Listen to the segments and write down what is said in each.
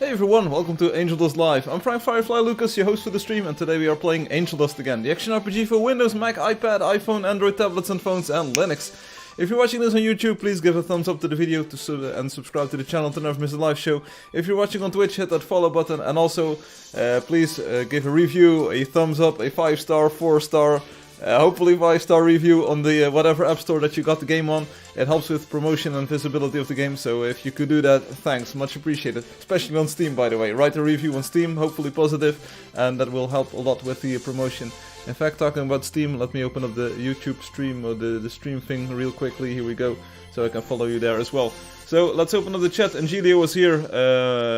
Hey everyone, welcome to Angeldust Live. I'm Firefly Lucas, your host for the stream, and today we are playing Angeldust again, the action RPG for Windows, Mac, iPad, iPhone, Android tablets and phones, and Linux. If you're watching this on YouTube, please give a thumbs up to the video and subscribe to the channel to never miss a live show. If you're watching on Twitch, hit that follow button, and also please give a review, a thumbs up, a 5-star, 4-star, hopefully 5-star review on the whatever app store that you got the game on. It helps with promotion and visibility of the game, so if you could do that, thanks, much appreciated. Especially on Steam, by the way. Write a review on Steam, hopefully positive, and that will help a lot with the promotion. In fact, talking about Steam, let me open up the YouTube stream, or the stream thing real quickly. Here we go, so I can follow you there as well. So let's open up the chat. Angelio is here,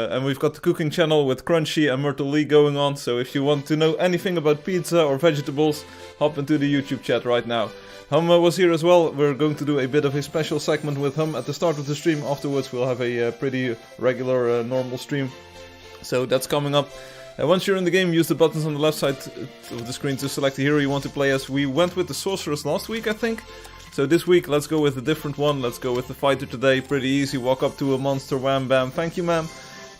and we've got the cooking channel with Crunchy and Myrtle Lee going on. So if you want to know anything about pizza or vegetables, hop into the YouTube chat right now. Hum was here as well. We're going to do a bit of a special segment with Hum at the start of the stream. Afterwards we'll have a pretty regular, normal stream. So that's coming up. Once you're in the game, use the buttons on the left side of the screen to select the hero you want to play as. We went with the Sorceress last week, I think. So this week, let's go with a different one. Let's go with the Fighter today. Pretty easy. Walk up to a monster, wham bam. Thank you, ma'am.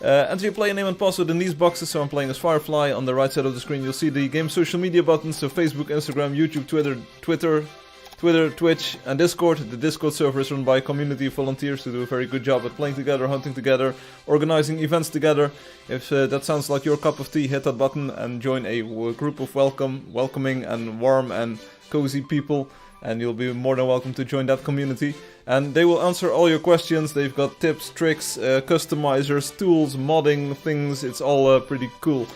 Enter your player name and password in these boxes. So I'm playing as Firefly. On the right side of the screen, you'll see the game social media buttons. So Facebook, Instagram, YouTube, Twitter, Twitch, and Discord. The Discord server is run by community volunteers who do a very good job at playing together, hunting together, organizing events together. If that sounds like your cup of tea, hit that button and join a group of welcoming and warm and cozy people. And you'll be more than welcome to join that community. And they will answer all your questions. They've got tips, tricks, customizers, tools, modding things. It's all pretty cool.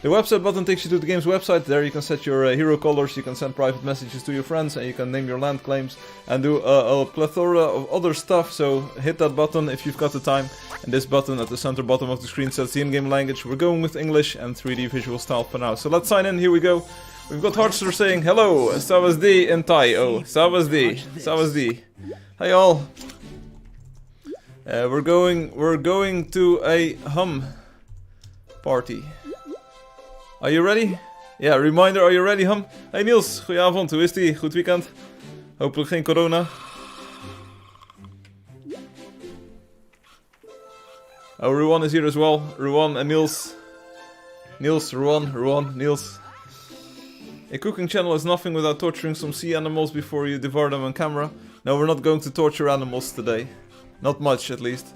The website button takes you to the game's website. There you can set your hero colors, you can send private messages to your friends, and you can name your land claims and do a plethora of other stuff. So hit that button if you've got the time. And this button at the center bottom of the screen sets the in-game language. We're going with English and 3D visual style for now. So let's sign in, here we go. We've got Heartster saying hello, Savasdi in Thai. Oh, Savasdi. Hi all. We're going to a Hum party. Are you ready? Ja, reminder, are you ready, Hum? Hey Niels, goedenavond, hoe is die? Goed weekend? Hopelijk geen corona. Oh, Ruan is here as well. Ruan and Niels. Ruan, Niels. A cooking channel is nothing without torturing some sea animals before you devour them on camera. No, we're not going to torture animals today. Not much, at least.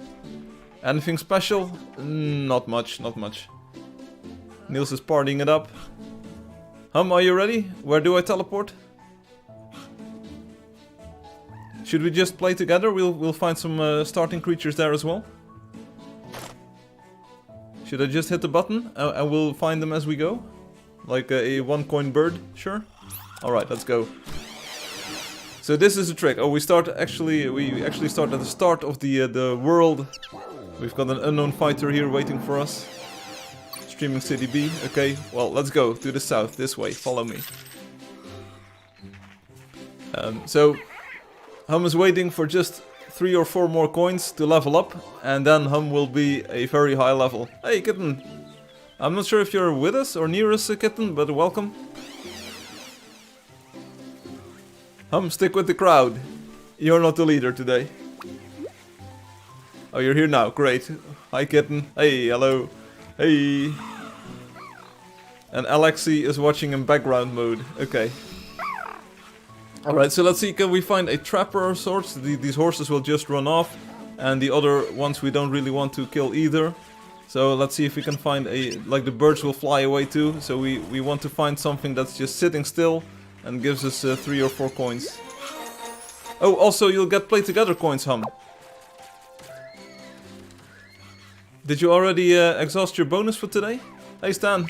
Anything special? Not much. Niels is partying it up. Hum, are you ready? Where do I teleport? Should we just play together? We'll find some starting creatures there as well. Should I just hit the button and we'll find them as we go? Like a 1-coin bird? Sure. Alright, let's go. So this is the trick. Oh, we actually start at the start of the world. We've got an unknown fighter here waiting for us. Streaming City B. Okay, well, let's go to the south, this way. Follow me. So, Hum is waiting for just 3 or 4 more coins to level up, and then Hum will be a very high level. Hey, kitten! I'm not sure if you're with us or near us, kitten, but welcome. Hum, stick with the crowd. You're not the leader today. Oh, you're here now. Great. Hi, kitten. Hey, hello. Hey. And Alexi is watching in background mode. Okay. Alright, so let's see. Can we find a trapper of sorts? These horses will just run off. And the other ones we don't really want to kill either. So let's see if we can find like the birds will fly away too. So we want to find something that's just sitting still and gives us 3 or 4 coins. Oh, also you'll get play together coins, Hum. Did you already exhaust your bonus for today? Hey Stan.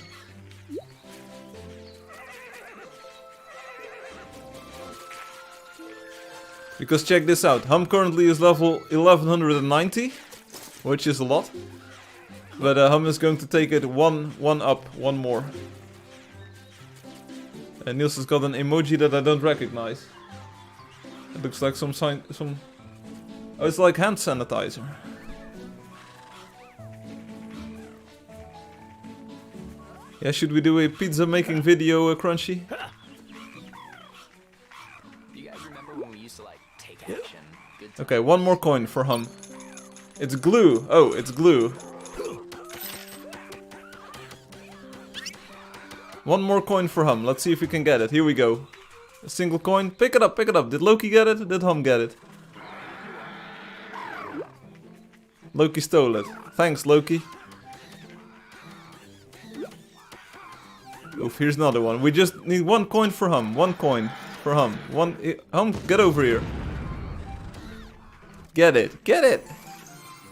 Because check this out, Hum currently is level 1190, which is a lot. But Hum is going to take it one more. And Niels has got an emoji that I don't recognize. It looks like some... Oh, it's like hand sanitizer. Yeah, should we do a pizza making video, Crunchy? Do you guys remember when we used to like take action? Good Okay, one more coin for Hum. It's glue. Oh, it's glue. One more coin for Hum. Let's see if we can get it. Here we go. A single coin. Pick it up, pick it up. Did Loki get it? Did Hum get it? Loki stole it. Thanks, Loki. Oof, here's another one. We just need one coin for Hum. One coin for Hum. Hum, get over here. Get it. Get it.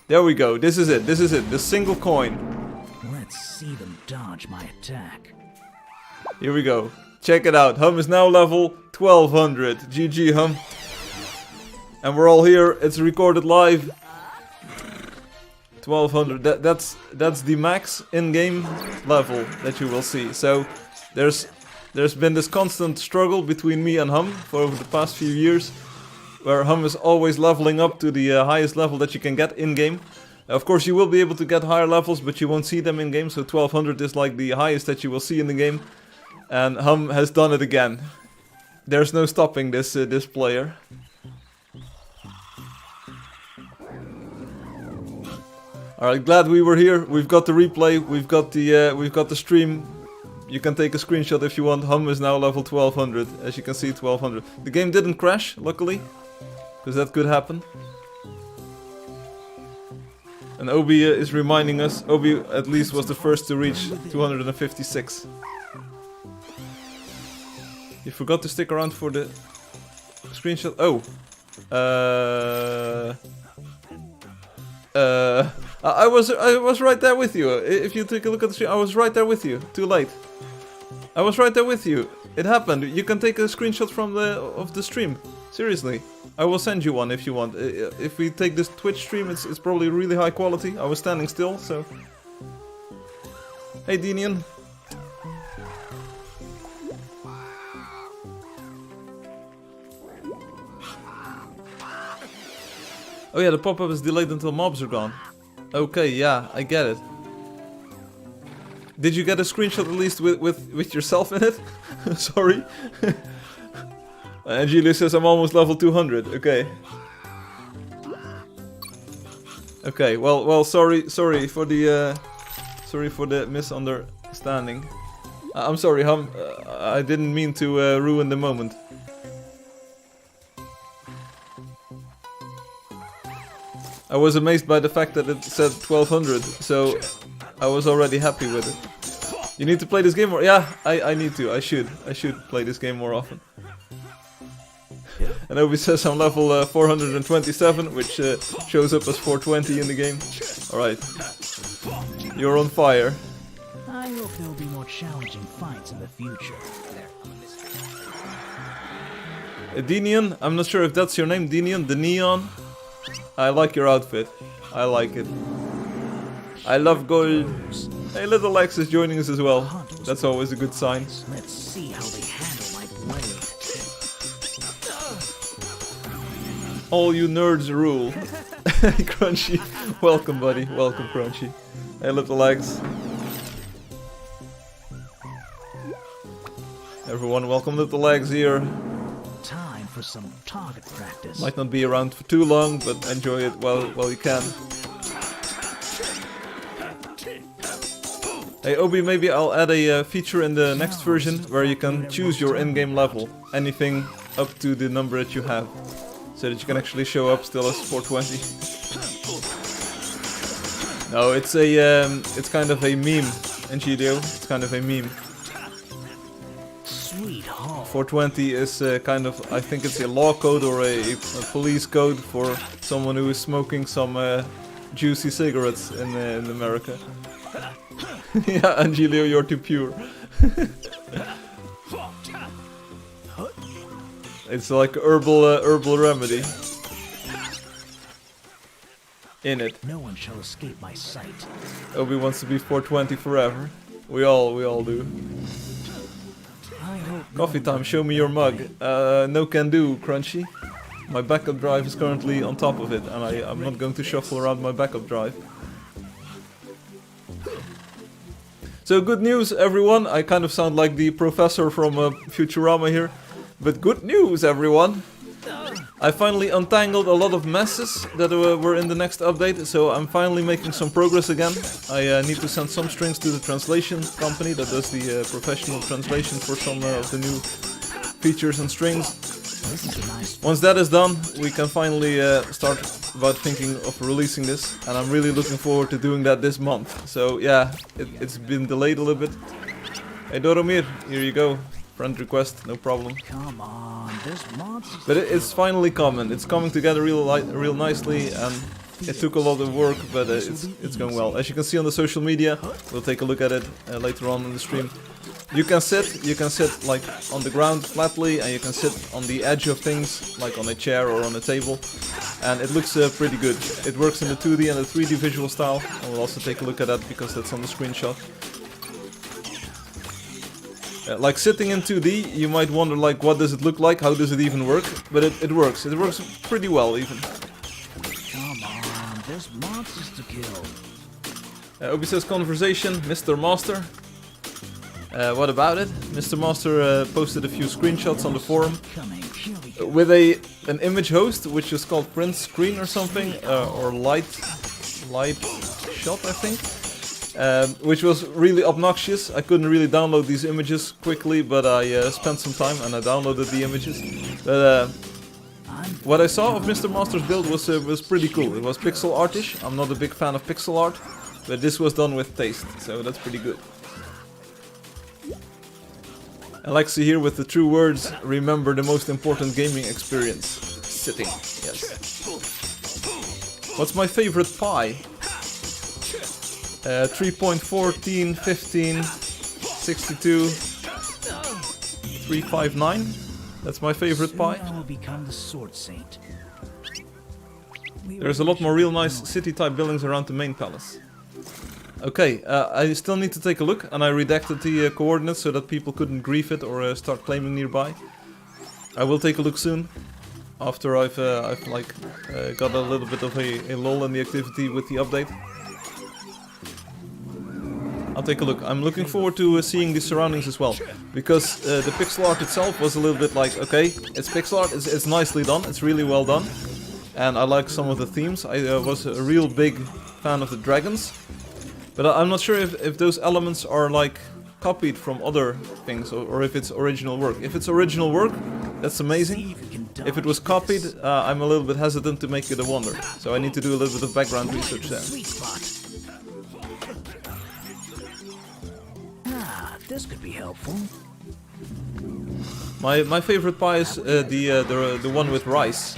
There we go. This is it. This is it. The single coin. Let's see them dodge my attack. Here we go. Check it out. Hum is now level 1200. GG, Hum. And we're all here. It's recorded live. 1200. That's the max in-game level that you will see. So there's been this constant struggle between me and Hum for over the past few years, where Hum is always leveling up to the highest level that you can get in-game. Of course, you will be able to get higher levels, but you won't see them in-game, so 1200 is like the highest that you will see in the game. And Hum has done it again. There's no stopping this this player. Alright, glad we were here. We've got the replay, we've got the stream. You can take a screenshot if you want. Hum is now level 1200, as you can see, 1200. The game didn't crash, luckily, because that could happen. And Obi is reminding us. Obi at least was the first to reach 256. You forgot to stick around for the screenshot. Oh. I was right there with you. If you take a look at the stream, I was right there with you. Too late. I was right there with you. It happened. You can take a screenshot from the stream. Seriously. I will send you one if you want. If we take this Twitch stream, it's probably really high quality. I was standing still, so. Hey, Denian. Oh yeah, the pop-up is delayed until mobs are gone. Okay, yeah, I get it. Did you get a screenshot at least with yourself in it? Sorry. Angeldust says I'm almost level 200. Okay. Okay, well, sorry for the misunderstanding. I'm sorry, Hum. I didn't mean to ruin the moment. I was amazed by the fact that it said 1200, so I was already happy with it. You need to play this game more. Yeah, I need to. I should play this game more often. And Obi says I'm level 427, which shows up as 420 in the game. Alright. You're on fire. I hope there'll be more challenging fights in the future. Denian, I'm not sure if that's your name, Denian, the Neon. I like your outfit. I like it. I love gold. Hey, Little Lex is joining us as well. That's always a good sign. Let's see how they handle my blade. All you nerds rule. Crunchy. Welcome, buddy. Welcome, Crunchy. Hey, Little Lex. Everyone, welcome, Little Legs here. Time for some target practice. Might not be around for too long, but enjoy it while you can. Hey Obi, maybe I'll add a feature in the next version where you can choose your in-game level. Anything up to the number that you have. So that you can actually show up still as 420. No, it's kind of a meme, Angeldust. It's kind of a meme. 420 is kind of, I think it's a law code or a police code for someone who is smoking some juicy cigarettes in America. Yeah, Angelio, you're too pure. It's like herbal remedy. In it. No one shall escape my sight. Obi wants to be 420 forever. We all do. Coffee time, show me your mug. No can do, Crunchy. My backup drive is currently on top of it, and I'm not going to shuffle around my backup drive. So good news, everyone. I kind of sound like the professor from Futurama here. But good news, everyone. I finally untangled a lot of messes that were in the next update, so I'm finally making some progress again. I need to send some strings to the translation company that does the professional translation for some of the new features and strings. This is a nice. Once that is done, we can finally start about thinking of releasing this, and I'm really looking forward to doing that this month. So yeah, it's been delayed a little bit. Hey Doromir, here you go. Friend request, no problem. Come on, there's monsters. But it's finally coming. It's coming together real nicely, and it took a lot of work, but it's going well. As you can see on the social media, we'll take a look at it later on in the stream. You can sit like on the ground flatly, and you can sit on the edge of things, like on a chair or on a table, and it looks pretty good. It works in the 2D and the 3D visual style, and we'll also take a look at that because that's on the screenshot. Like sitting in 2D, you might wonder like what does it look like, how does it even work, but it works. It works pretty well even. Come on, there's monsters to kill. Obi says conversation, Mr. Master. What about it? Mr. Master posted a few screenshots on the forum Coming, here we go. with an image host which is called print screen or something, or light shot I think. Which was really obnoxious. I couldn't really download these images quickly, but I spent some time and I downloaded the images. But what I saw of Mr. Master's build was pretty cool. It was pixel artish. I'm not a big fan of pixel art, but this was done with taste, so that's pretty good. Alexi here with the true words, remember the most important gaming experience. Sitting, yes. What's my favorite pie? 3.14, 15, 62, 359. That's my favorite pie. Soon I will become the sword saint. There's a lot more real nice city-type buildings around the main palace. Okay, I still need to take a look, and I redacted the coordinates so that people couldn't grief it or start claiming nearby. I will take a look soon, after I've got a little bit of a lull in the activity with the update. I'll take a look. I'm looking forward to seeing the surroundings as well, because the pixel art itself was a little bit like, okay, it's pixel art, it's nicely done, it's really well done, and I like some of the themes. I was a real big fan of the dragons, but I'm not sure if those elements are like copied from other things or if it's original work. If it's original work, that's amazing. If it was copied, I'm a little bit hesitant to make it a wonder, so I need to do a little bit of background research there. Sweet spot. This could be helpful. My favorite pie is the one with rice.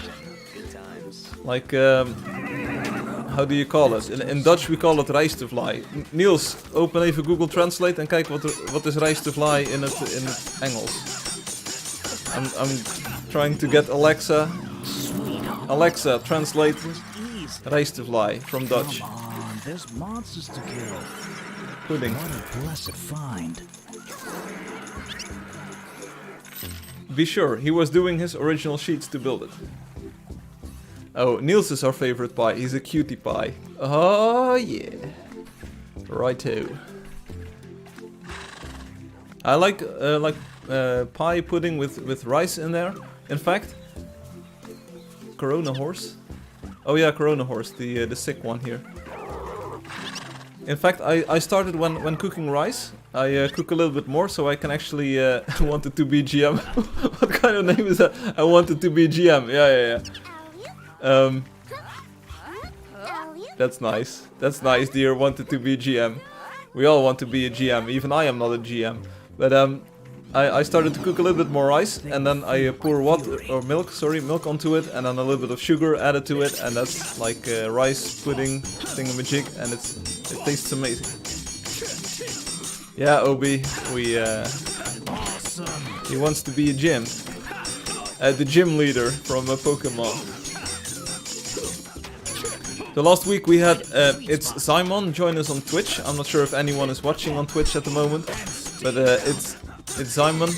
Like how do you call it? In Dutch we call it rijstevlaai. Niels, open even Google Translate en kijk wat is rijstevlaai in het Engels. I'm trying to get Alexa. Alexa, translate rijstevlaai from Dutch. Come on, there's monsters to kill. Pudding. What a blessed find. Be sure, he was doing his original sheets to build it. Oh, Niels is our favorite pie. He's a cutie pie. Oh yeah. Righto. I like pie pudding with rice in there. In fact, Corona horse. Oh yeah, Corona horse, the sick one here. In fact, I started when cooking rice. I cook a little bit more, so I can actually want it to be GM. What kind of name is that? I want it to be GM. Yeah. That's nice. That's nice, dear. Want it to be GM. We all want to be a GM. Even I am not a GM. But I started to cook a little bit more rice, and then I pour milk onto it, and then a little bit of sugar added to it, and that's like rice pudding thingamajig, and it tastes amazing. Yeah, Obi, he wants to be a gym. The gym leader from Pokemon. The last week we had it's Simon join us on Twitch. I'm not sure if anyone is watching on Twitch at the moment, but it's Simon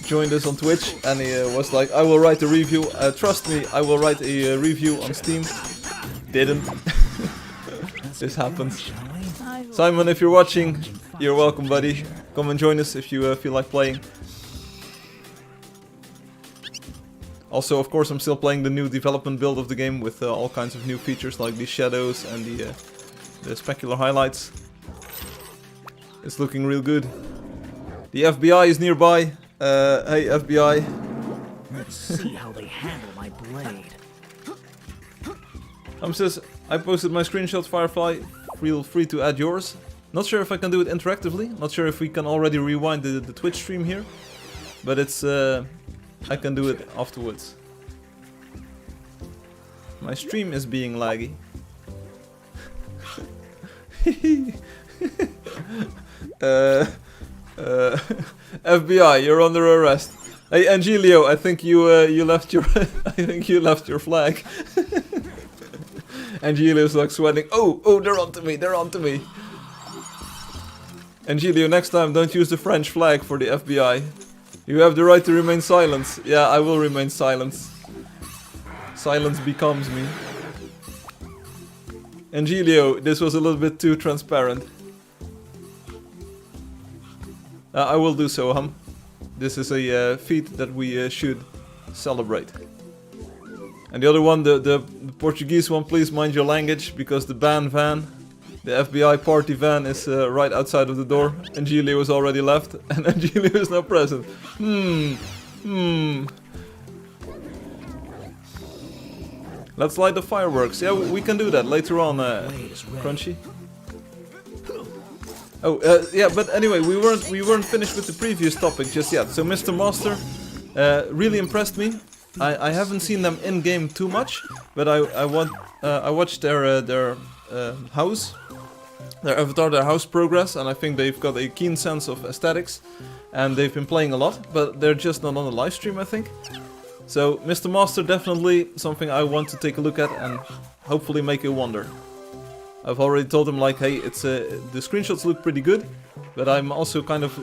joined us on Twitch, and he was like, I will write a review. Trust me, I will write a review on Steam. Didn't. This happens. Simon, if you're watching, you're welcome, buddy. Come and join us if you feel like playing. Also, of course, I'm still playing the new development build of the game with all kinds of new features like the shadows and the specular highlights. It's looking real good. The FBI is nearby. Hey, FBI. Let's see how they handle my blade. Says, I posted my screenshots, Firefly. Feel free to add yours. Not sure if I can do it interactively. Not sure if we can already rewind the Twitch stream here. But it's... I can do it afterwards. My stream is being laggy. FBI, you're under arrest. Hey, Angelio, I think you left your I think you left your flag. Angelio's like sweating. Oh, they're onto me. They're onto me. Angelio, next time don't use the French flag for the FBI. You have the right to remain silent. Yeah, I will remain silent. Silence becomes me. Angelio, this was a little bit too transparent. I will do so, Hum. This is a feat that we should celebrate. And the other one, the Portuguese one, please mind your language, because the van, the FBI party van is right outside of the door. Angelio has already left, and Angelio is now present. Let's light the fireworks. Yeah, we can do that later on, Crunchy. Oh, yeah, but anyway, we weren't finished with the previous topic just yet. So Mr. Master really impressed me. I haven't seen them in game too much, but I watched their house, their avatar, their house progress, and I think they've got a keen sense of aesthetics, and they've been playing a lot, but they're just not on the live stream, I think. So Mr. Master, definitely something I want to take a look at and hopefully make a wonder. I've already told him, like, hey, it's the screenshots look pretty good, but I'm also kind of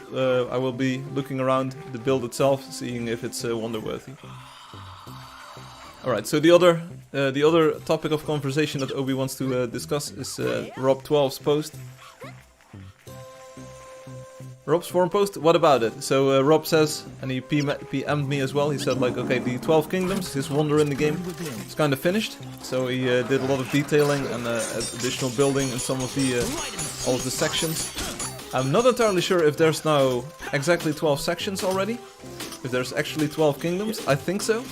I will be looking around the build itself, seeing if it's wonder-worthy. All right, so the other topic of conversation that Obi wants to discuss is Rob12's post. Rob's forum post, what about it? So Rob says, and he PM'd me as well, he said, like, okay, the 12 Kingdoms, his wonder in the game, is kind of finished. So he did a lot of detailing and additional building in some of all of the sections. I'm not entirely sure if there's now exactly 12 sections already. If there's actually 12 Kingdoms, I think so.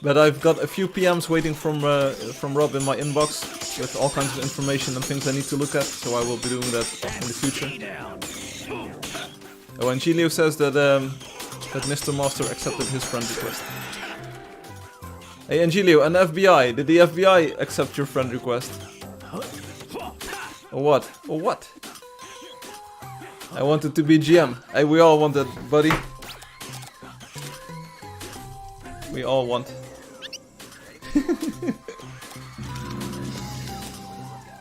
But I've got a few PMs waiting from Rob in my inbox with all kinds of information and things I need to look at, so I will be doing that in the future. Oh, and Gilio says that Mr. Master accepted his friend request. Hey, Angelio, and FBI, did the FBI accept your friend request? Or what? Or what? I wanted to be GM. Hey, we all want that, buddy. We all want.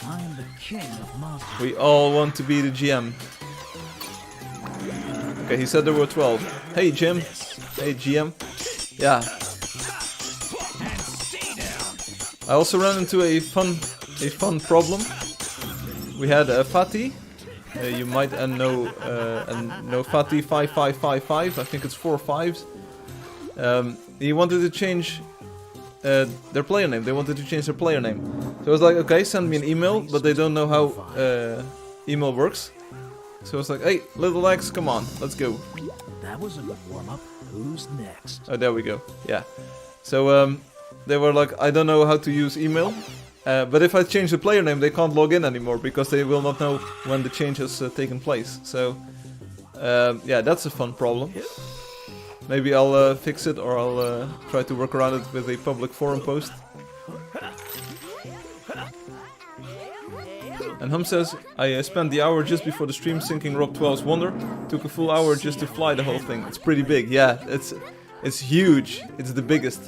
I'm the king of monsters. We all want to be the GM. Okay, he said there were 12. Hey, Jim. Hey, GM. Yeah. I also ran into a fun problem. We had Fatih. You might know Fatih 5555. I think it's 4 5s. He wanted to change their player name. They wanted to change their player name. So I was like, okay, send me an email, but they don't know how email works. So I was like, hey, little X, come on, let's go. That was a good warm-up. Who's next? Oh, there we go. Yeah. So they were like, I don't know how to use email. But if I change the player name, they can't log in anymore because they will not know when the change has taken place. So yeah, that's a fun problem. Maybe I'll fix it, or I'll try to work around it with a public forum post. And Hum says, I spent the hour just before the stream syncing Rob 12's Wonder. Took a full hour just to fly the whole thing. It's pretty big, yeah. It's huge. It's the biggest.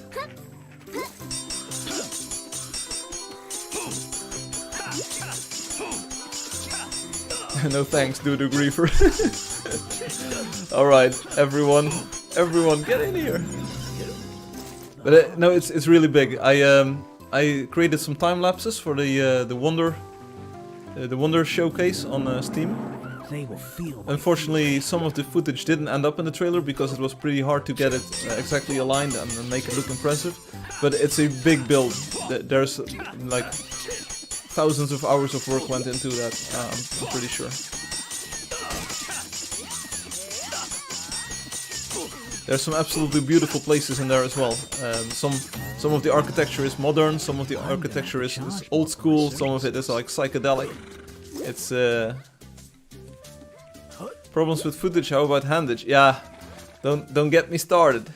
No thanks, dude, Griefer. Alright, everyone, get in here. But no, it's really big. I created some time lapses for the Wonder showcase on Steam. They will feel my Unfortunately, some of the footage didn't end up in the trailer because it was pretty hard to get it exactly aligned and make it look impressive. But it's a big build. There's like thousands of hours of work went into that, I'm pretty sure. There's some absolutely beautiful places in there as well. Some of the architecture is modern, some of the architecture is old school, some of it is like psychedelic. It's problems with footage. How about handage? Yeah, don't get me started.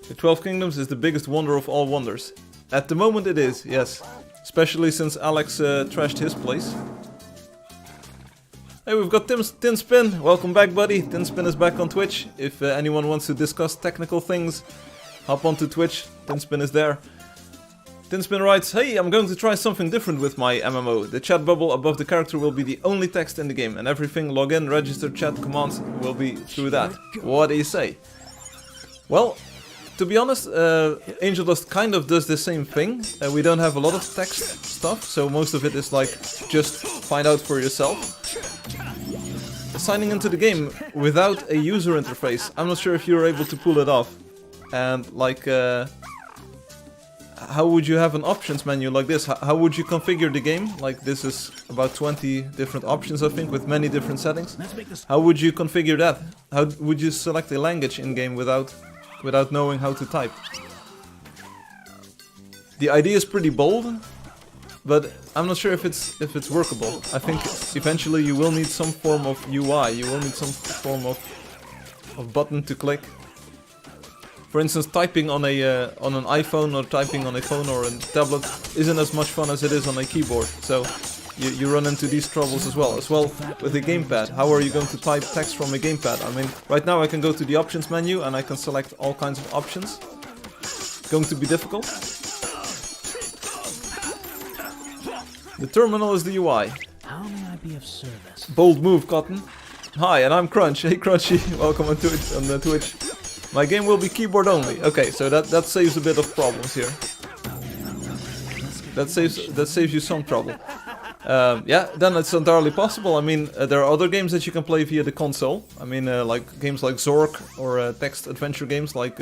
The 12 Kingdoms is the biggest wonder of all wonders. At the moment it is, yes. Especially since Alex trashed his place. Hey, we've got Tinspin. Welcome back, buddy. Tinspin is back on Twitch. If anyone wants to discuss technical things, hop onto Twitch. Tinspin is there. Tinspin writes, hey, I'm going to try something different with my MMO. The chat bubble above the character will be the only text in the game, and everything, login, register, chat, commands will be through that. What do you say? Well, to be honest, Angeldust kind of does the same thing. We don't have a lot of text stuff, so most of it is like, just find out for yourself. Signing into the game without a user interface, I'm not sure if you're able to pull it off. And like, how would you have an options menu like this? How would you configure the game? Like, this is about 20 different options, I think, with many different settings. How would you configure that? How would you select a language in-game without knowing how to type? The idea is pretty bold, but I'm not sure if it's workable. I think eventually you will need some form of UI. You will need some form of button to click. For instance, typing on an iPhone or typing on a phone or a tablet isn't as much fun as it is on a keyboard. So you run into these troubles as well. With a gamepad. How are you going to type text from a gamepad? I mean, right now I can go to the options menu and I can select all kinds of options. It's going to be difficult. The terminal is the UI. How may I be of service? Bold move, Cotton. Hi, and I'm Crunch. Hey, Crunchy. Welcome on Twitch. My game will be keyboard only. Okay, so that saves a bit of problems here. That saves you some trouble. Yeah, then it's entirely possible. I mean, there are other games that you can play via the console. I mean, like games like Zork or text adventure games like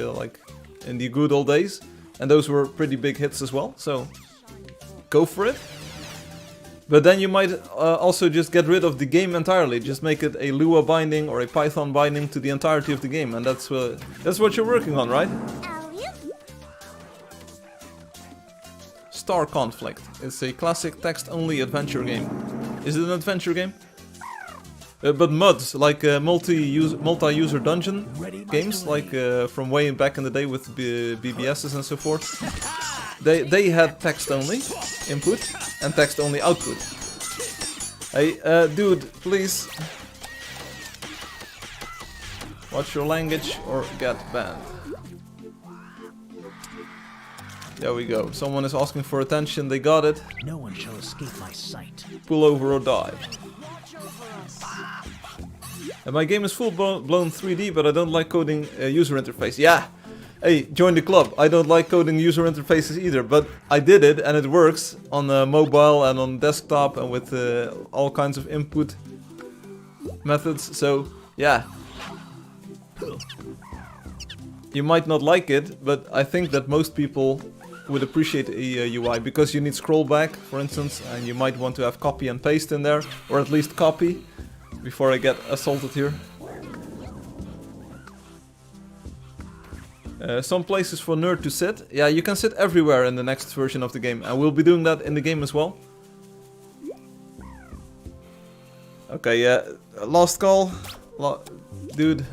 in the good old days, and those were pretty big hits as well. So go for it. But then you might also just get rid of the game entirely. Just make it a Lua binding or a Python binding to the entirety of the game, and that's what you're working on, right? Star Conflict. It's a classic text-only adventure game. Is it an adventure game? But MUDs, like multi-user dungeon games, like from way back in the day with BBSs and so forth, they had text-only input and text-only output. Hey, dude, please watch your language or get banned. There we go. Someone is asking for attention. They got it. No one shall escape my sight. Pull over or die. And my game is full-blown 3D, but I don't like coding user interface. Yeah. Hey, join the club. I don't like coding user interfaces either, but I did it and it works on mobile and on desktop and with all kinds of input methods. So, yeah. You might not like it, but I think that most people would appreciate a UI because you need scroll back, for instance, and you might want to have copy and paste in there, or at least copy, before I get assaulted here. Some places for nerd to sit. Yeah, you can sit everywhere in the next version of the game, and we'll be doing that in the game as well. Okay, yeah, last call. Dude,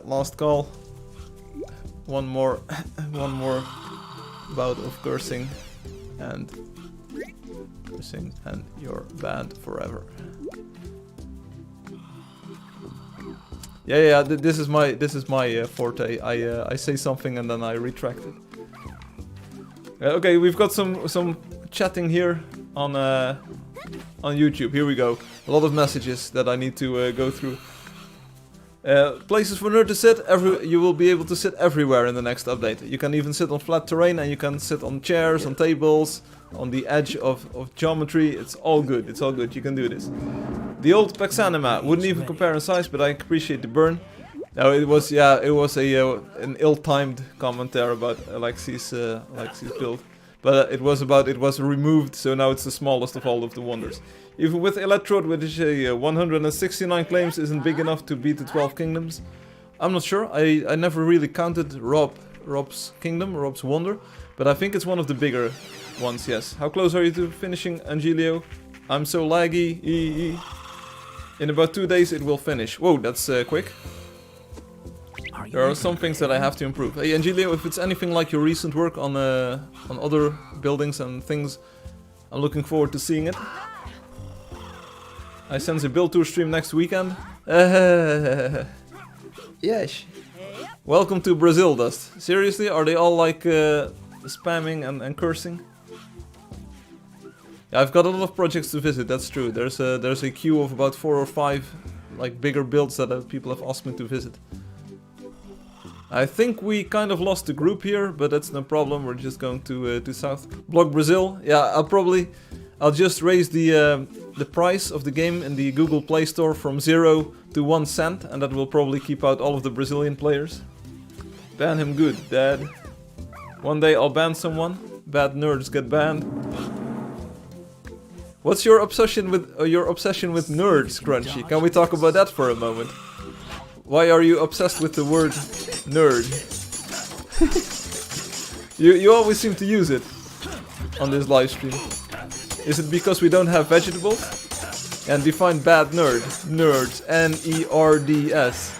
last call. One more bout of cursing, and you're banned forever. Yeah. This is my forte. I say something and then I retract it. Okay, we've got some chatting here on YouTube. Here we go. A lot of messages that I need to go through. Places for nerd to sit. You will be able to sit everywhere in the next update. You can even sit on flat terrain, and you can sit on chairs, on tables, on the edge of geometry. It's all good. It's all good. You can do this. The old Paxanima wouldn't even compare in size, but I appreciate the burn. No, it was a an ill-timed comment there about Alexi's build, but it was removed, so now it's the smallest of all of the wonders. Even with Electrode, which is 169 claims, isn't big enough to beat the 12 kingdoms. I'm not sure. I never really counted Rob's kingdom, Rob's wonder, but I think it's one of the bigger ones. Yes. How close are you to finishing, Angelio? I'm so laggy. In about 2 days it will finish. Whoa, that's quick. There are some things that I have to improve. Hey Angelio, if it's anything like your recent work on other buildings and things, I'm looking forward to seeing it. I sense a build tour stream next weekend. Yes. Welcome to Brazil, Dust. Seriously, are they all like spamming and cursing? Yeah, I've got a lot of projects to visit, that's true. There's a queue of about 4 or 5 like bigger builds that people have asked me to visit. I think we kind of lost the group here, but that's no problem. We're just going to South Block Brazil. Yeah, I'll just raise the price of the game in the Google Play Store from 0 to 1 cent, and that will probably keep out all of the Brazilian players. Ban him good, Dad. One day I'll ban someone. Bad nerds get banned. What's your obsession with nerds, Crunchy? Can we talk about that for a moment? Why are you obsessed with the word nerd? you always seem to use it on this live stream. Is it because we don't have vegetables? And define bad nerd. Nerds. N-E-R-D-S.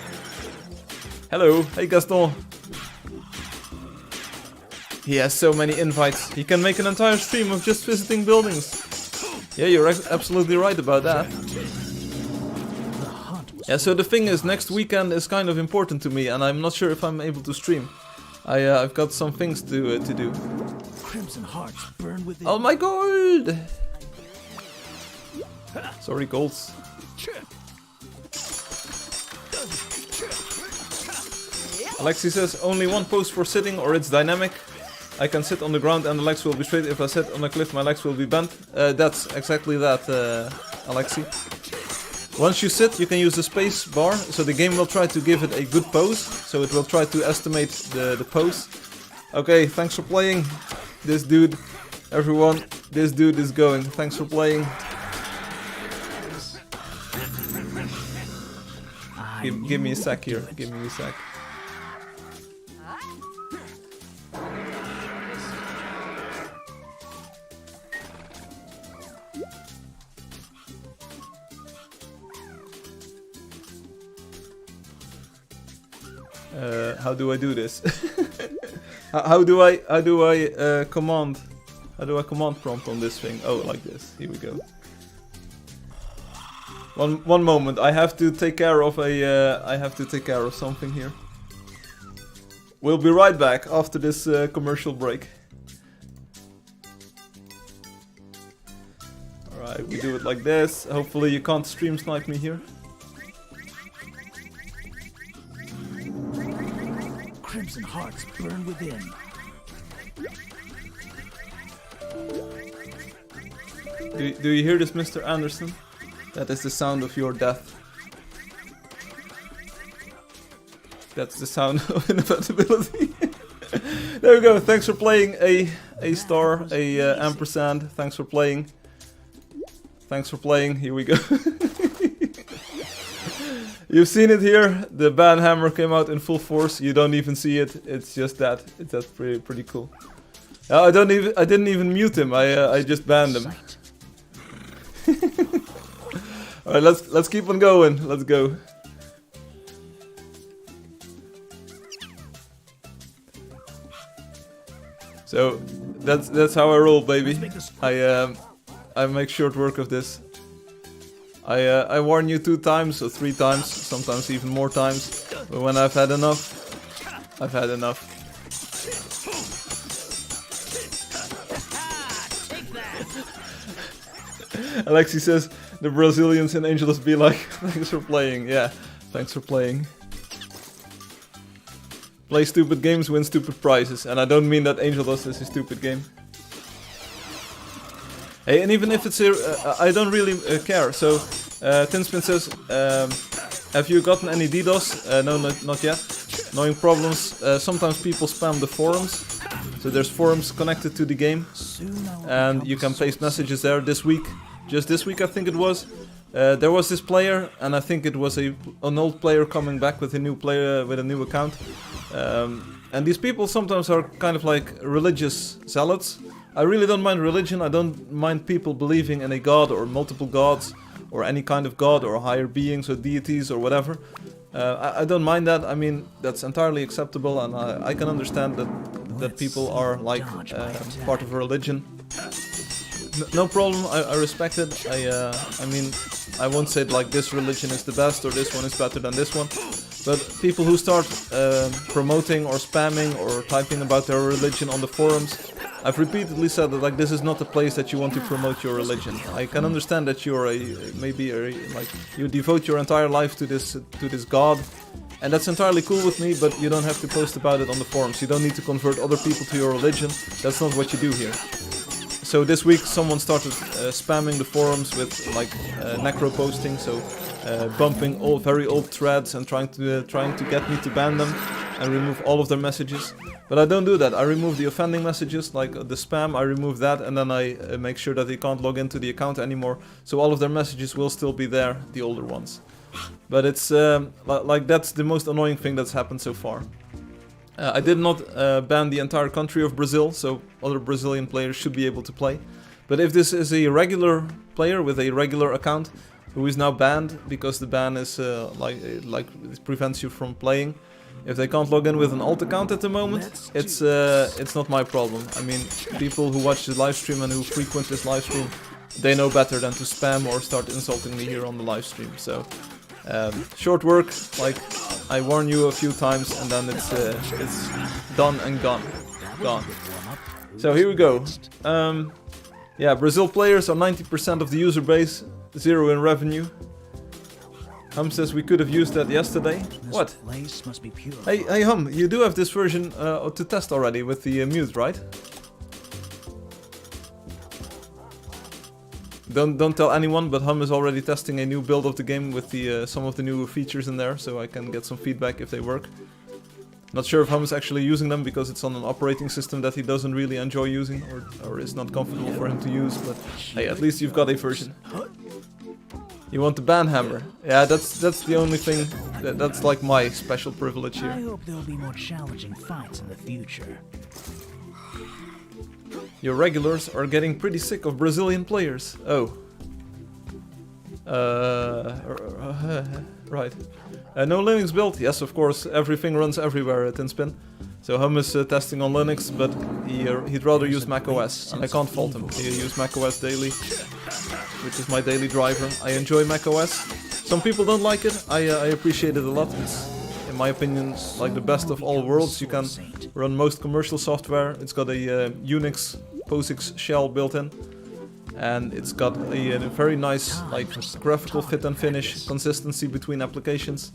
Hello. Hey Gaston. He has so many invites. He can make an entire stream of just visiting buildings. Yeah, you're absolutely right about that. Yeah, so the thing is, next weekend is kind of important to me, and I'm not sure if I'm able to stream. I've got some things to do. Crimson hearts burn within. Oh my god! Sorry, golds. Alexi says only one post for sitting, or it's dynamic. I can sit on the ground and the legs will be straight. If I sit on a cliff, my legs will be bent. That's exactly that, Alexi. Once you sit, you can use the space bar, so the game will try to give it a good pose. So it will try to estimate the pose. Okay, thanks for playing. This dude, everyone, this dude is going. Thanks for playing. Give me a sec here. Give me a sec. How do I do this? How do I command prompt on this thing? Oh, like this. Here we go. One moment. I have to take care of something here. We'll be right back after this commercial break. All right, we do it like this. Hopefully you can't stream snipe me here. Crimson hearts burn within. Do you hear this, Mr. Anderson? That is the sound of your death. That's the sound of inevitability. There we go. Thanks for playing a star, a ampersand. Thanks for playing. Thanks for playing. Here we go. You've seen it here. The ban hammer came out in full force. You don't even see it. It's just that. That's pretty cool. I didn't even mute him. I just banned him. All right, let's keep on going. Let's go. So that's how I roll, baby. I make short work of this. I warn you 2 times or 3 times, sometimes even more times. But when I've had enough, I've had enough. Alexi says the Brazilians in Angeldust be like, thanks for playing. Yeah, thanks for playing. Play stupid games, win stupid prizes. And I don't mean that Angeldust is a stupid game. Hey, and even if it's I don't really care. So Tinspin says, have you gotten any DDoS? No, not yet. Annoying problems. Sometimes people spam the forums. So there's forums connected to the game. And you can paste messages there this week. Just this week I think it was. There was this player, and I think it was an old player coming back with a new player with a new account. And these people sometimes are kind of like religious zealots. I really don't mind religion. I don't mind people believing in a god or multiple gods or any kind of god or higher beings or deities or whatever. I don't mind that. I mean, that's entirely acceptable, and I can understand that people are like part of a religion. No problem, I respect it. I mean, I won't say like this religion is the best or this one is better than this one. But people who start promoting or spamming or typing about their religion on the forums, I've repeatedly said that like this is not the place that you want to promote your religion. I can understand that you're like you devote your entire life to this god, and that's entirely cool with me. But you don't have to post about it on the forums. You don't need to convert other people to your religion. That's not what you do here. So this week someone started spamming the forums with like necro posting, so bumping very old threads and trying to get me to ban them and remove all of their messages. But I don't do that. I remove the offending messages, like the spam, I remove that, and then I make sure that they can't log into the account anymore. So all of their messages will still be there, the older ones. But it's like that's the most annoying thing that's happened so far. I did not ban the entire country of Brazil, so other Brazilian players should be able to play. But if this is a regular player with a regular account who is now banned because the ban is like it prevents you from playing, if they can't log in with an alt account at the moment, it's not my problem. I mean, people who watch the live stream and who frequent this live stream, they know better than to spam or start insulting me here on the live stream. So short work, like I warn you a few times, and then it's done and gone. So here we go. Yeah, Brazil players are 90% of the user base, 0 in revenue. Says we could have used that yesterday. What? Hey Hum, you do have this version to test already with the mute, right? Don't tell anyone, but Hum is already testing a new build of the game with the some of the new features in there, so I can get some feedback if they work. Not sure if Hum is actually using them because it's on an operating system that he doesn't really enjoy using or is not comfortable for him to use, but hey, at least you've got a version. You want the ban hammer? Yeah, that's the only thing. That's like my special privilege here. I hope there'll be more challenging fights in the future. Your regulars are getting pretty sick of Brazilian players. Oh. Right. No Linux build? Yes, of course. Everything runs everywhere at Tinspin. So Hum is testing on Linux, but he'd rather use macOS, and I can't fault him. He uses macOS daily, which is my daily driver. I enjoy macOS. Some people don't like it. I appreciate it a lot. It's, in my opinion, like the best of all worlds. You can run most commercial software. It's got a Unix POSIX shell built in, and it's got a very nice like graphical fit and finish consistency between applications.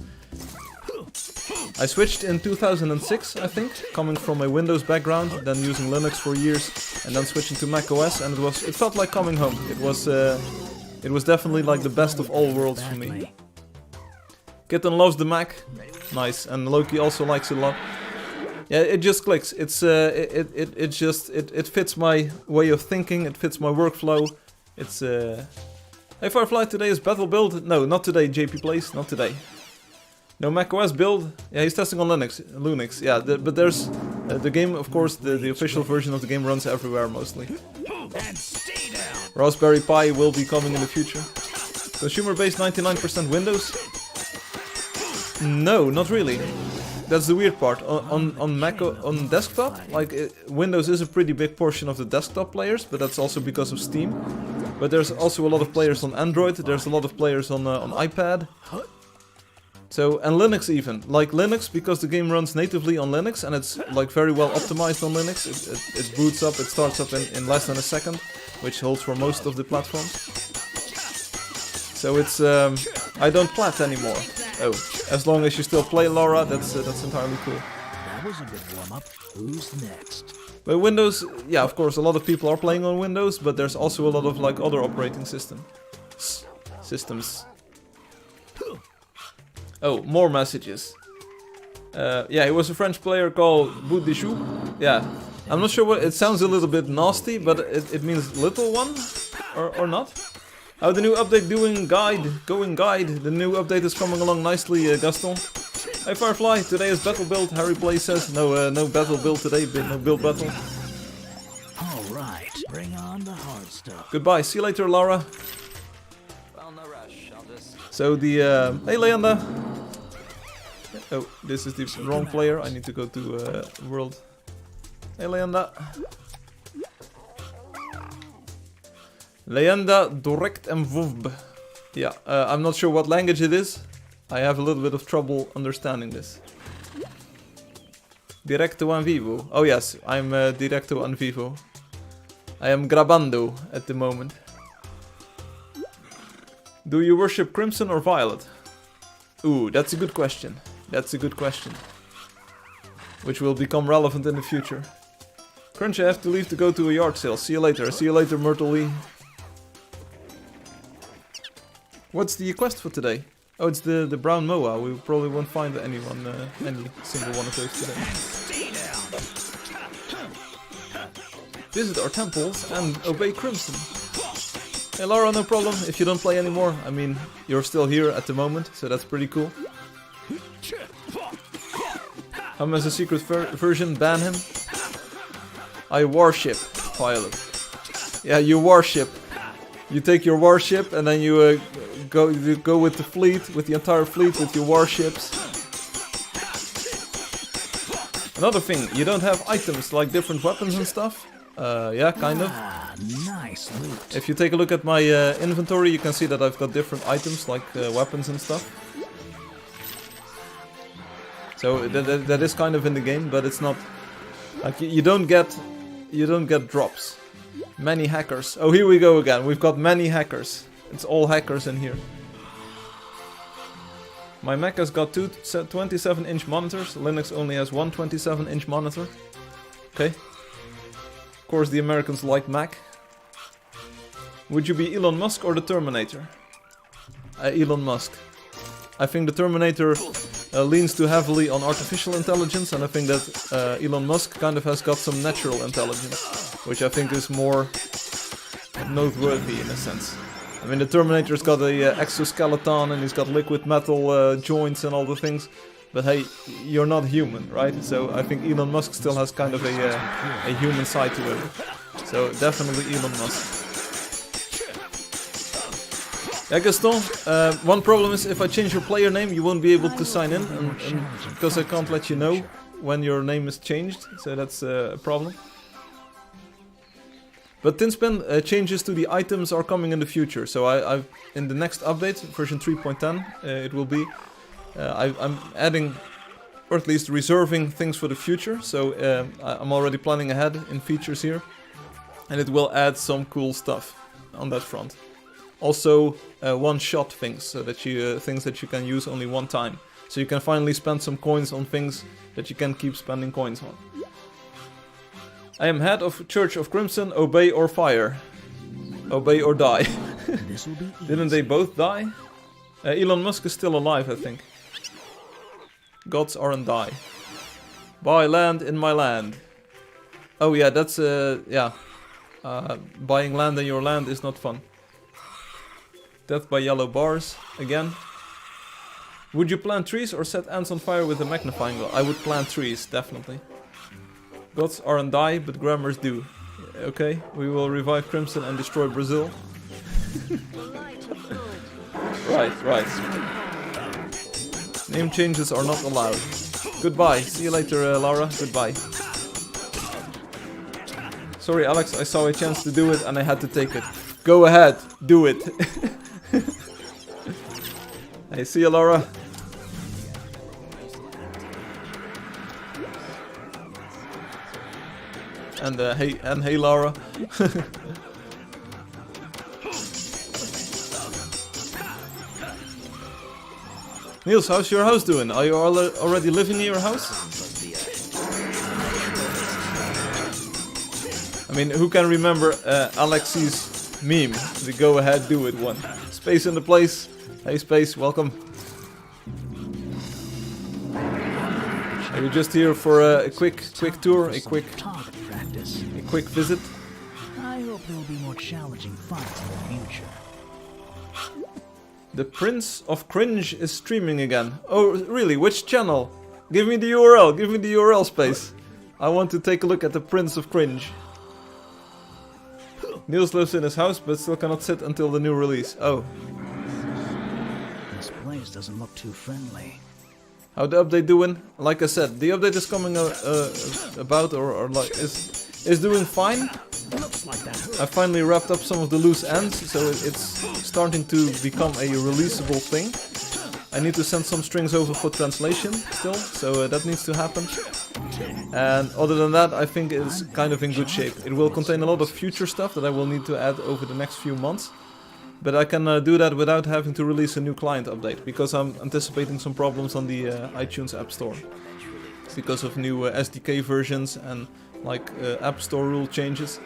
I switched in 2006, I think, coming from a Windows background, then using Linux for years, and then switching to macOS, and it felt like coming home. It was definitely like the best of all worlds for me. Kitten loves the Mac, nice, and Loki also likes it a lot. Yeah, it just clicks. It's it fits my way of thinking. It fits my workflow. It's Hey Firefly, today is battle build. No, not today. JP plays, not today. No macOS build. Yeah, he's testing on Linux. Yeah, but there's the game, of course, the official version of the game runs everywhere mostly. Raspberry Pi will be coming in the future. Consumer base 99% Windows. No, not really. That's the weird part. On Mac, on desktop, like Windows is a pretty big portion of the desktop players, but that's also because of Steam. But there's also a lot of players on Android. There's a lot of players on iPad. So, and Linux even. Like Linux, because the game runs natively on Linux and it's like very well optimized on Linux. It boots up, it starts up in less than a second, which holds for most of the platforms. So it's, I don't plat anymore. Oh, as long as you still play Laura, that's entirely cool. That was a good warm-up. Who's next? But Windows, yeah, of course, a lot of people are playing on Windows, but there's also a lot of like other operating systems. Oh, more messages. Yeah, he was a French player called Bout de Chou. Yeah, I'm not sure what... It sounds a little bit nasty, but it means little one? Or not? Oh, the new update going guide. The new update is coming along nicely, Gaston. Hey Firefly, today is battle build. Harry Play says no battle build today, no build battle. Alright, bring on the hard stuff. Goodbye, see you later, Lara. Well, no rush. I'll just. So the hey Leanda. Oh, this is the wrong player. I need to go to world. Hey Leanda. Leanda direct en vub. Yeah, I'm not sure what language it is. I have a little bit of trouble understanding this. Directo en vivo. Oh yes, I'm directo en vivo. I am grabando at the moment. Do you worship Crimson or Violet? Ooh, that's a good question. That's a good question. Which will become relevant in the future. Crunch, I have to leave to go to a yard sale. See you later. See you later, Myrtle Lee. What's the quest for today? Oh, it's the brown moa. We probably won't find any single one of those today. Visit our temples and obey Crimson. Hey Lara, no problem if you don't play anymore. I mean, you're still here at the moment, so that's pretty cool. Come as a secret version, ban him. I warship Violet. Yeah, you warship. You take your warship and then you go with the fleet, with the entire fleet, with your warships. Another thing, you don't have items like different weapons and stuff. Yeah, kind of. Nice loot. If you take a look at my inventory, you can see that I've got different items like weapons and stuff. So that is kind of in the game, but it's not like you don't get drops. Many hackers. Oh, here we go again. We've got many hackers. It's all hackers in here. My Mac has got two 27-inch monitors. Linux only has one 27-inch monitor. Okay. Of course, the Americans like Mac. Would you be Elon Musk or the Terminator? Elon Musk. I think the Terminator leans too heavily on artificial intelligence, and I think that Elon Musk kind of has got some natural intelligence, which I think is more noteworthy in a sense. I mean, the Terminator's got a exoskeleton and he's got liquid metal joints and all the things, but hey, you're not human, right? So I think Elon Musk still has kind of a human side to him. So definitely Elon Musk. Yeah, Gaston, one problem is if I change your player name, you won't be able to sign in, and because I can't let you know when your name is changed, so that's a problem. But Tinspin, changes to the items are coming in the future, so I've in the next update, version 3.10, it will be, I'm adding, or at least reserving things for the future, so I'm already planning ahead in features here, and it will add some cool stuff on that front. Also, one-shot things, so that things that you can use only one time. So you can finally spend some coins on things that you can keep spending coins on. I am head of Church of Crimson, obey or fire. Obey or die. This will be easy. Didn't they both die? Elon Musk is still alive, I think. Gods aren't die. Buy land in my land. Oh yeah, that's, yeah. Buying land in your land is not fun. Death by yellow bars, again. Would you plant trees or set ants on fire with a magnifying glass? I would plant trees, definitely. Gods aren't die, but grammars do. Okay, we will revive Crimson and destroy Brazil. Right. Name changes are not allowed. Goodbye, see you later, Lara, goodbye. Sorry, Alex, I saw a chance to do it and I had to take it. Go ahead, do it. Hey, see you, Laura. And hey, Laura. Niels, how's your house doing? Are you already living in your house? I mean, who can remember Alex's meme? The go ahead, do it one. Space in the place. Hey Space, welcome. Are you just here for a quick tour, a quick target practice. visit? I hope there will be more challenging fights in the future. The Prince of Cringe is streaming again. Oh, really? Which channel? Give me the URL. Give me the URL space. I want to take a look at the Prince of Cringe. Niels lives in his house, but still cannot sit until the new release. Oh. This place doesn't look too friendly. How the update doing? Like I said, the update is coming about or like is doing fine. Looks like that hurt. I finally wrapped up some of the loose ends, so it's starting to become a releasable thing. I need to send some strings over for translation still, so that needs to happen. And other than that, I think it's kind of in good shape. It will contain a lot of future stuff that I will need to add over the next few months. But I can do that without having to release a new client update, because I'm anticipating some problems on the iTunes App Store. Because of new SDK versions and like App Store rule changes.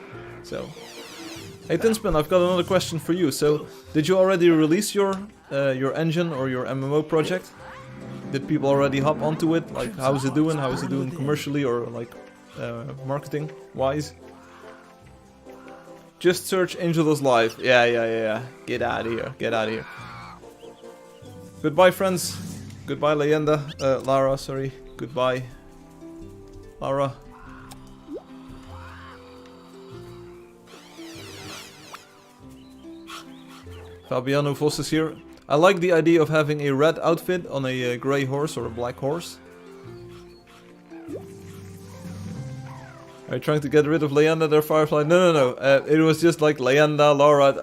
So, hey Tinspin, I've got another question for you. So, did you already release your engine or your MMO project? Did people already hop onto it? Like, how is it doing? How is it doing commercially or like marketing wise? Just search Angeldust Live. Yeah. Get out of here. Get out of here. Goodbye, friends. Goodbye, Lara, sorry. Goodbye, Lara. Fabiano Vos is here. I like the idea of having a red outfit on a grey horse or a black horse. Are you trying to get rid of Leander there, Firefly? No. It was just like Leander, Laura,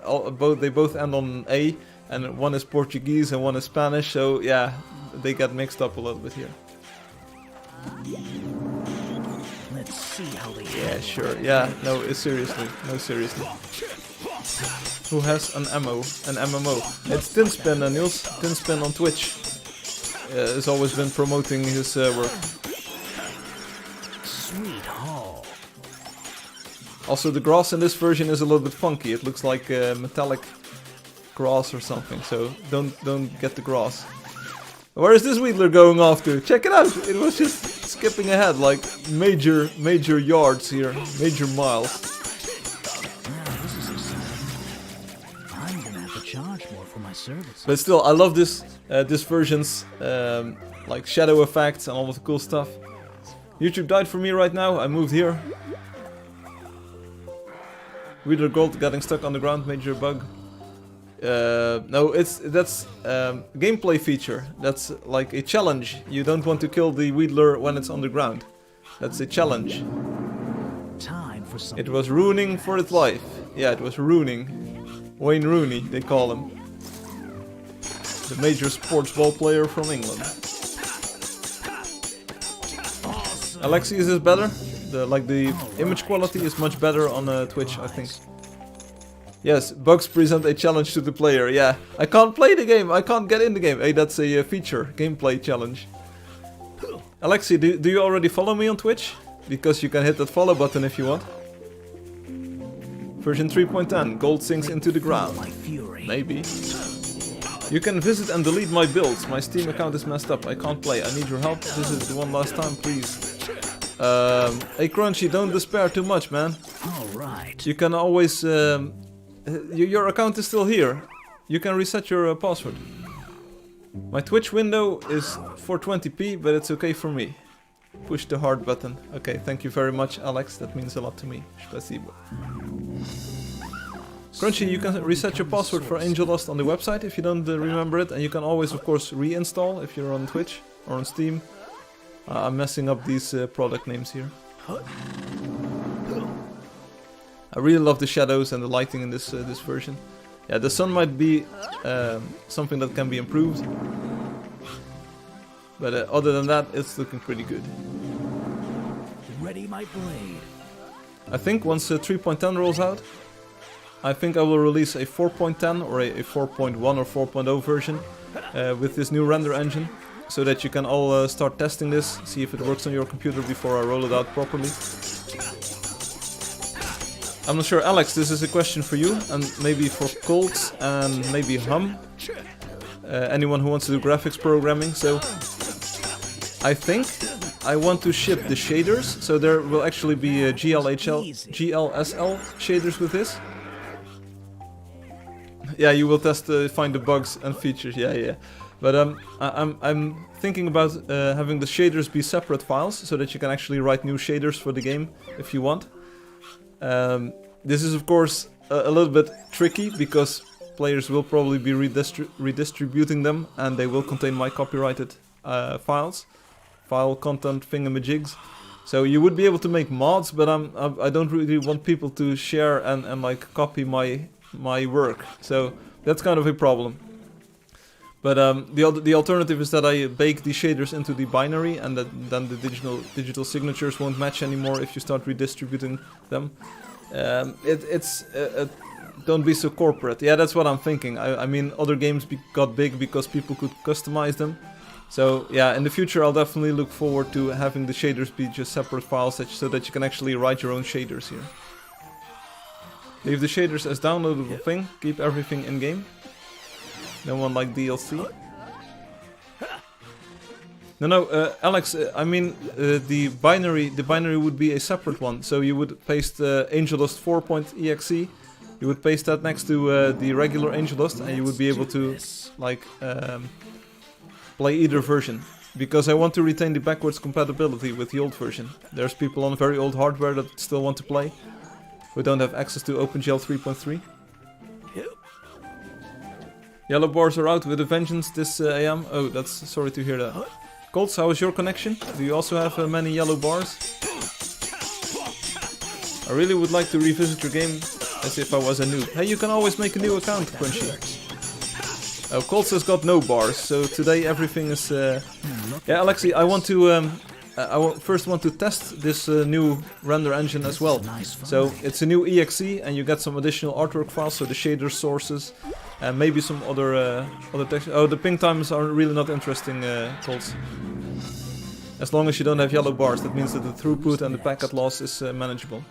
they both end on A, and one is Portuguese and one is Spanish, so yeah, they get mixed up a little bit here. Let's see how they Yeah, sure. Yeah, no, seriously. No, seriously. Who has an MMO? It's Tinspin, Niels. Tinspin on Twitch. Has always been promoting his work. Sweet haul. Also, the grass in this version is a little bit funky. It looks like metallic grass or something. So don't get the grass. Where is this Wheatler going off to? Check it out. It was just skipping ahead like major yards here, major miles. Now this is exciting. I'm gonna have to charge more for my services. But still, I love this version's like shadow effects and all of the cool stuff. YouTube died for me right now. I moved here. Reader Gold getting stuck on the ground, major bug. No, that's gameplay feature. That's like a challenge. You don't want to kill the Wheedler when it's on the ground. That's a challenge. Time for some. It was ruining for its life. Yeah, it was ruining. Wayne Rooney, they call him. The major sports ball player from England. Awesome. Alexi, is this better? The image quality is much better on Twitch, I think. Yes, bugs present a challenge to the player. Yeah, I can't play the game. I can't get in the game. Hey, that's a feature, gameplay challenge. Alexi, do you already follow me on Twitch? Because you can hit that follow button if you want. Version 3.10, gold sinks into the ground. My fury. Maybe. You can visit and delete my builds. My Steam account is messed up. I can't play. I need your help. Visit the one last time, please. Hey Crunchy, don't despair too much, man. Alright. You can always... your account is still here. You can reset your password. My Twitch window is 420p, but it's okay for me. Push the heart button. Okay, thank you very much, Alex. That means a lot to me. Spasibo. Crunchy, you can reset your password for Angeldust on the website if you don't remember it. And you can always, of course, reinstall if you're on Twitch or on Steam. I'm messing up these product names here. I really love the shadows and the lighting in this version. Yeah, the sun might be something that can be improved. But other than that, it's looking pretty good. Ready my blade. I think once 3.10 rolls out, I think I will release a 4.10 or a 4.1 or 4.0 version with this new render engine. So that you can all start testing this, see if it works on your computer before I roll it out properly. I'm not sure, Alex, this is a question for you, and maybe for Colts, and maybe Hum. Anyone who wants to do graphics programming, so... I think I want to ship the shaders, so there will actually be GLSL shaders with this. Yeah, you will test find the bugs and features. Yeah. But I'm thinking about having the shaders be separate files, so that you can actually write new shaders for the game if you want. This is of course a little bit tricky because players will probably be redistributing them, and they will contain my copyrighted files, file content thingamajigs. So you would be able to make mods, but I don't really want people to share and like copy my work. So that's kind of a problem. But the alternative is that I bake the shaders into the binary, and then the digital signatures won't match anymore if you start redistributing them. Don't be so corporate. Yeah, that's what I'm thinking. I mean, other games got big because people could customize them. So yeah, in the future I'll definitely look forward to having the shaders be just separate files so that you can actually write your own shaders here. Leave the shaders as downloadable thing. Keep everything in game. No one like DLC. No, Alex. I mean, the binary would be a separate one. So you would paste Angeldust 4.exe. You would paste that next to the regular Angeldust, and you would be able to like play either version. Because I want to retain the backwards compatibility with the old version. There's people on very old hardware that still want to play, who don't have access to OpenGL 3.3. Yellow bars are out with a vengeance this AM. Oh, that's sorry to hear that. Colts, how is your connection? Do you also have many yellow bars? I really would like to revisit your game as if I was a noob. Hey, you can always make a new account, Crunchy. Oh, Colts has got no bars, so today everything is... Yeah, Alexi, I want to... first want to test this new render engine as well. So it's a new exe, and you get some additional artwork files, so the shader sources, and maybe some other text. Oh, the ping times are really not interesting, Colts. As long as you don't have yellow bars, that means that the throughput and the packet loss is manageable.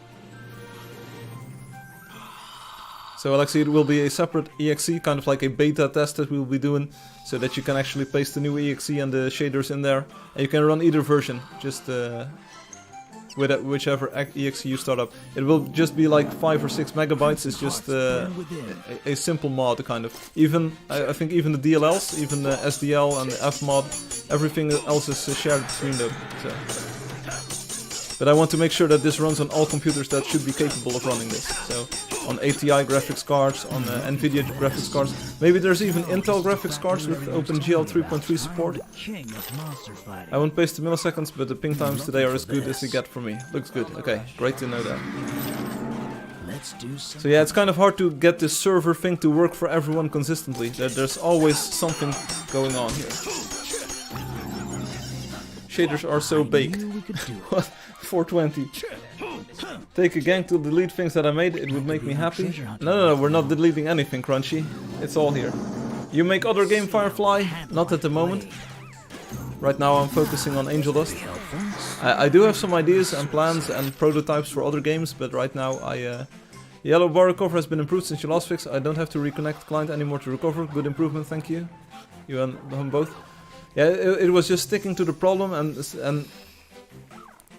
So Alexi, it will be a separate exe, kind of like a beta test that we'll be doing, so that you can actually paste the new exe and the shaders in there, and you can run either version, just with whichever exe you start up. It will just be like 5 or 6 megabytes. It's just a simple mod, kind of. Even I think even the DLLs, even the SDL and the Fmod, everything else is shared between them. So. But I want to make sure that this runs on all computers that should be capable of running this. So on ATI graphics cards, on NVIDIA graphics cards. Maybe there's even Intel graphics cards with OpenGL 3.3 support. I won't paste the milliseconds, but the ping times today are as good as they get for me. Looks good. Okay, great to know that. So yeah, it's kind of hard to get this server thing to work for everyone consistently. There's always something going on here. Shaders are so baked. What? 420. Take a gang to delete things that I made, it would make me happy. No, we're not deleting anything, Crunchy. It's all here. You make other game, Firefly? Not at the moment. Right now I'm focusing on Angeldust. I do have some ideas and plans and prototypes for other games, but right now Yellow bar recover has been improved since your last fix. I don't have to reconnect client anymore to recover. Good improvement, thank you. You and them both. Yeah, it was just sticking to the problem and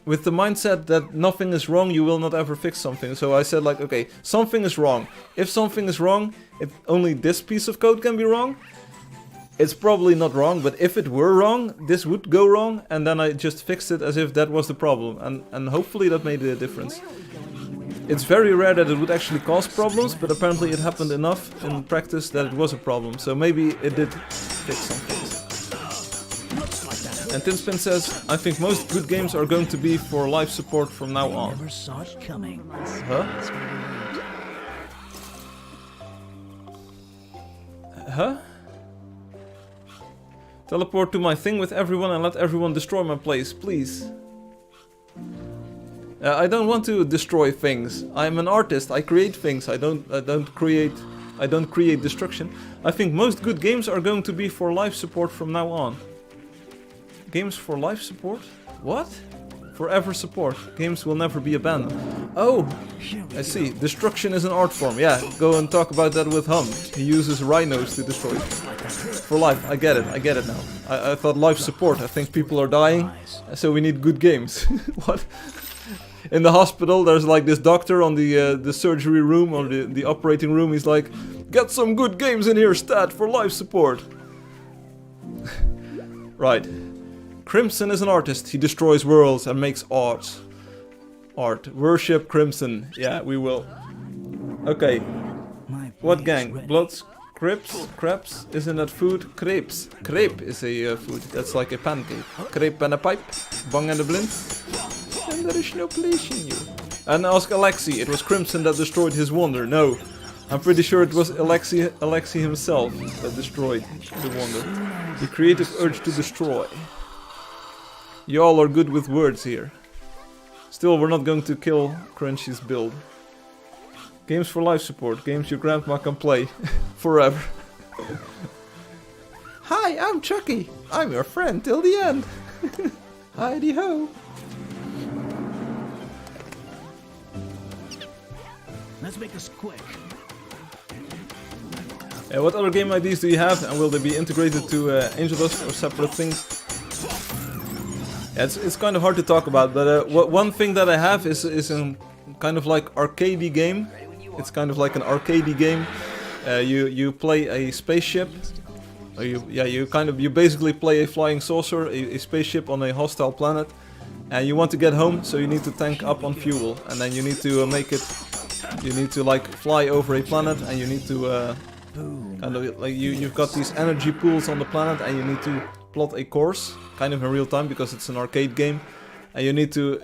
with the mindset that nothing is wrong, you will not ever fix something. So I said like, okay, something is wrong. If something is wrong, if only this piece of code can be wrong, it's probably not wrong. But if it were wrong, this would go wrong. And then I just fixed it as if that was the problem. And hopefully that made a difference. It's very rare that it would actually cause problems, but apparently it happened enough in practice that it was a problem. So maybe it did fix some things. And Tinspin says, I think most good games are going to be for live support from now on. Huh? Huh? Teleport to my thing with everyone and let everyone destroy my place, please. I don't want to destroy things. I'm an artist. I create things. I don't create destruction. I think most good games are going to be for live support from now on. Games for life support? What? Forever support. Games will never be abandoned. Oh, I see. Destruction is an art form. Yeah, go and talk about that with Hum. He uses rhinos to destroy it. for life. I get it now. I thought life support. I think people are dying, so we need good games. What? In the hospital, there's like this doctor on the surgery room or the operating room. He's like, get some good games in here, stat, for life support. Right. Crimson is an artist. He destroys worlds and makes art. Worship Crimson. Yeah, we will. Okay. What gang? Bloods? Crepes? Crepes? Isn't that food? Crepes. Crepe is a food. That's like a pancake. Crepe and a pipe. Bang and a blind. And there is no place in you. And ask Alexi. It was Crimson that destroyed his wonder. No. I'm pretty sure it was Alexi himself that destroyed the wonder. The creative urge to destroy. You all are good with words here. Still, we're not going to kill Crunchy's build. Games for life support. Games your grandma can play forever. Hi, I'm Chucky. I'm your friend till the end. Heidi ho. Let's make this quick. What other game ideas do you have, and will they be integrated to Angeldust or separate things? Yeah, it's kind of hard to talk about, but one thing that I have is a kind of like arcadey game. It's kind of like an arcadey game. You play a spaceship. You basically play a flying saucer, a spaceship on a hostile planet, and you want to get home, so you need to tank up on fuel, and then you need to make it. You need to like fly over a planet, and you need to kind of like you've got these energy pools on the planet, and you need to plot a course, kind of in real time because it's an arcade game, and you need to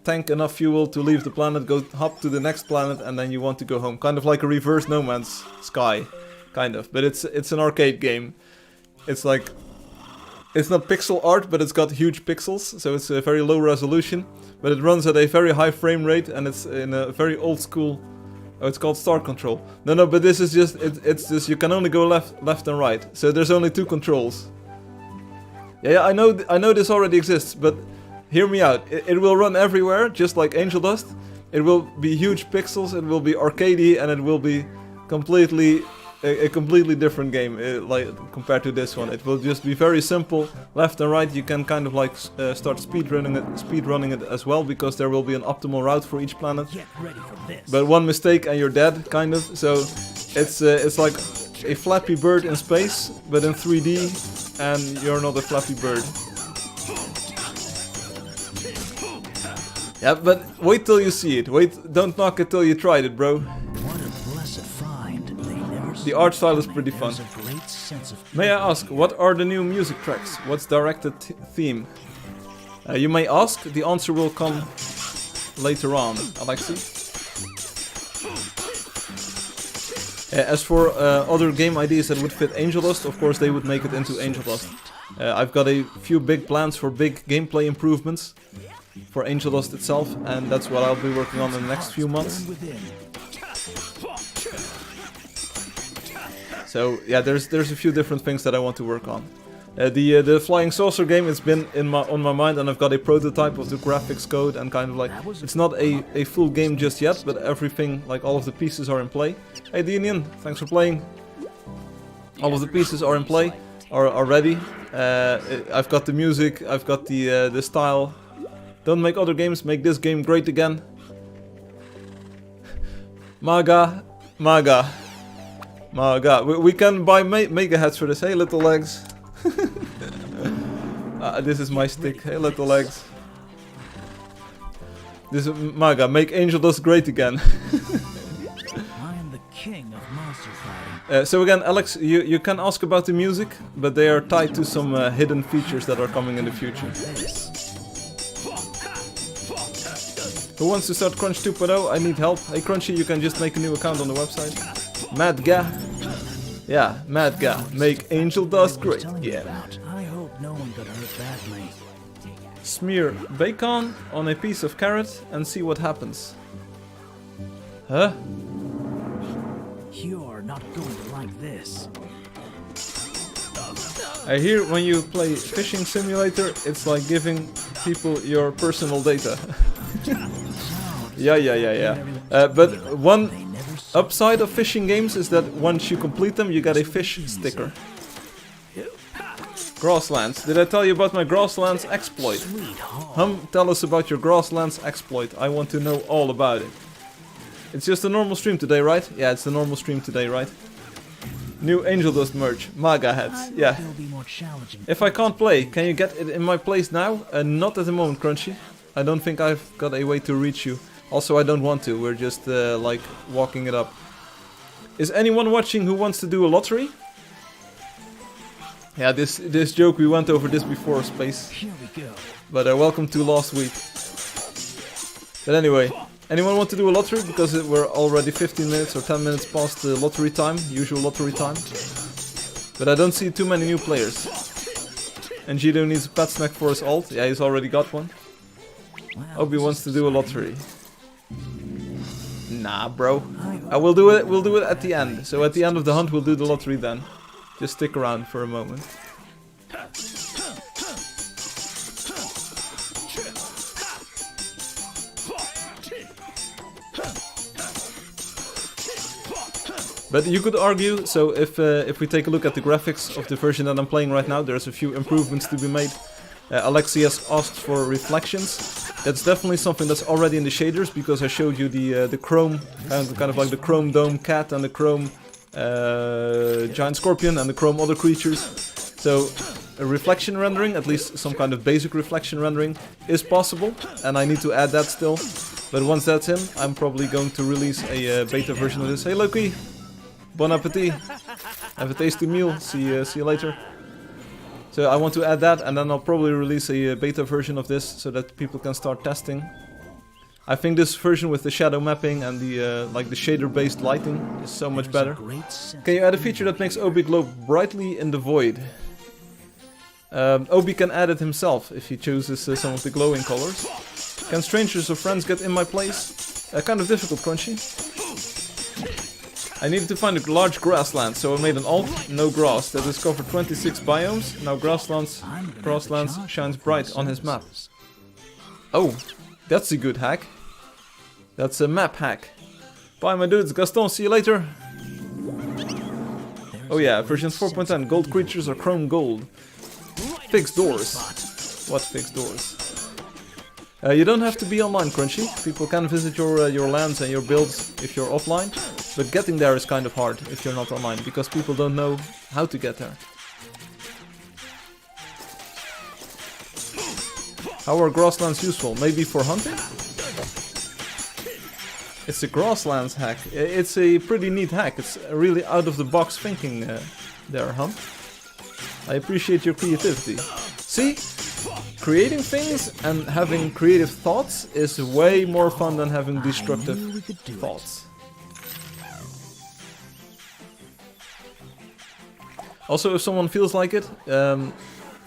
tank enough fuel to leave the planet, go hop to the next planet, and then you want to go home, kind of like a reverse No Man's Sky, kind of. But it's an arcade game. It's like it's not pixel art, but it's got huge pixels, so it's a very low resolution, but it runs at a very high frame rate, and it's in a very old school. Oh, it's called Star Control. No, but this is just it's just you can only go left and right, so there's only two controls. Yeah, I know this already exists, but hear me out. It will run everywhere, just like Angeldust. It will be huge pixels, it will be arcadey, and it will be completely a completely different game, like compared to this one. It will just be very simple, left and right. You can kind of like start speedrunning it as well, because there will be an optimal route for each planet. Get ready for this. But one mistake and you're dead, kind of. So it's like a Flappy Bird in space, but in 3D, and you're not a Flappy Bird. Yeah, but wait till you see it. Wait, don't knock it till you tried it, bro. What a blessed find. They never The art style is pretty fun. There's a great sense of May I ask, what are the new music tracks? What's directed theme? You may ask, the answer will come later on, Alexi. As for other game ideas that would fit Angeldust, of course they would make it into Angeldust. I've got a few big plans for big gameplay improvements for Angeldust itself, and that's what I'll be working on in the next few months. So yeah, there's a few different things that I want to work on. The flying saucer game, it's been on my mind, and I've got a prototype of the graphics code, and kind of like it's not a full game just yet, but everything, like all of the pieces are in play. Hey Dinian, thanks for playing. All of the pieces are in play, are ready. I've got the music, I've got the style. Don't make other games, make this game great again. Maga. We can buy mega heads for this. Hey, little legs. This is my stick. Hey, little legs. This is Maga. Make Angeldust great again. I am the king of monster fighting. So again, Alex, you can ask about the music, but they are tied to some hidden features that are coming in the future. Who wants to start Crunch 2.0? I need help. Hey Crunchy, you can just make a new account on the website. Madga. Yeah, Madga. Make Angeldust great. Yeah. I hope no one got hurt badly. Smear bacon on a piece of carrot and see what happens. Huh? You're not going to like this. I hear when you play fishing simulator, it's like giving people your personal data. Yeah. But one upside of fishing games is that once you complete them, you get a fish sticker. Grasslands. Did I tell you about my Grasslands exploit? Sweet home. Tell us about your Grasslands exploit. I want to know all about it. It's just a normal stream today, right? Yeah, it's a normal stream today, right? New Angeldust merch. MAGA hats. Yeah. There'll be more challenging. If I can't play, can you get it in my place now? Not at the moment, Crunchy. I don't think I've got a way to reach you. Also, I don't want to. We're just, like, walking it up. Is anyone watching who wants to do a lottery? Yeah, this joke, we went over this before, Space. Here we go. But welcome to last week. But anyway, anyone want to do a lottery? Because we're already 15 minutes or 10 minutes past the lottery time, usual lottery time. But I don't see too many new players. And Gido needs a pet snack for his ult. Yeah, he's already got one. Wow, Obi this wants is to do a exciting. lottery. Nah, bro. We'll do it. We'll do it at the end. So at the end of the hunt, we'll do the lottery then. Just stick around for a moment. But you could argue, so if we take a look at the graphics of the version that I'm playing right now, there's a few improvements to be made. Alexius asked for reflections. That's definitely something that's already in the shaders, because I showed you the chrome, kind of like the chrome dome cat and the chrome giant scorpion and the chrome other creatures. So a reflection rendering, at least some kind of basic reflection rendering, is possible, and I need to add that still. But once that's in, I'm probably going to release a beta version of this. Hey Loki! Bon appetit! Have a tasty meal. See you later. So I want to add that, and then I'll probably release a beta version of this so that people can start testing. I think this version with the shadow mapping and the like the shader-based lighting is so much better. Can you add a feature that makes Obi glow brightly in the void? Obi can add it himself if he chooses some of the glowing colors. Can strangers or friends get in my place? Kind of difficult, Crunchy. I needed to find a large grassland, so I made an alt, no grass, that has covered 26 biomes. Now grasslands shines bright on his map. Oh, that's a good hack. That's a map hack. Bye my dudes, Gaston, see you later. Oh yeah, version 4.10, gold creatures are chrome gold. Fixed doors. What fixed doors? You don't have to be online, Crunchy. People can visit your lands and your builds if you're offline. But getting there is kind of hard if you're not online, because people don't know how to get there. How are grasslands useful? Maybe for hunting? It's a grasslands hack. It's a pretty neat hack. It's really out of the box thinking there, huh? I appreciate your creativity. See? Creating things and having creative thoughts is way more fun than having destructive thoughts. Also, if someone feels like it,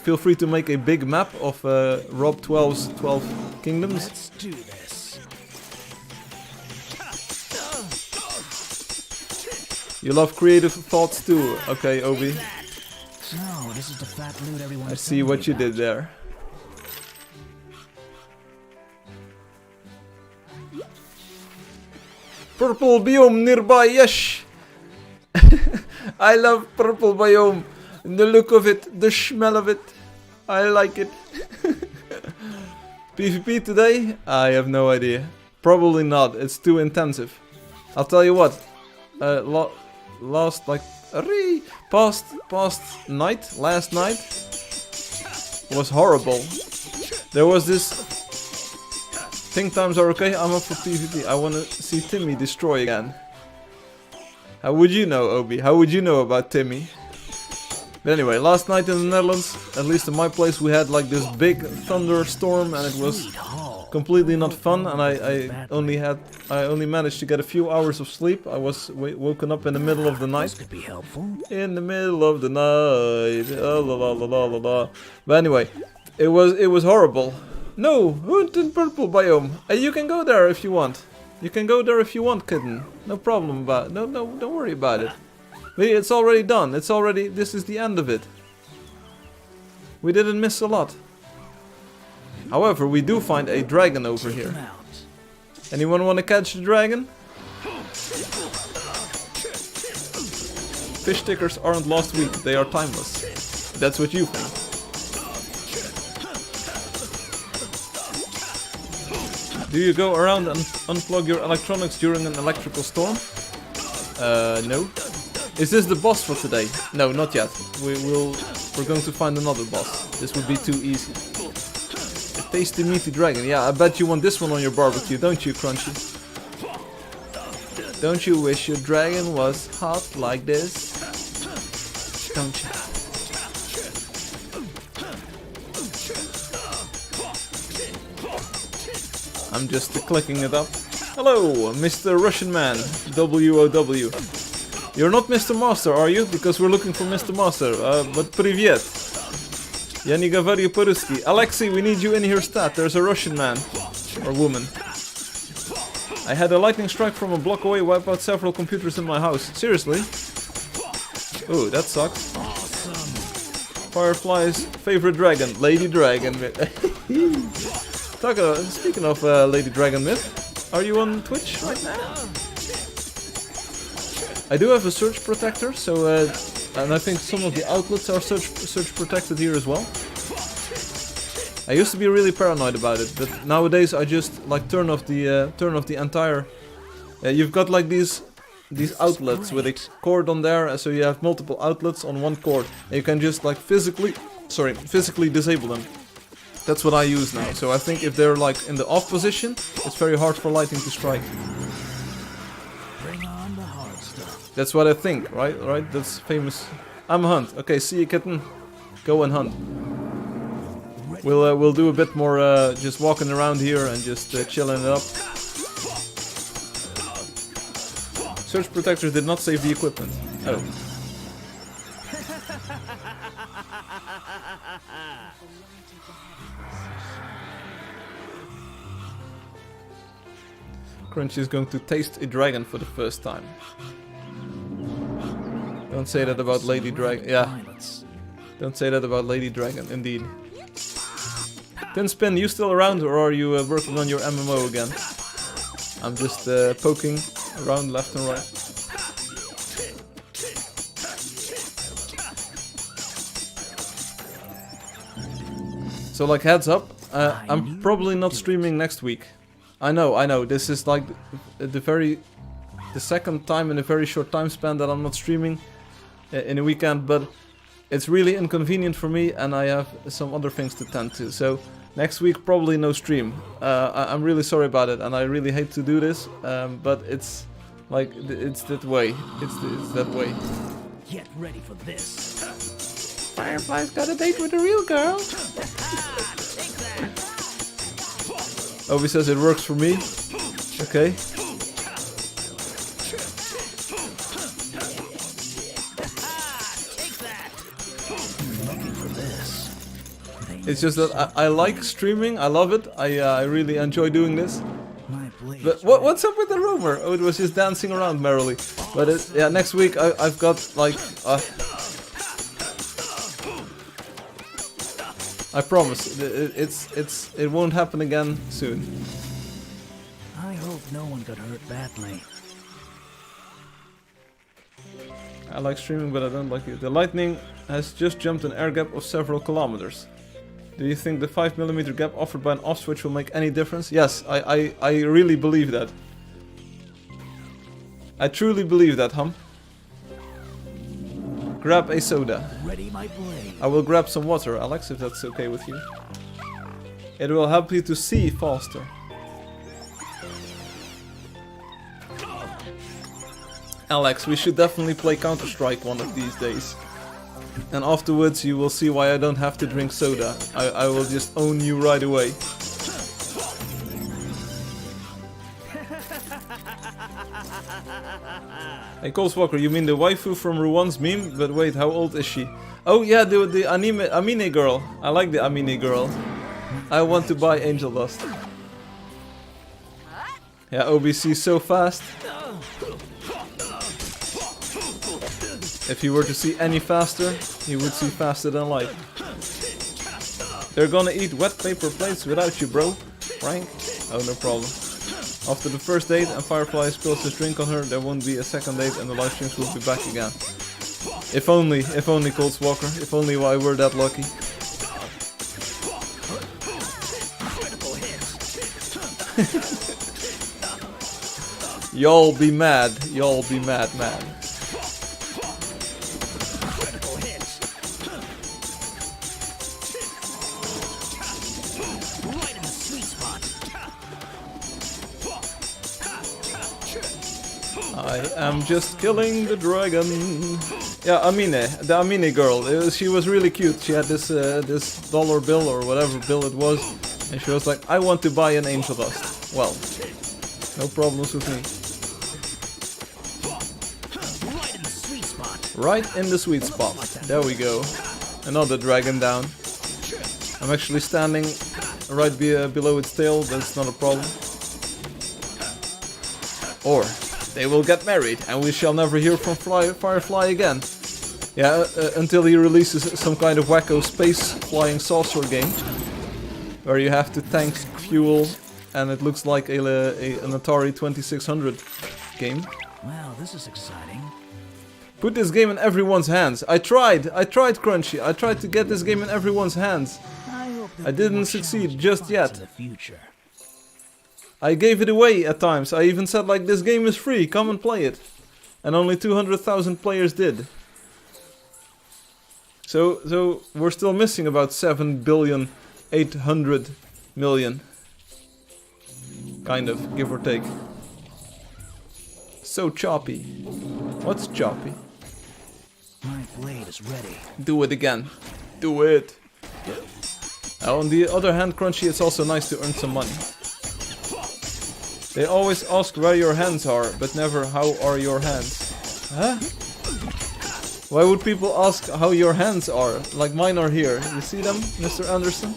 feel free to make a big map of Rob 12's 12 Kingdoms. Let's do this. You love creative thoughts too, okay, Obi? No, this is the fat loot everyone. I see what you did there. Purple biome nearby, yes! I love purple biome. The look of it, the smell of it. I like it. PvP today? I have no idea. Probably not, it's too intensive. I'll tell you what. Last night was horrible. There was this think times are okay, I'm up for PvP. I wanna see Timmy destroy again. How would you know, Obi? How would you know about Timmy? But anyway, last night in the Netherlands, at least in my place, we had like this big thunderstorm and it was completely not fun, and I only managed to get a few hours of sleep. I was woken up in the middle of the night. Could be helpful. In the middle of the night. La, la, la, la, la, la. But anyway, it was horrible. No, hunt in purple biome. You can go there if you want. You can go there if you want, kitten. No problem about it. No, don't worry about it. It's already done. This is the end of it. We didn't miss a lot. However, we do find a dragon over here. Anyone want to catch the dragon? Fish stickers aren't lost week, they are timeless. That's what you think. Do you go around and unplug your electronics during an electrical storm? No. Is this the boss for today? No, not yet. We're going to find another boss. This would be too easy. A tasty meaty dragon. Yeah, I bet you want this one on your barbecue, don't you, Crunchy? Don't you wish your dragon was hot like this? Don't you? I'm just clicking it up. Hello, Mr. Russian Man, WOW. You're not Mr. Master, are you? Because we're looking for Mr. Master. But привет. Я не говорю по-русски. Alexei, we need you in here stat. There's a Russian man. Or woman. I had a lightning strike from a block away, wipe out several computers in my house. Seriously? Ooh, that sucks. Firefly's favorite dragon, Lady Dragon. Speaking of Lady Dragon Myth, are you on Twitch right now? I do have a search protector, so and I think some of the outlets are search protected here as well. I used to be really paranoid about it, but nowadays I just like turn off the entire. You've got like these outlets with a cord on there, so you have multiple outlets on one cord, and you can just like physically disable them. That's what I use now. So I think if they're like in the off position, it's very hard for lightning to strike. Bring on the hard stuff. That's what I think, right? Right? That's famous. I'm a hunt. Okay, see you, kitten. Go and hunt. We'll do a bit more just walking around here and just chilling it up. Search protectors did not save the equipment. Oh. Crunchy is going to taste a dragon for the first time. Don't say that about Lady Dragon. Yeah. Don't say that about Lady Dragon, indeed. Tinspin, you still around or are you working on your MMO again? I'm just poking around left and right. So like heads up, I'm probably not streaming next week. I know, this is like the second time in a very short time span that I'm not streaming in a weekend, but it's really inconvenient for me and I have some other things to tend to. So next week probably no stream. I'm really sorry about it and I really hate to do this, but it's like it's that way. It's that way. Get ready for this. Firefly's got a date with a real girl. Obi says it works for me. Okay. It's just that I like streaming. I love it. I really enjoy doing this. But what's up with the rumor? Oh, it was just dancing around merrily. But yeah, next week I've got like. I promise, it won't happen again soon. I hope no one got hurt badly. I like streaming, but I don't like you. The lightning has just jumped an air gap of several kilometers. Do you think the 5mm gap offered by an off switch will make any difference? Yes, I really believe that. I truly believe that, Hum. Grab a soda. Ready, my blade. I will grab some water, Alex, if that's okay with you. It will help you to see faster. Alex, we should definitely play Counter-Strike one of these days. And afterwards you will see why I don't have to drink soda. I will just own you right away. Hey Coleswalker, you mean the waifu from Ruan's meme? But wait, how old is she? Oh yeah, the Amine girl. I like the Amine girl. I want to buy Angeldust. Yeah, OBC so fast. If he were to see any faster, he would see faster than light. They're gonna eat wet paper plates without you, bro. Frank? Oh, no problem. After the first date and Firefly spills his drink on her, there won't be a second date and the live streams will be back again. If only Coleswalker, if only I were that lucky. Y'all be mad. Y'all be mad, man. Critical hit. Right in the sweet spot. I am just killing the dragon. Yeah, Amine, the Amine girl. She was really cute. She had this this dollar bill or whatever bill it was, and she was like, "I want to buy an Angeldust." Well, no problems with me. Right in the sweet spot. Right in the sweet spot. There we go. Another dragon down. I'm actually standing right below its tail. That's not a problem. Or they will get married, and we shall never hear from Firefly again. Yeah, until he releases some kind of wacko space flying saucer game, where you have to tank fuel, and it looks like an Atari 2600 game. Well, this is exciting. Put this game in everyone's hands. I tried, Crunchy. I tried to get this game in everyone's hands. I didn't succeed just yet. In the future. I gave it away at times. I even said like, this game is free, come and play it. And only 200,000 players did. So we're still missing about 7,800,000,000. Kind of, give or take. So choppy. What's choppy? My blade is ready. Do it again. Do it. On the other hand, Crunchy, it's also nice to earn some money. They always ask where your hands are, but never how are your hands. Huh? Why would people ask how your hands are? Like mine are here. You see them, Mr. Anderson?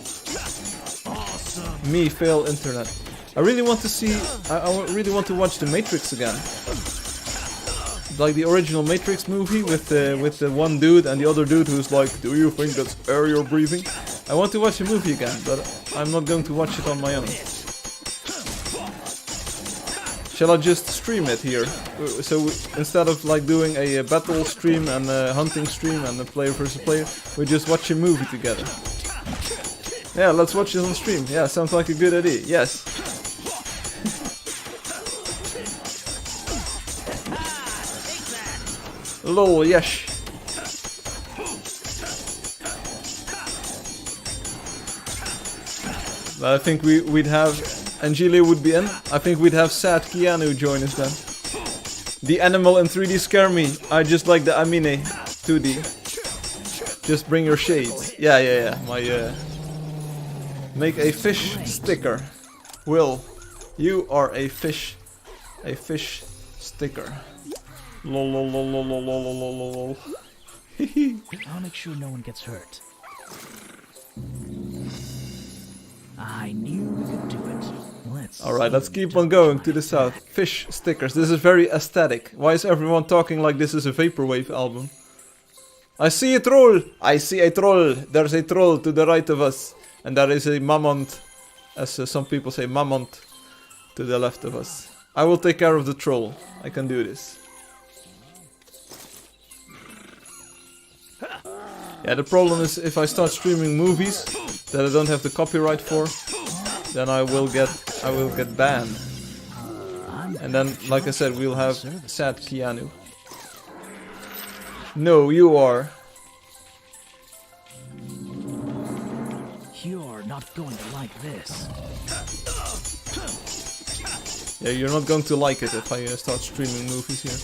Awesome. Me, fail internet. I really want to see... I really want to watch The Matrix again. Like the original Matrix movie with the one dude and the other dude who's like, do you think that's air you're breathing? I want to watch the movie again, but I'm not going to watch it on my own. Shall I just stream it here? So instead of like doing a battle stream and a hunting stream and a player versus player, we just watch a movie together. Yeah, let's watch it on stream. Yeah, sounds like a good idea. Yes. Lol, yes. I think we'd have... Angelia would be in. I think we'd have sad Keanu join us then. The animal in 3D scare me. I just like the Amine 2D. Just bring your shades. Yeah. My make a fish sticker. Will, you are a fish sticker. Lol. I'll make sure no one gets hurt. I knew we could do it. Alright, let's keep on going to the south. Fish stickers. This is very aesthetic. Why is everyone talking like this is a Vaporwave album? I see a troll! I see a troll! There's a troll to the right of us. And there is a mammoth, as some people say, mammoth, to the left of us. I will take care of the troll. I can do this. Yeah, the problem is if I start streaming movies that I don't have the copyright for, then I will get banned. And then, like I said, we'll have sad Keanu. No, you are. You're not going to like this. Yeah, you're not going to like it if I start streaming movies here.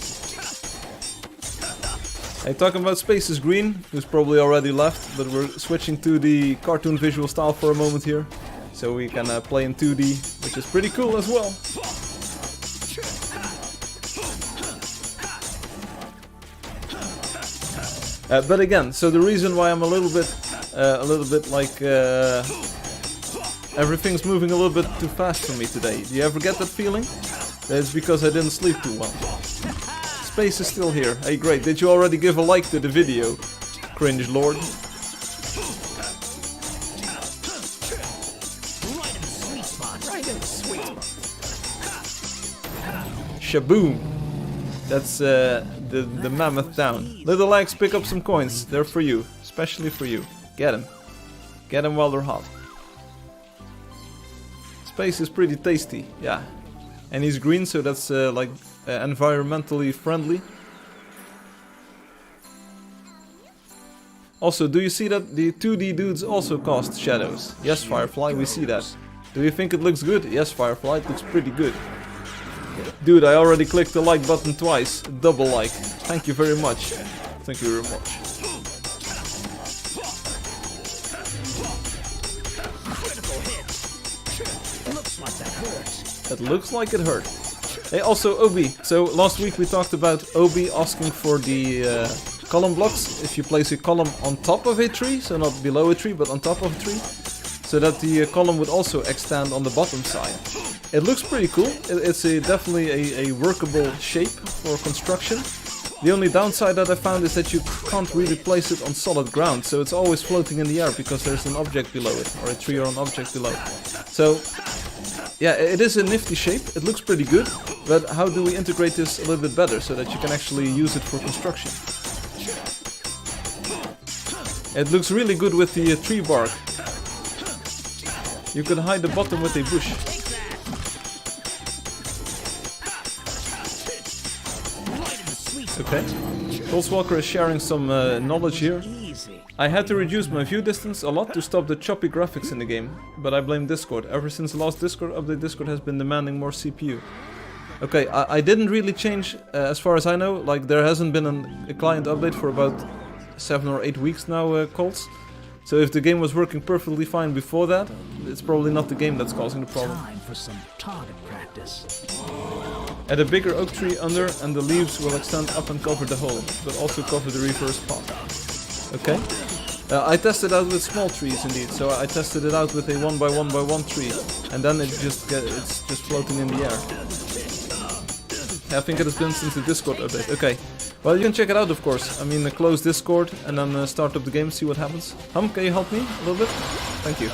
Hey, talking about Space is Green, who's probably already left, but we're switching to the cartoon visual style for a moment here. So we can play in 2D, which is pretty cool as well. But again, so the reason why I'm a little bit like everything's moving a little bit too fast for me today. Do you ever get that feeling? That's because I didn't sleep too well. Space is still here. Hey, great. Did you already give a like to the video, Cringe Lord? Shaboom! That's the mammoth down. Little legs, pick up some coins. They're for you, especially for you. Get them. Get them while they're hot. Space is pretty tasty, yeah. And he's green, so that's like environmentally friendly. Also, do you see that the 2D dudes also cast shadows? Yes, Firefly, we see that. Do you think it looks good? Yes, Firefly, it looks pretty good. Dude, I already clicked the like button twice. Double like. Thank you very much. Thank you very much. It looks like it hurt. Hey, also Obi. So last week we talked about Obi asking for the column blocks. If you place a column on top of a tree, so not below a tree, but on top of a tree, so that the column would also extend on the bottom side. It looks pretty cool. It's definitely a workable shape for construction. The only downside that I found is that you can't really place it on solid ground, so it's always floating in the air because there's an object below it, or a tree or an object below it. So yeah, it is a nifty shape, it looks pretty good, but how do we integrate this a little bit better so that you can actually use it for construction? It looks really good with the tree bark. You could hide the bottom with a bush. Okay, Walker is sharing some knowledge here. I had to reduce my view distance a lot to stop the choppy graphics in the game, but I blame Discord. Ever since the last Discord update, Discord has been demanding more CPU. Okay, I didn't really change, as far as I know, like there hasn't been a client update for about 7 or 8 weeks now, Colts. So if the game was working perfectly fine before that, it's probably not the game that's causing the problem. Time for some target practice. Add a bigger oak tree under and the leaves will extend up and cover the hole, but also cover the reverse path. Okay. I tested out with small trees indeed, so I tested it out with a 1x1x1 tree, and then it's just floating in the air. I think it has been since the Discord update. Okay. Well, you can check it out, of course. I mean, close Discord and then start up the game, see what happens. Hum, can you help me a little bit? Thank you.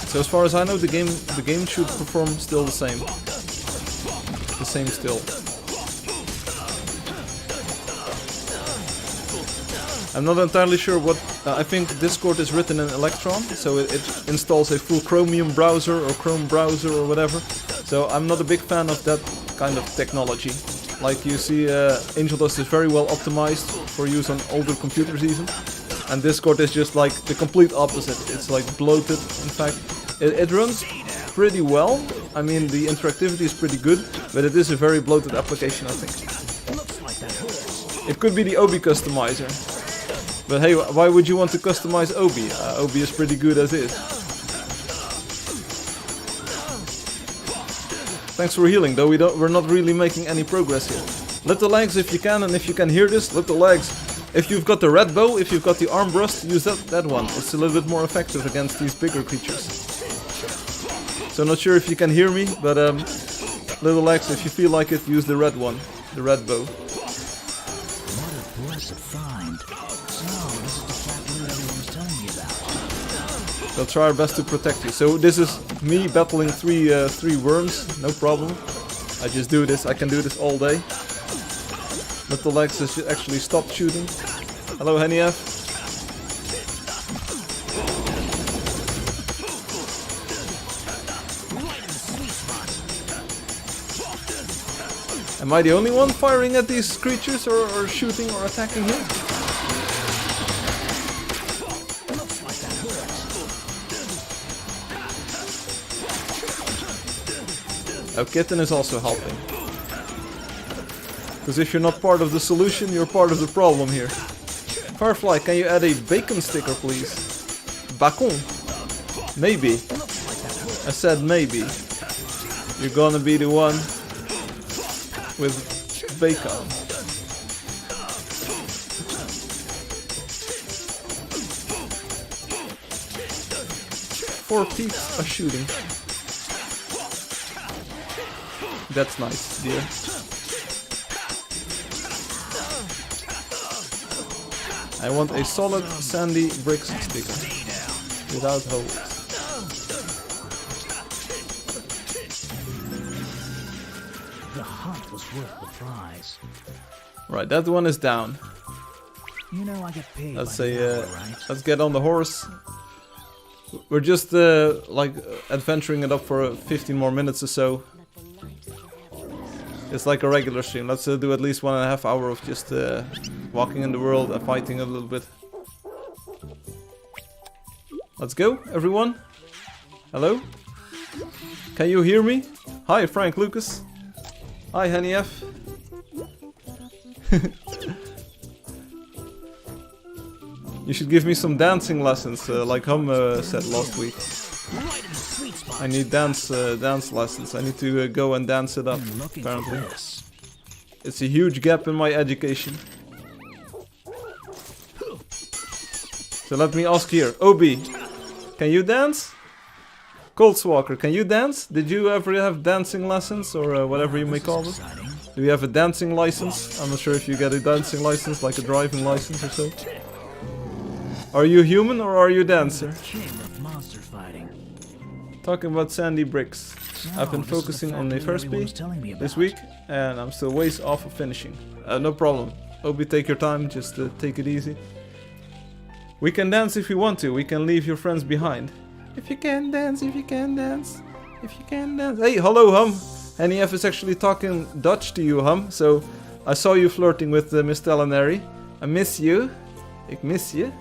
So as far as I know, the game should perform still the same. The same still. I'm not entirely sure what... I think Discord is written in Electron, so it installs a full Chromium browser or Chrome browser or whatever. So I'm not a big fan of that kind of technology. Like you see, Angeldust is very well optimized for use on older computers even. And Discord is just like the complete opposite. It's like bloated, in fact. It runs pretty well. I mean, the interactivity is pretty good, but it is a very bloated application, I think. It could be the Obi customizer. But hey, why would you want to customize Obi? Obi is pretty good as is. Thanks for healing, though we're not really making any progress here. Little legs if you can, and if you can hear this, little legs. If you've got the red bow, if you've got the arm burst, use that one. It's a little bit more effective against these bigger creatures. So not sure if you can hear me, but little legs, if you feel like it, use the red one, the red bow. What a blessed find. So, this is the flat loot everyone was telling me about. We'll try our best to protect you. So this is me battling three worms, no problem. I just do this, I can do this all day. Little legs has actually stopped shooting. Hello, Henief. Am I the only one firing at these creatures or shooting or attacking here? Oh, Kitten is also helping. Because if you're not part of the solution, you're part of the problem here. Firefly, can you add a bacon sticker, please? Bacon. Maybe. I said maybe. You're gonna be the one with bacon. Four peeps are shooting. That's nice, dear. I want a solid sandy bricks sticker. Without holes. The hunt was worth the prize. Right, that one is down. You know I get paid. Let's by the say, hour, right? let's get on the horse We're just like adventuring it up for 15 more minutes or so. It's like a regular stream. Let's do at least 1.5 hours of just walking in the world and fighting a little bit. Let's go, everyone. Hello? Can you hear me? Hi, Frank Lucas. Hi, Henny F. You should give me some dancing lessons, like Hum said last week. I need dance lessons. I need to go and dance it up, apparently. It's a huge gap in my education. So let me ask here. Obi, can you dance? Coltswalker, can you dance? Did you ever have dancing lessons, or whatever you may call it? Do you have a dancing license? I'm not sure if you get a dancing license, like a driving license or so. Are you human or are you dancer? Talking about sandy bricks. I've been focusing on the first B this week, and I'm still ways off of finishing. No problem. Obi, take your time, just take it easy. We can dance if you want to, we can leave your friends behind. If you can dance, if you can dance, if you can dance. Hey, hello Hum! NEF is actually talking Dutch to you, Hum, so I saw you flirting with Miss Telenary. I miss you. Ik miss you.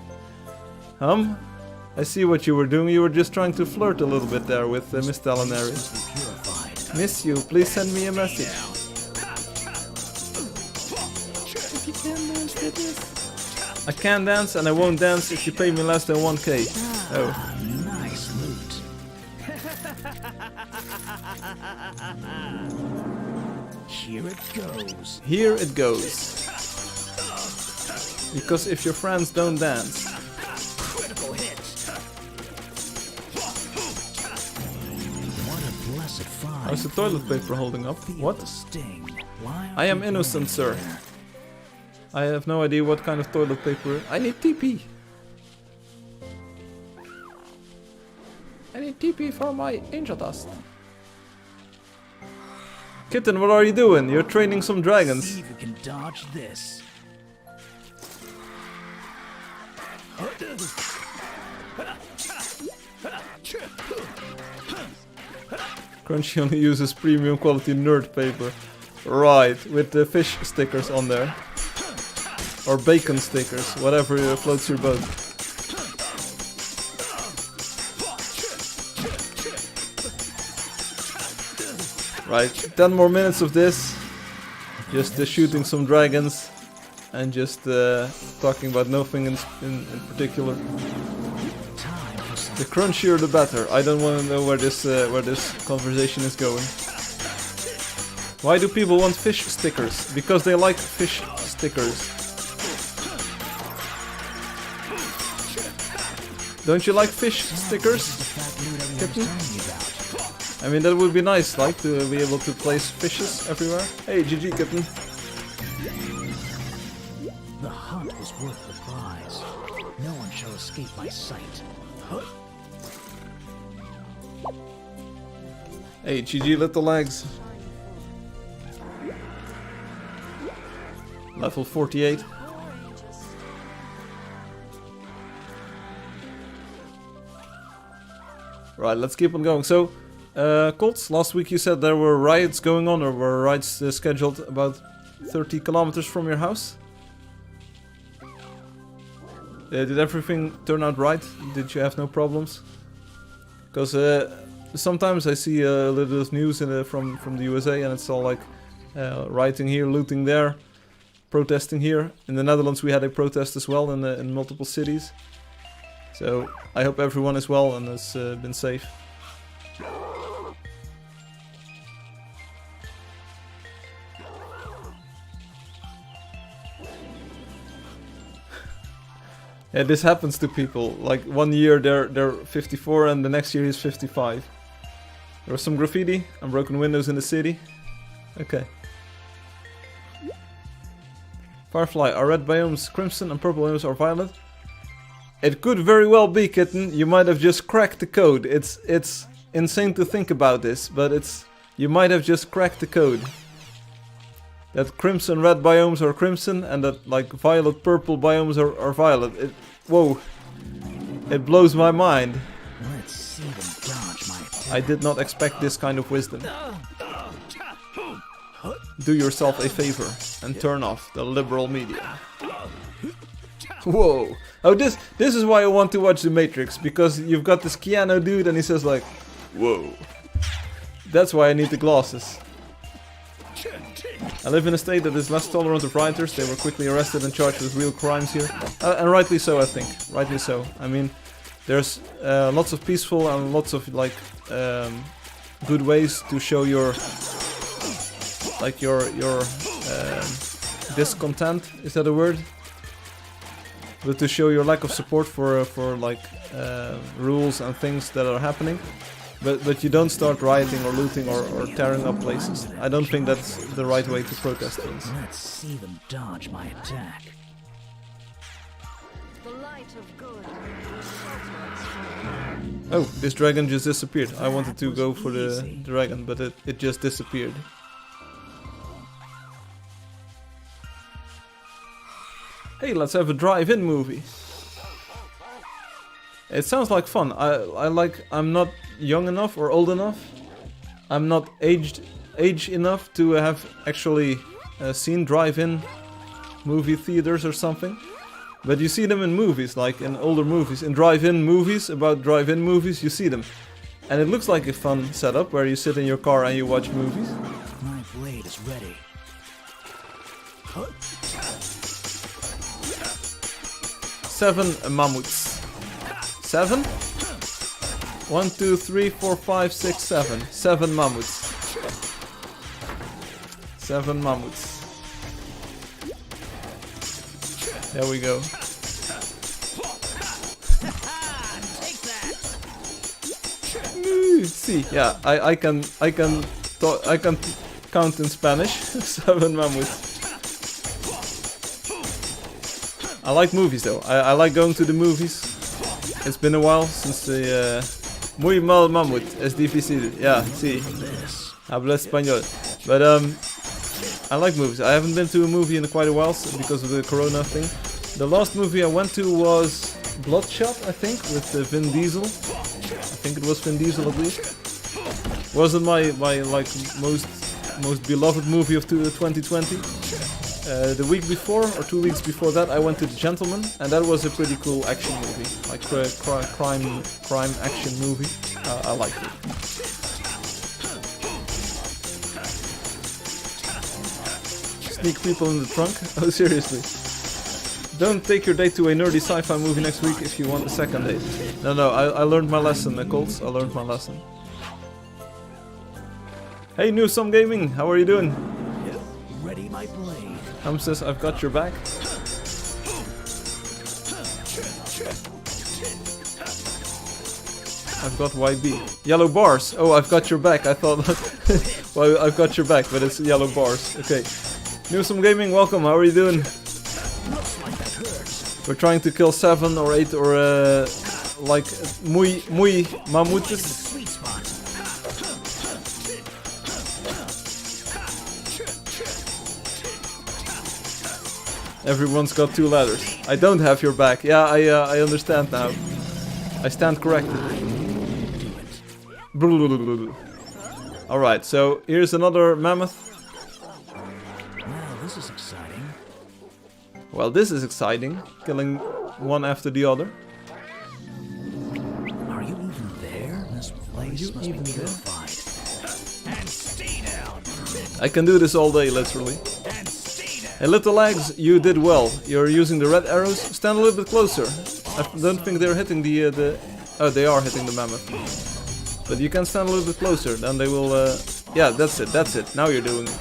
Hum, I see what you were doing. You were just trying to flirt a little bit there with Miss Telenary. Miss you, please send me a message. If you can dance with this. I can dance and I won't dance if you pay me less than 1k. Oh. Nice loot. Here it goes. Here it goes. Because if your friends don't dance. Critical hit. What a blessed find. How's the toilet paper holding up? What? I am innocent, sir. I have no idea what kind of toilet paper. I need TP. I need TP for my Angeldust. Kitten, what are you doing? You're training some dragons. See if you can dodge this. Crunchy only uses premium quality nerd paper. Right, with the fish stickers on there. Or bacon stickers, whatever floats your boat. Right, 10 more minutes of this. Just shooting some dragons. And just talking about nothing in particular. The crunchier the better. I don't want to know where this conversation is going. Why do people want fish stickers? Because they like fish stickers. Don't you like fish stickers, Kitten? I mean, that would be nice, like, to be able to place fishes everywhere. Hey, GG, Kitten. The hunt was worth the prize. No one shall escape my sight. Hey, GG, little legs. Level 48. Right, let's keep on going. So, Colts, last week you said there were riots going on, or were riots scheduled about 30 kilometers from your house? Did everything turn out right? Did you have no problems? Because sometimes I see a little bit of news from the USA, and it's all like rioting here, looting there, protesting here. In the Netherlands we had a protest as well in multiple cities. So I hope everyone is well and has been safe. Yeah, this happens to people. Like 1 year they're 54 and the next year he's 55. There was some graffiti and broken windows in the city. Okay. Firefly, are red biomes crimson and purple biomes are violet? It could very well be, Kitten. You might have just cracked the code. It's insane to think about this, but you might have just cracked the code. That crimson red biomes are crimson and that like violet purple biomes are violet. Whoa. It blows my mind. Let's see them dodge my attack. I did not expect this kind of wisdom. Do yourself a favor and turn off the liberal media. Whoa. Oh, this is why I want to watch The Matrix, because you've got this Keanu dude and he says like, whoa. That's why I need the glasses. I live in a state that is less tolerant of rioters. They were quickly arrested and charged with real crimes here. And rightly so, I think. Rightly so. I mean, there's lots of peaceful and lots of like good ways to show your like your discontent. Is that a word? But to show your lack of support for like rules and things that are happening. But you don't start rioting or looting or tearing up places. I don't think that's the right way to protest things. Let's see them dodge my attack. The light of good. Oh, this dragon just disappeared. I wanted to go for the dragon, but it just disappeared. Hey, let's have a drive-in movie. It sounds like fun. I'm not young enough or old enough. I'm not age enough to have actually seen drive-in movie theaters or something. But you see them in movies, like in older movies. In drive-in movies, about drive-in movies, you see them. And it looks like a fun setup where you sit in your car and you watch movies. My blade is ready. 7 mammoths. 7? 1, 2, 3, 4, 5, 6, 7. 7 mammoths. 7 mammoths. There we go. See, yeah, I can count in Spanish. 7 mammoths. I like movies though. I like going to the movies. It's been a while since the muy mal mamut, es difícil. Yeah, sí. Habla español. But I like movies. I haven't been to a movie in quite a while because of the corona thing. The last movie I went to was Bloodshot, I think, with Vin Diesel. I think it was Vin Diesel at least. Wasn't my like most beloved movie of 2020. The week before, or 2 weeks before that, I went to The Gentleman, and that was a pretty cool action movie, like crime action movie. I liked it. Sneak people in the trunk? Oh, seriously. Don't take your date to a nerdy sci-fi movie next week if you want a second date. No, I learned my lesson, Colts. I learned my lesson. Hey, New Some Gaming, how are you doing? Ready my blade. Says, I've got your back. I've got YB. Yellow bars. Oh, I've got your back. I thought, well, I've got your back, but it's yellow bars. Okay. New Some Gaming, welcome. How are you doing? We're trying to kill 7 or 8 or like muy mamutes. Everyone's got 2 ladders. I don't have your back. Yeah, I understand now. I stand corrected. Alright, so here's another mammoth. Now this is exciting. Well, this is exciting. Killing one after the other. Are you even there? This place must be purified. And stay down. I can do this all day, literally. Hey, little legs, you did well. You're using the red arrows. Stand a little bit closer. I don't think they're hitting the... Oh, they are hitting the mammoth. But you can stand a little bit closer, then they will... Yeah, that's it. Now you're doing it.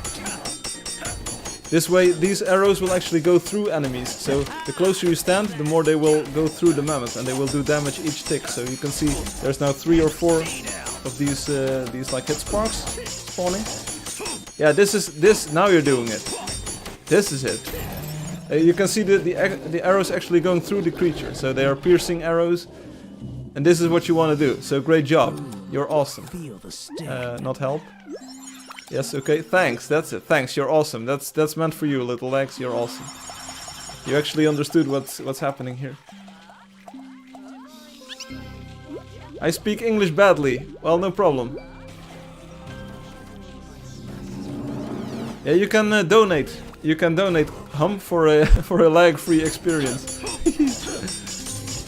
This way, these arrows will actually go through enemies. So, the closer you stand, the more they will go through the mammoth. And they will do damage each tick. So, you can see there's now 3 or 4 of these like hit sparks spawning. Yeah, now you're doing it. This is it. You can see the arrows actually going through the creature. So they are piercing arrows. And this is what you want to do. So great job. You're awesome. Not help. Yes, okay. Thanks. That's it. Thanks. You're awesome. That's meant for you, little legs. You're awesome. You actually understood what's happening here. I speak English badly. Well, no problem. Yeah, you can donate. You can donate Hum for a for a lag-free experience.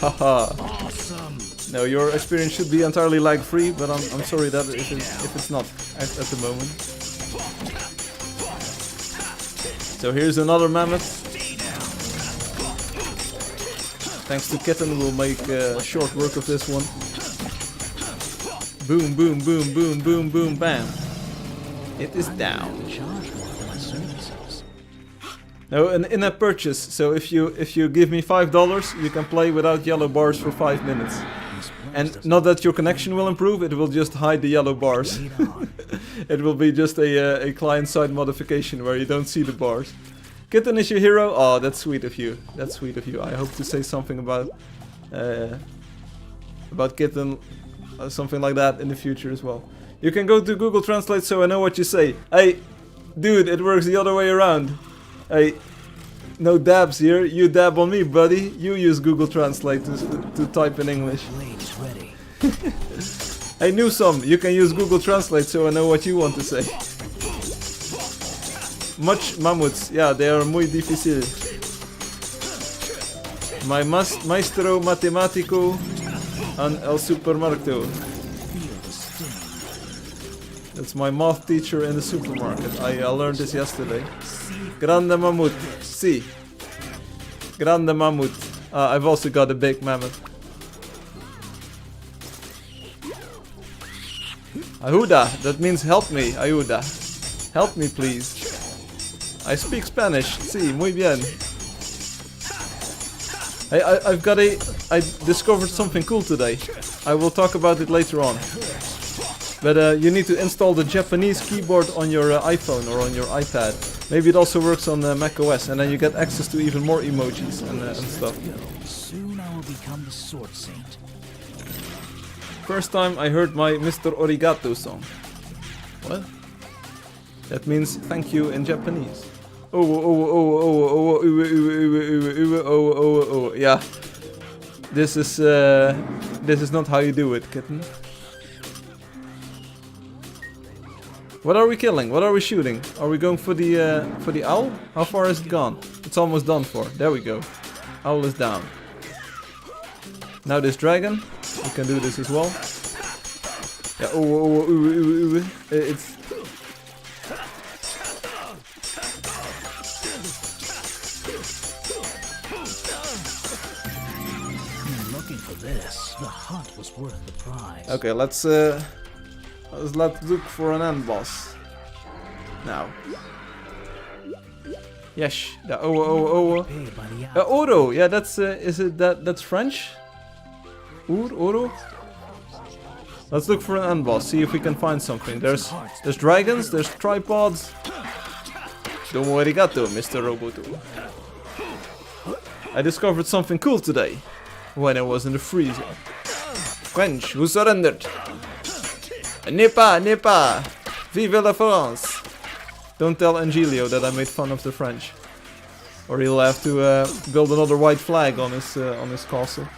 Haha. Awesome. No, your experience should be entirely lag-free, but I'm sorry that if it's not at the moment. So here's another mammoth. Thanks to Kitten, we'll make short work of this one. Boom, boom, boom, boom, boom, boom, bam. It is down. Charge more for my services. No, an in-app purchase. So if you give me $5, you can play without yellow bars for 5 minutes. And not that your connection will improve, it will just hide the yellow bars. It will be just a client-side modification where you don't see the bars. Kitten is your hero? Oh, that's sweet of you. That's sweet of you. I hope to say something about Kitten, something like that in the future as well. You can go to Google Translate so I know what you say. Hey, dude, it works the other way around. Hey, no dabs here. You dab on me, buddy. You use Google Translate to type in English. Blade's ready. Hey, Newsome, you can use Google Translate so I know what you want to say. Much mammoths, yeah, they are muy difícil. My maestro matemático en el supermercado. That's my math teacher in the supermarket. I learned this yesterday. Grande mammoth, si. Grande mammoth. I've also got a big mammoth. Ayuda, that means help me, ayuda. Help me, please. I speak Spanish. Sí, muy bien. Hey, I discovered something cool today. I will talk about it later on. But you need to install the Japanese keyboard on your iPhone or on your iPad. Maybe it also works on Mac OS, and then you get access to even more emojis and stuff. Soon I will become the Sword Saint. First time I heard my Mr. Origato song. What? That means thank you in Japanese. Yeah. This is not how you do it, Kitten. What are we killing? What are we shooting? Are we going for the owl? How far is it gone? It's almost done for. There we go. Owl is down. Now this dragon. We can do this as well. Yeah. It's. Looking for this, the hunt was worth the prize. Okay, let's look for an end boss. Now. Yes. The Paid by the hour. Oro. Yeah, that's that's French? Oro? Let's look for an end boss. See if we can find something. There's dragons. There's tripods. Domo arigato, Mr. Roboto. I discovered something cool today when I was in the freezer. French, who surrendered? Nepa! Vive la France! Don't tell Angelio that I made fun of the French, or he'll have to build another white flag on his castle.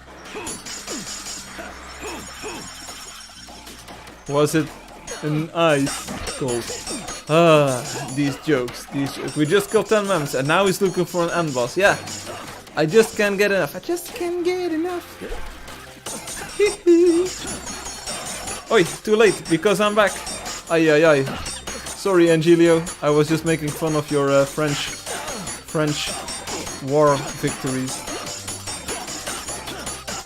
Was it an ice cold? These jokes. We just killed 10 mems and now he's looking for an end boss. Yeah, I just can't get enough. I just can't get enough. Oi, too late, because I'm back. Ay. Sorry, Angelio. I was just making fun of your French war victories.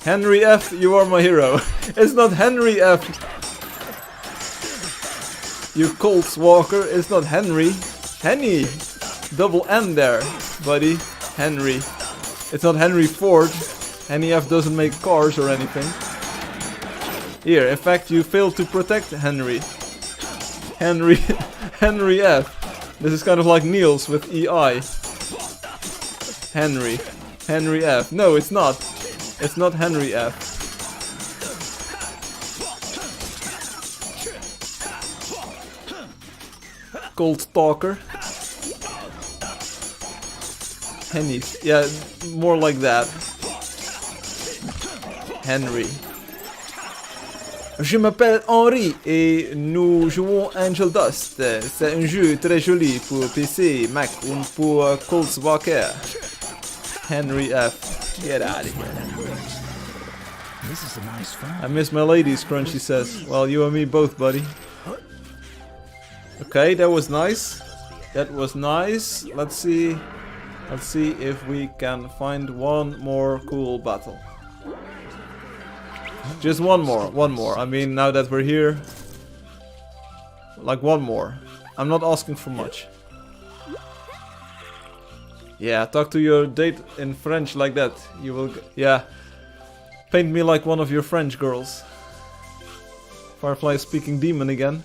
Henry F, you are my hero. It's not Henry F. You Colts Walker, it's not Henry. Henny. Double N there, buddy. Henry. It's not Henry Ford. Henny F doesn't make cars or anything. Here, in fact, you failed to protect Henry. Henry F. This is kind of like Niels with EI. Henry F. No, it's not. It's not Henry F. Cold Stalker. Henny. Yeah, more like that. Henry. Je m'appelle Henri et nous jouons Angeldust. C'est un jeu très joli pour PC, Mac ou pour Colts Walker. Henry F. Get out of here. This is a nice farm. I miss my ladies, Crunchy says. Well, you and me both, buddy. Okay, that was nice. That was nice. Let's see if we can find one more cool battle. Just one more. I mean, now that we're here, like one more. I'm not asking for much. Yeah, talk to your date in French like that. You will, yeah. Paint me like one of your French girls. Firefly is speaking demon again.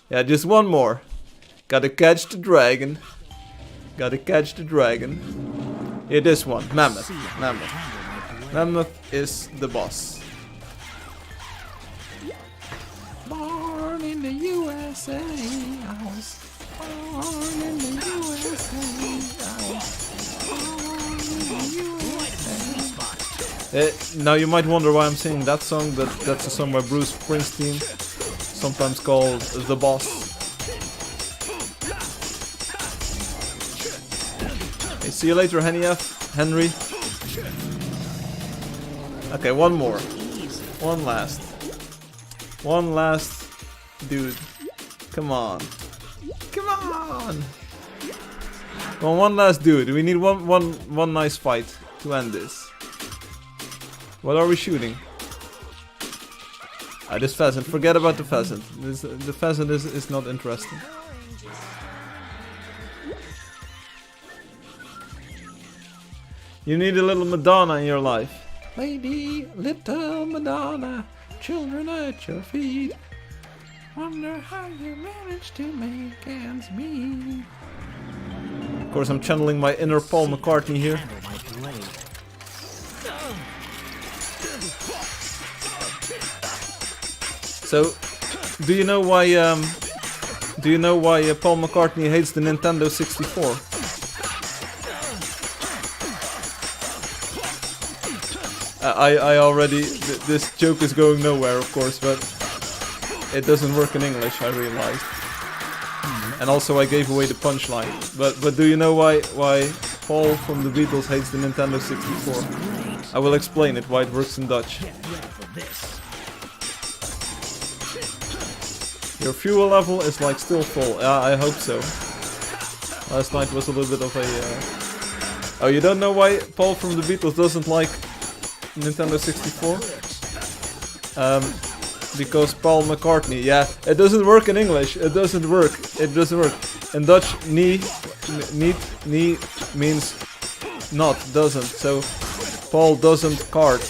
Yeah, just one more. Gotta catch the dragon. Gotta catch the dragon. Yeah, this one. Mammoth. Mammoth is the boss. Born in the USA. I was born in the USA. I was born in the USA. Now you might wonder why I'm singing that song, but that's a song by Bruce Springsteen, sometimes called The Boss. Hey, see you later, Henry. Okay, one more. One last dude. Come on. Come on! Well, one last dude. We need one nice fight to end this. What are we shooting? This pheasant. Forget about the pheasant. The pheasant is not interesting. You need a little Madonna in your life. Lady, little Madonna, children at your feet. Wonder how you managed to make ends meet. Of course, I'm channeling my inner Paul McCartney here. So, do you know why Paul McCartney hates the Nintendo 64? I already, this joke is going nowhere, of course, but it doesn't work in English, I realized. And also I gave away the punchline. But do you know why Paul from the Beatles hates the Nintendo 64? I will explain it, why it works in Dutch. Your fuel level is like still full. Yeah, I hope so. Last night was a little bit of a... Oh, you don't know why Paul from the Beatles doesn't like Nintendo 64? Because Paul McCartney, yeah, it doesn't work in English, it doesn't work. In Dutch, niet means not, doesn't, so Paul doesn't kart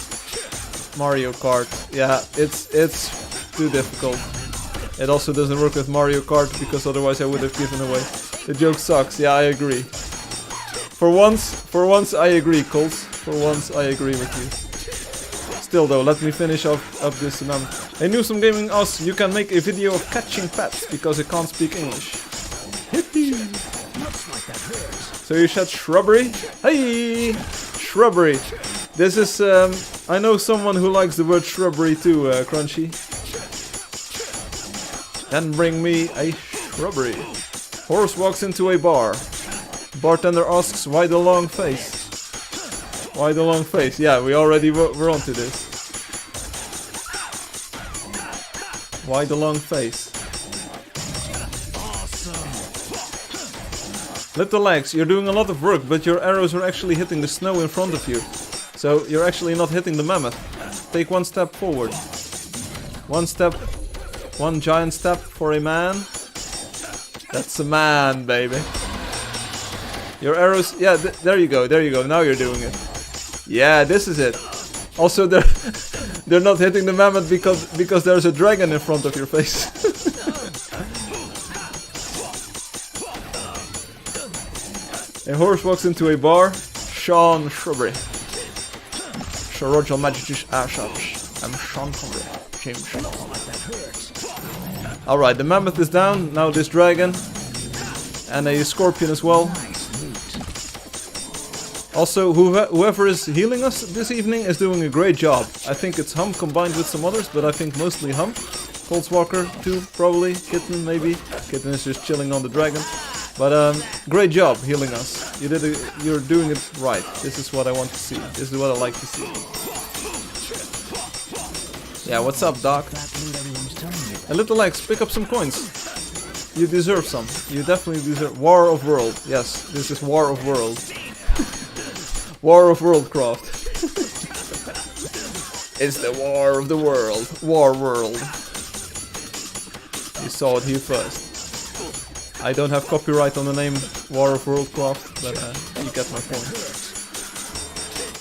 Mario Kart. Yeah, it's too difficult. It also doesn't work with Mario Kart, because otherwise I would have given away. The joke sucks, yeah, I agree. For once I agree, Coles. For once I agree with you. Still though, let me finish off this amount. Hey, Newsome Gaming asks, you can make a video of catching pets because it can't speak English. Hippie! So you said shrubbery? Hey! Shrubbery. This is, I know someone who likes the word shrubbery too, Crunchy. Then bring me a shrubbery. Horse walks into a bar. Bartender asks, why the long face? Why the long face? Yeah, we already were onto this. Why the long face? Awesome. Little legs, you're doing a lot of work, but your arrows are actually hitting the snow in front of you. So you're actually not hitting the mammoth. Take one step forward. One giant step for a man. That's a man, baby. Your arrows, yeah, there you go, now you're doing it. Yeah, this is it. Also, they're not hitting the mammoth because there's a dragon in front of your face. A horse walks into a bar. Sean Shrubbery. Sir Roger Majesty's Ashops. I'm Sean Connery. James Sean. Alright, the mammoth is down. Now this dragon. And a scorpion as well. Also, whoever is healing us this evening is doing a great job. I think it's Hum combined with some others, but I think mostly Hum. Coldswalker too, probably. Kitten maybe. Kitten is just chilling on the dragon. But great job healing us. You're doing it right. This is what I want to see. This is what I like to see. Yeah, what's up, Doc? A little X, pick up some coins. You deserve some. You definitely deserve. War of World. Yes, this is War of World. War of Worldcraft. It's the War of the World. War World. You saw it here first. I don't have copyright on the name War of Worldcraft, but you get my point.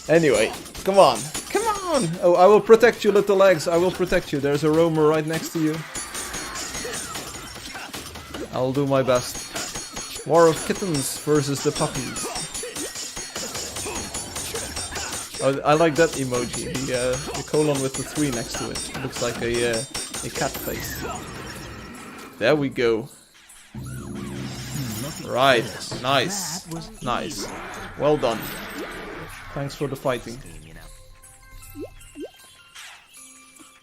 Anyway, come on. Come on! Oh, I will protect you, little legs. I will protect you. There's a roamer right next to you. I'll do my best. War of kittens versus the puppies. Oh, I like that emoji. The colon with the 3 next to it. It looks like a cat face. There we go. Right. Nice. Nice. Well done. Thanks for the fighting.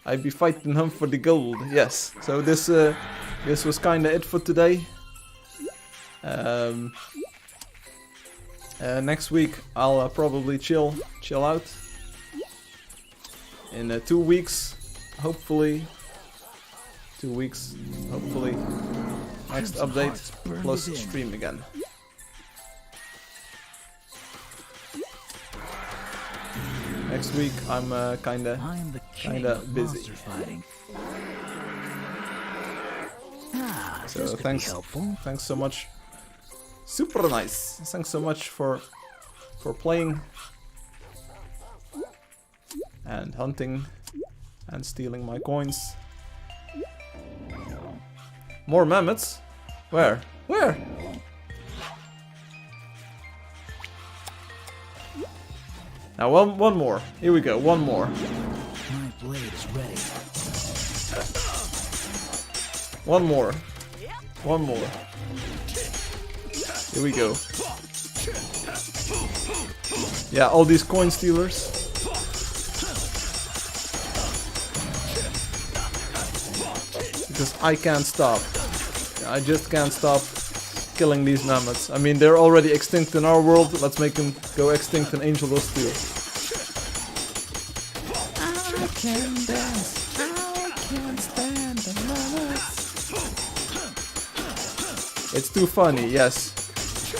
I be fighting him for the gold. Yes. So this was kinda it for today. Next week I'll probably chill out. In 2 weeks, hopefully. 2 weeks, hopefully. Next update plus stream again. Next week I'm kinda busy. So thanks so much. Super nice. Thanks so much for playing and hunting and stealing my coins. More mammoths? Where? Where? Now one more. Here we go. One more. My blade is ready. One more. One more. Here we go. Yeah, all these coin stealers. Because I can't stop. I just can't stop killing these mammoths. I mean, they're already extinct in our world. Let's make them go extinct in Angeldust too. I can dance. I can't stand the mammoths. It's too funny, yes.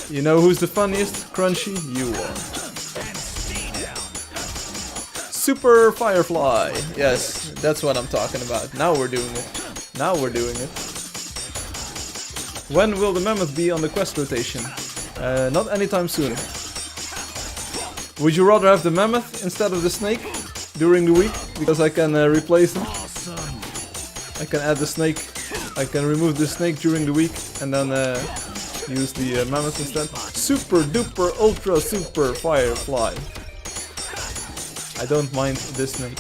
You know who's the funniest? Crunchy? You are. Super Firefly. Yes, that's what I'm talking about. Now we're doing it. Now we're doing it. When will the mammoth be on the quest rotation? Not anytime soon. Would you rather have the mammoth instead of the snake during the week? Because I can replace them. I can add the snake. I can remove the snake during the week and then use the mammoth instead. Super duper ultra super Firefly. I don't mind this snake.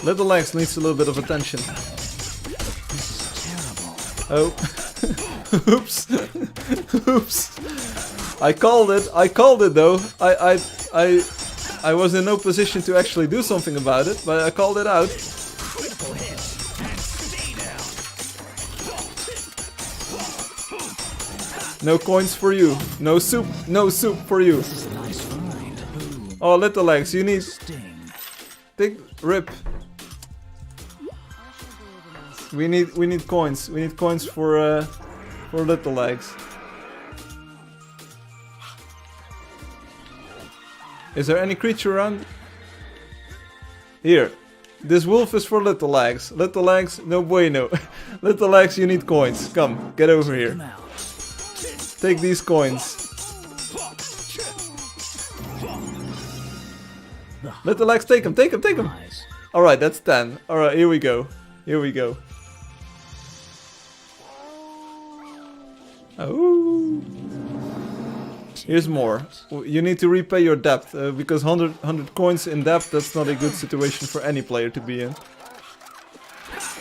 Little Legs needs a little bit of attention. Oh. Oops. Oops. I called it though. I was in no position to actually do something about it, but I called it out. No coins for you. No soup for you. Oh, Little Legs, you need big rip. We need coins. We need coins for Little Legs. Is there any creature around? Here. This wolf is for Little Legs. Little Legs, no bueno. Little Legs, you need coins. Come, get over here. Take these coins. Little Legs, take them, take them, take them. Alright, that's 10. Alright, here we go. Here we go. Oh. Here's more. You need to repay your debt, because 100 coins in debt, that's not a good situation for any player to be in.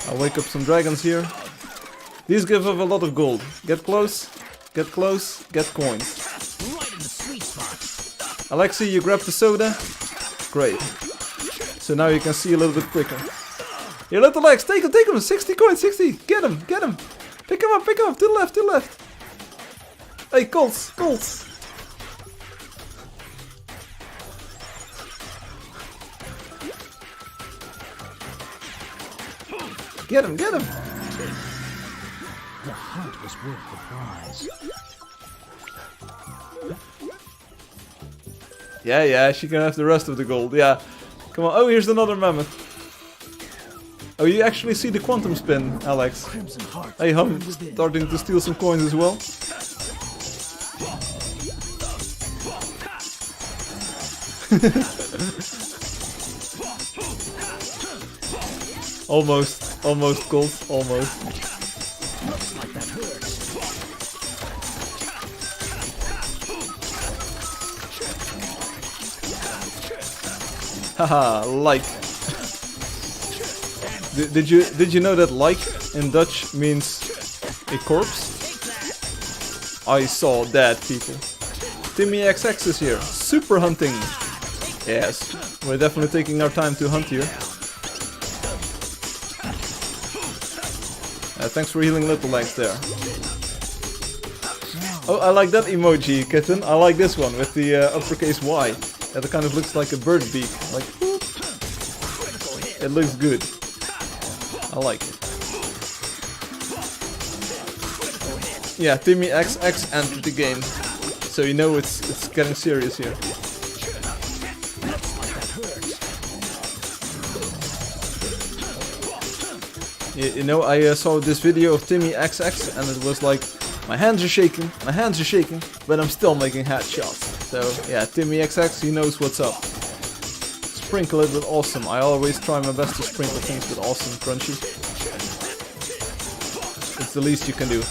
I'll wake up some dragons here. These give up a lot of gold. Get close, get coins. Right in the sweet spot. Alexi, you grab the soda. Great. So now you can see a little bit quicker. Here, little Lex, take him, 60 coins, 60. Get him. Pick him up, to the left. Hey, Colts. Get him. The hunt was worth the prize. Yeah, she can have the rest of the gold, yeah. Come on, oh, here's another mammoth. Oh, you actually see the quantum spin, Alex. Crimson hearts Hey, burn I'm within. starting to steal some coins as well. Almost gold, almost. Looks like that hurts. Haha, like. Did you know that like in Dutch means a corpse? I saw dead people. Timmy XX is here. Super hunting. Yes, we're definitely taking our time to hunt here. Thanks for healing little legs there. Oh, I like that emoji, kitten. I like this one with the uppercase Y. That kind of looks like a bird beak. Like, whoop. It looks good. I like it. Yeah, Timmy XX entered the game, so you know it's getting serious here. You know, I saw this video of Timmy XX and it was like, my hands are shaking, but I'm still making headshots. So yeah, Timmy XX, he knows what's up. Sprinkle it with awesome. I always try my best to sprinkle things with awesome, crunchy. It's the least you can do.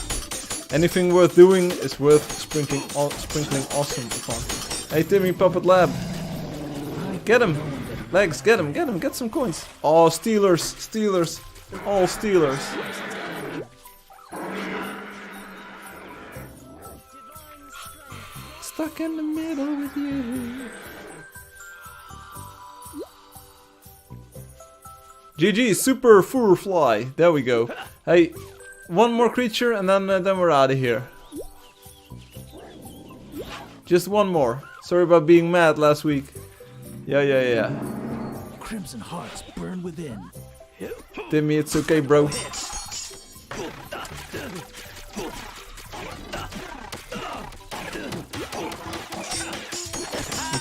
Anything worth doing is worth sprinkling awesome upon. Hey Timmy Puppet Lab. Get him! Legs, get him, get some coins. Oh, Steelers. All Steelers. Stuck in the middle with you. GG, Super Firefly. There we go. Hey, one more creature and then we're out of here. Just one more. Sorry about being mad last week. Yeah. Crimson hearts burn within. Timmy, it's okay, bro. You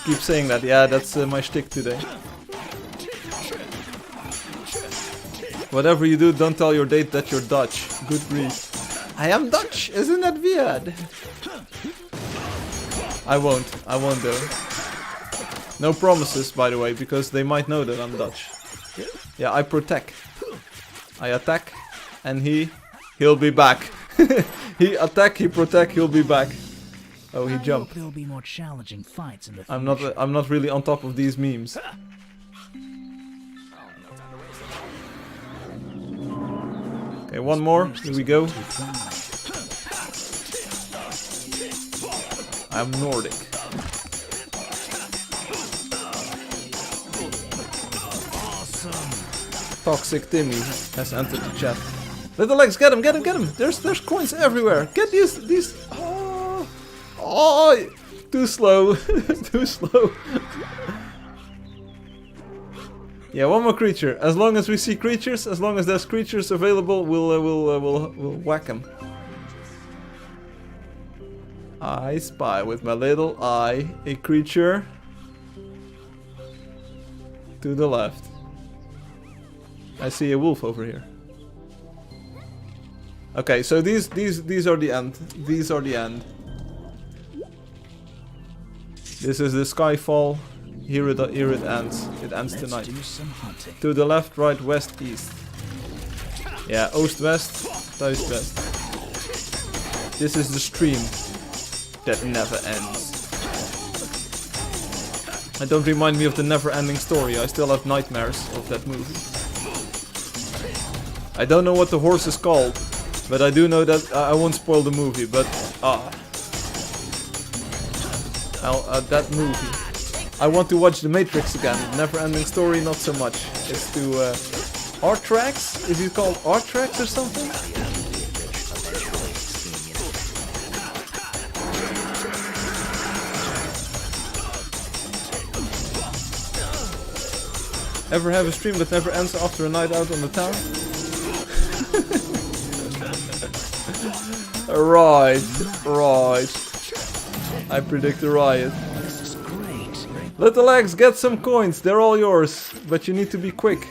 keep saying that. Yeah, that's my shtick today. Whatever you do, don't tell your date that you're Dutch. Good grief. I am Dutch, isn't that weird? I won't though. No promises, by the way, because they might know that I'm Dutch. Yeah, I protect. I attack, and he'll be back. He attack, he protect, he'll be back. Oh, he jumped. There'll be more challenging fights in the future. I'm not really on top of these memes. Okay, one more. Here we go. I'm Nordic. Toxic Timmy has entered the chat. Little legs, get him. There's coins everywhere. Get these. Oh, too slow, too slow. Yeah, one more creature. As long as we see creatures, as long as there's creatures available, we'll whack them. I spy with my little eye a creature to the left. I see a wolf over here. Okay, so these are the end. These are the end. This is the Skyfall. Here it ends. It ends tonight. To the left, right, west, east. Yeah, oost, west, thuis, west. This is the stream that never ends. And don't remind me of the never-ending story. I still have nightmares of that movie. I don't know what the horse is called, but I do know that I won't spoil the movie. But that movie. I want to watch The Matrix again. Never-ending story, not so much. It's to Artrax. Is it called Artrax or something? Ever have a stream that never ends after a night out on the town? Right. I predict a riot. Little X, get some coins. They're all yours, but you need to be quick.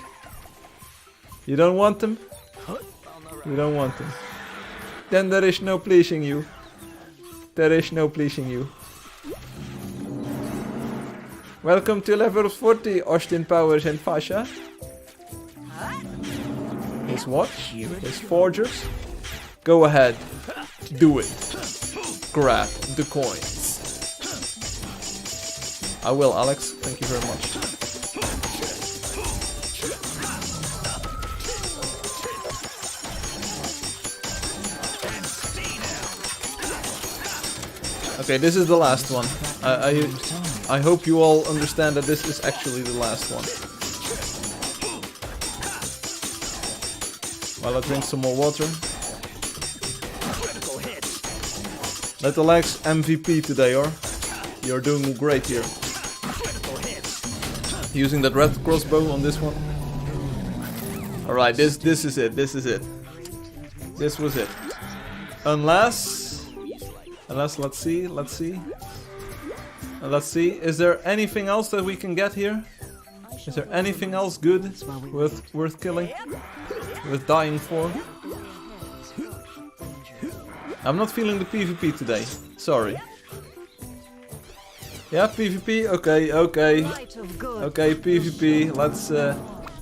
You don't want them? You don't want them. Then there is no pleasing you. There is no pleasing you. Welcome to level 40, Austin Powers and Fasha. His what? His forgers? Go ahead. Do it. Grab the coins. I will, Alex. Thank you very much. Okay, this is the last one. I hope you all understand that this is actually the last one. While I drink some more water. Little X MVP today, or? You're doing great here. Using that red crossbow on this one. Alright, this is it. This is it. This was it. Unless, let's see. Let's see. Is there anything else that we can get here? Is there anything else good worth killing? Worth dying for? I'm not feeling the PvP today. Sorry. Yeah, PvP. Okay. Okay, PvP. Let's.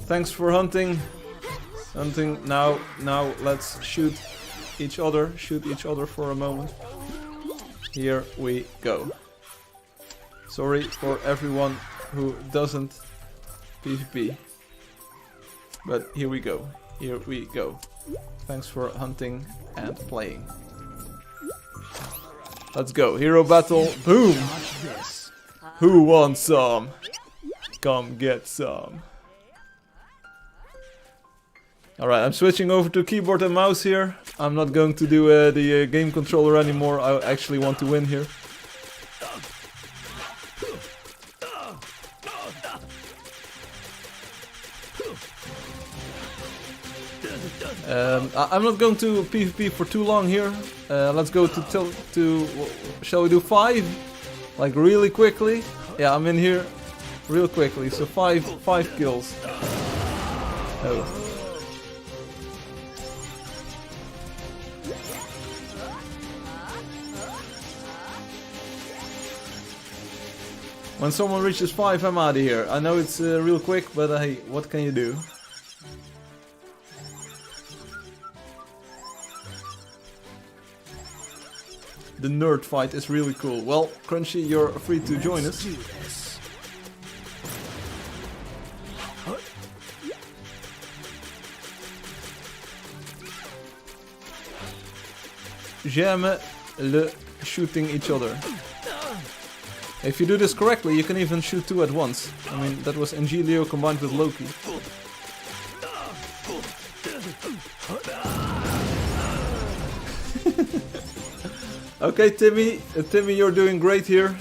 Thanks for hunting. Now. Let's shoot each other. Shoot each other for a moment. Here we go. Sorry for everyone who doesn't PvP. But here we go. Here we go. Thanks for hunting and playing. Let's go. Hero battle. Boom! Who wants some? Come get some. Alright, I'm switching over to keyboard and mouse here. I'm not going to do the game controller anymore. I actually want to win here. I'm not going to PvP for too long here. Let's go to shall we do 5? Like really quickly? Yeah, I'm in here real quickly. So 5 kills. Oh. When someone reaches 5, I'm out of here. I know it's real quick, but hey, what can you do? The nerd fight is really cool. Well, Crunchy, you're free to join us. J'aime le shooting each other. If you do this correctly, you can even shoot 2 at once. I mean, that was Angelio combined with Loki. Okay, Timmy, you're doing great here.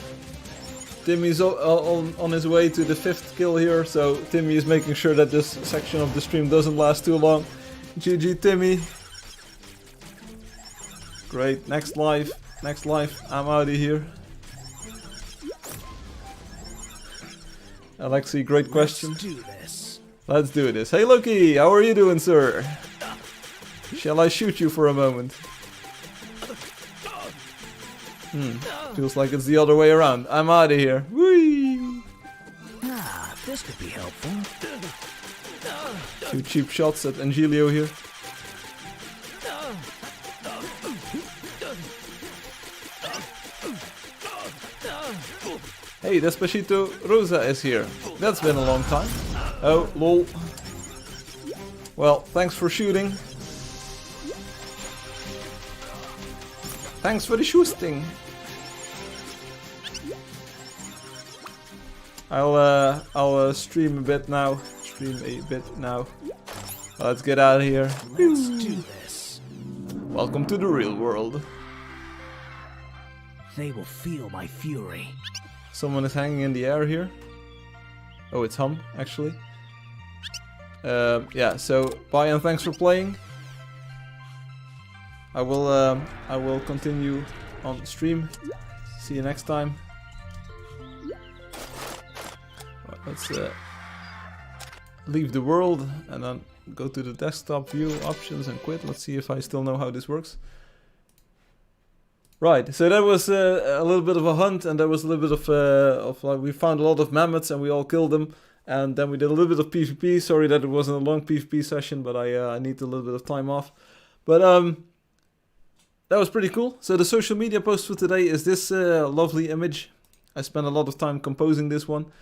Timmy's on his way to the 5th kill here, so Timmy is making sure that this section of the stream doesn't last too long. GG, Timmy. Great, next life, I'm out of here. Alexi, great question. Let's do this. Hey Loki, how are you doing, sir? Shall I shoot you for a moment? Feels like it's the other way around. I'm out of here. Whee! Ah, this could be helpful. 2 cheap shots at Angelio here. Hey, Despacito Rosa is here. That's been a long time. Oh, lol. Well, thanks for shooting. Thanks for the shooting. I'll stream a bit now. Let's get out of here. Let's do this. Welcome to the real world. They will feel my fury. Someone is hanging in the air here. Oh, it's Hum, actually. Yeah, so bye and thanks for playing. I will continue on stream. See you next time. Let's leave the world and then go to the desktop view options and quit. Let's see if I still know how this works. Right, so that was a little bit of a hunt, and there was a little bit of like we found a lot of mammoths and we all killed them, and then we did a little bit of PvP. Sorry that it wasn't a long PvP session, but I need a little bit of time off. But that was pretty cool. So the social media post for today is this lovely image. I spent a lot of time composing this one.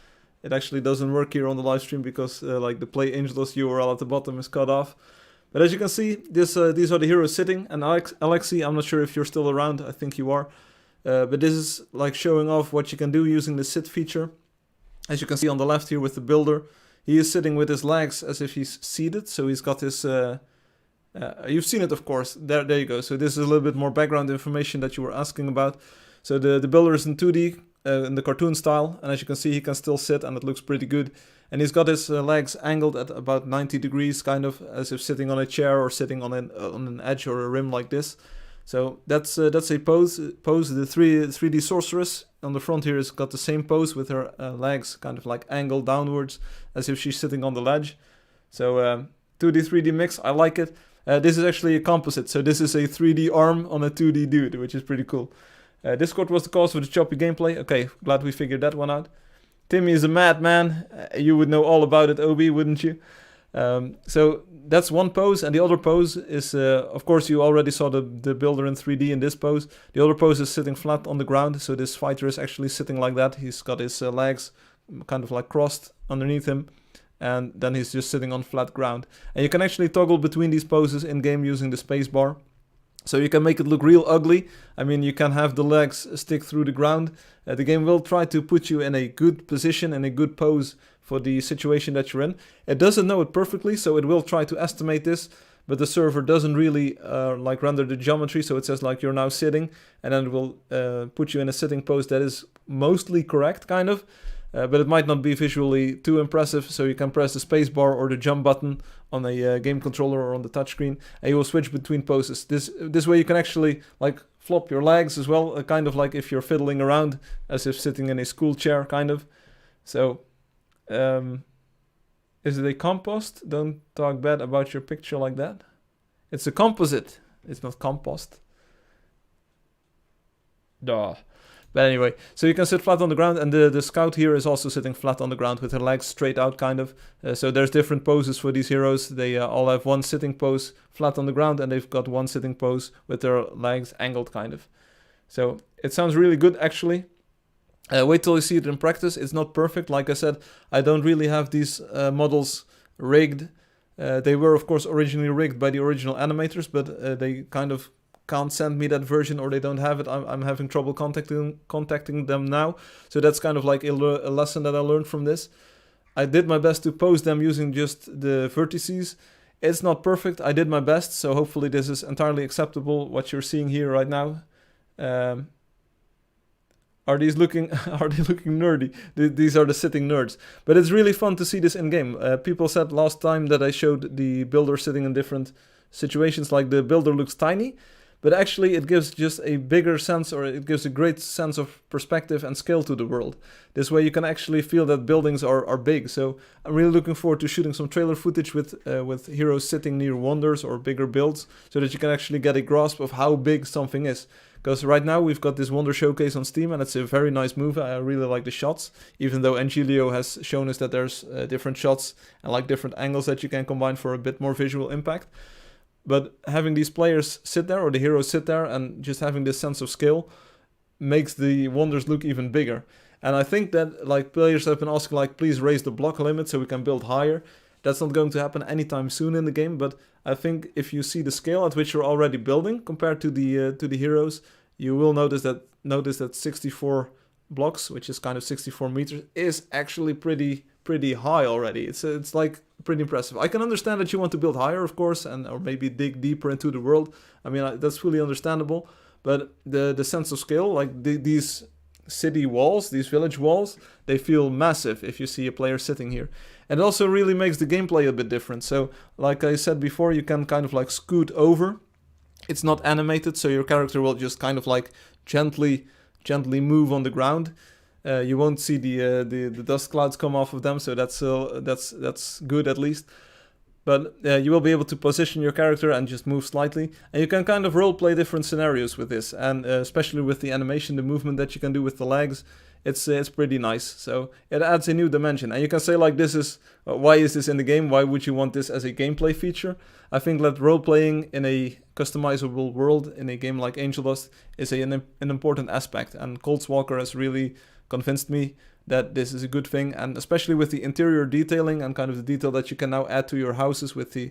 It actually doesn't work here on the live stream because like the Play Angeldust URL at the bottom is cut off. But as you can see, these are the heroes sitting. And Alexi, I'm not sure if you're still around. I think you are. But this is like showing off what you can do using the sit feature. As you can see on the left here with the builder, he is sitting with his legs as if he's seated. So he's got his... you've seen it, of course. There you go. So this is a little bit more background information that you were asking about. So the builder is in 2D. In the cartoon style, and as you can see he can still sit and it looks pretty good, and he's got his legs angled at about 90 degrees, kind of as if sitting on a chair or sitting on an edge or a rim like this. So that's a pose. The 3D sorceress on the front here has got the same pose with her legs kind of like angled downwards as if she's sitting on the ledge. So 2D 3D mix, I like it. This is actually a composite, so this is a 3D arm on a 2D dude, which is pretty cool. Discord was the cause for the choppy gameplay. Okay, glad we figured that one out. Timmy is a madman. You would know all about it, Obi, wouldn't you? So that's one pose, and the other pose is, of course, you already saw the builder in 3D in this pose. The other pose is sitting flat on the ground, so this fighter is actually sitting like that. He's got his legs kind of like crossed underneath him, and then he's just sitting on flat ground. And you can actually toggle between these poses in-game using the space bar. So you can make it look real ugly. I mean, you can have the legs stick through the ground. The game will try to put you in a good position and a good pose for the situation that you're in. It doesn't know it perfectly, so it will try to estimate this, but the server doesn't really like render the geometry, so it says like you're now sitting, and then it will put you in a sitting pose that is mostly correct, kind of. But it might not be visually too impressive, so you can press the space bar or the jump button on a game controller or on the touchscreen, and you will switch between poses. This way you can actually like flop your legs as well, kind of like if you're fiddling around, as if sitting in a school chair, kind of. So, is it a compost? Don't talk bad about your picture like that. It's a composite. It's not compost. Duh. But anyway, so you can sit flat on the ground, and the scout here is also sitting flat on the ground with her legs straight out, kind of. So there's different poses for these heroes. They all have one sitting pose flat on the ground, and they've got one sitting pose with their legs angled, kind of. So it sounds really good, actually. Wait till you see it in practice. It's not perfect. Like I said, I don't really have these models rigged. They were, of course, originally rigged by the original animators, but they kind of can't send me that version, or they don't have it. I'm having trouble contacting them now. So that's kind of like a lesson that I learned from this. I did my best to pose them using just the vertices. It's not perfect. I did my best, so hopefully this is entirely acceptable, what you're seeing here right now. Are they looking nerdy? These are the sitting nerds. But it's really fun to see this in game. People said last time that I showed the builder sitting in different situations, like the builder looks tiny, but actually it gives just a bigger sense, or it gives a great sense of perspective and scale to the world. This way you can actually feel that buildings are big. So I'm really looking forward to shooting some trailer footage with heroes sitting near wonders or bigger builds, so that you can actually get a grasp of how big something is. Because right now we've got this Wonder Showcase on Steam, and it's a very nice movie. I really like the shots, even though Angelio has shown us that there's different shots and like different angles that you can combine for a bit more visual impact. But having these players sit there, or the heroes sit there, and just having this sense of scale makes the wonders look even bigger. And I think that like players have been asking, like, please raise the block limit so we can build higher. That's not going to happen anytime soon in the game, but I think if you see the scale at which you're already building compared to the heroes, you will notice that 64 blocks, which is kind of 64 meters, is actually pretty high already. It's like pretty impressive. I can understand that you want to build higher, of course, or maybe dig deeper into the world. I mean, that's fully understandable. But the sense of scale, like these city walls, these village walls, they feel massive if you see a player sitting here. And it also really makes the gameplay a bit different. So, like I said before, you can kind of like scoot over. It's not animated, so your character will just kind of like gently move on the ground. You won't see the dust clouds come off of them, so that's good at least. But you will be able to position your character and just move slightly. And you can kind of roleplay different scenarios with this. And especially with the animation, the movement that you can do with the legs, it's pretty nice. So it adds a new dimension. And you can say like, this is, why is this in the game? Why would you want this as a gameplay feature? I think that roleplaying in a customizable world in a game like Angeldust is an important aspect. And Walker has really convinced me that this is a good thing, and especially with the interior detailing and kind of the detail that you can now add to your houses with the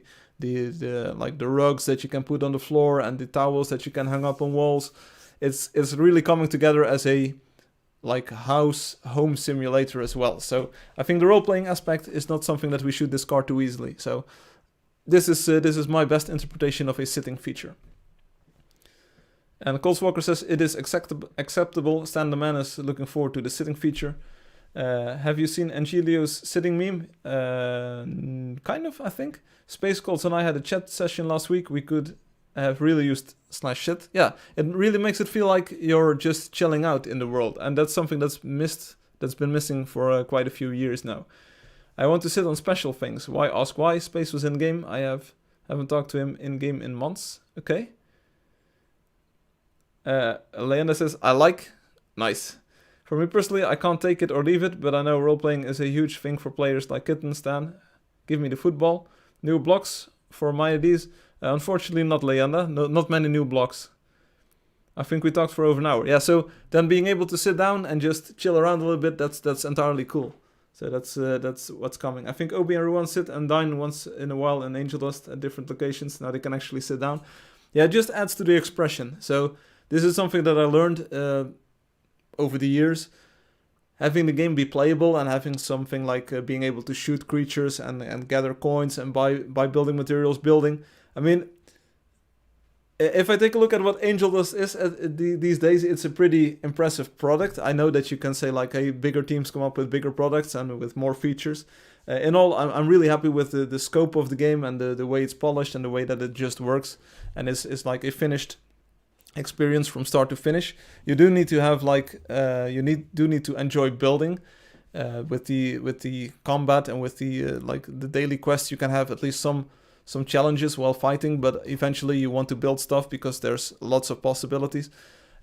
like the rugs that you can put on the floor and the towels that you can hang up on walls. It's really coming together as a like home simulator as well. So I think the role-playing aspect is not something that we should discard too easily. So this is my best interpretation of a sitting feature. And Walker says it is acceptable. Stan the Man is looking forward to the sitting feature. Have you seen Angelio's sitting meme? Kind of, I think. Space Colts and I had a chat session last week. We could have really used /shit. Yeah, it really makes it feel like you're just chilling out in the world. And that's something that's been missing for quite a few years now. I want to sit on special things. Why ask why? Space was in game. I haven't talked to him in game in months. Okay. Leanda says, I like. Nice. For me personally, I can't take it or leave it, but I know role-playing is a huge thing for players like Kitten, Stan. Give me the football. New blocks for my IDs. Unfortunately, not Leanda. No, not many new blocks. I think we talked for over an hour. Yeah, so then being able to sit down and just chill around a little bit, that's entirely cool. So that's what's coming. I think Obi and Ruan sit and dine once in a while in Angeldust at different locations. Now they can actually sit down. Yeah, it just adds to the expression. So this is something that I learned over the years. Having the game be playable and having something like being able to shoot creatures and gather coins and buy building materials, I mean, if I take a look at what Angeldust is these days, it's a pretty impressive product. I know that you can say like, hey, bigger teams come up with bigger products and with more features. In all, I'm really happy with the scope of the game and the way it's polished and the way that it just works. And it's like a finished experience from start to finish. You do need to have like do need to enjoy building with the combat and with the like the daily quests. You can have at least some challenges while fighting, but eventually you want to build stuff because there's lots of possibilities.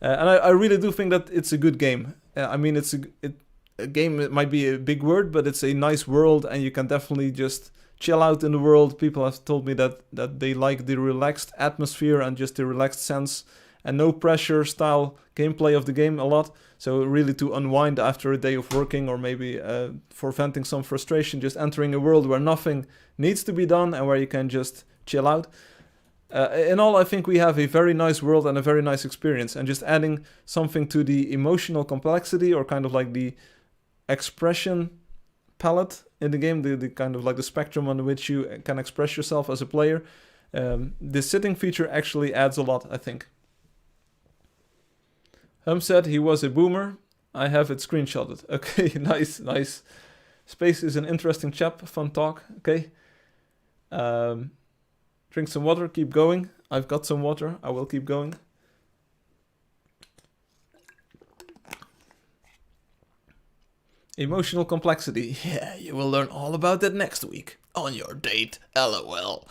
And I really do think that it's a good game. I mean, it's a game. It might be a big word, but it's a nice world, and you can definitely just chill out in the world. People have told me that they like the relaxed atmosphere and just the relaxed sense and no pressure style gameplay of the game a lot. So really to unwind after a day of working, or maybe for venting some frustration, just entering a world where nothing needs to be done and where you can just chill out. In all, I think we have a very nice world and a very nice experience, and just adding something to the emotional complexity, or kind of like the expression palette in the game, the kind of like the spectrum on which you can express yourself as a player. The sitting feature actually adds a lot, I think. Said he was a boomer. I have it screenshotted. Okay, nice. Space is an interesting chap. Fun talk. Okay. Drink some water. Keep going. I've got some water. I will keep going. Emotional complexity. Yeah, you will learn all about that next week on your date. LOL.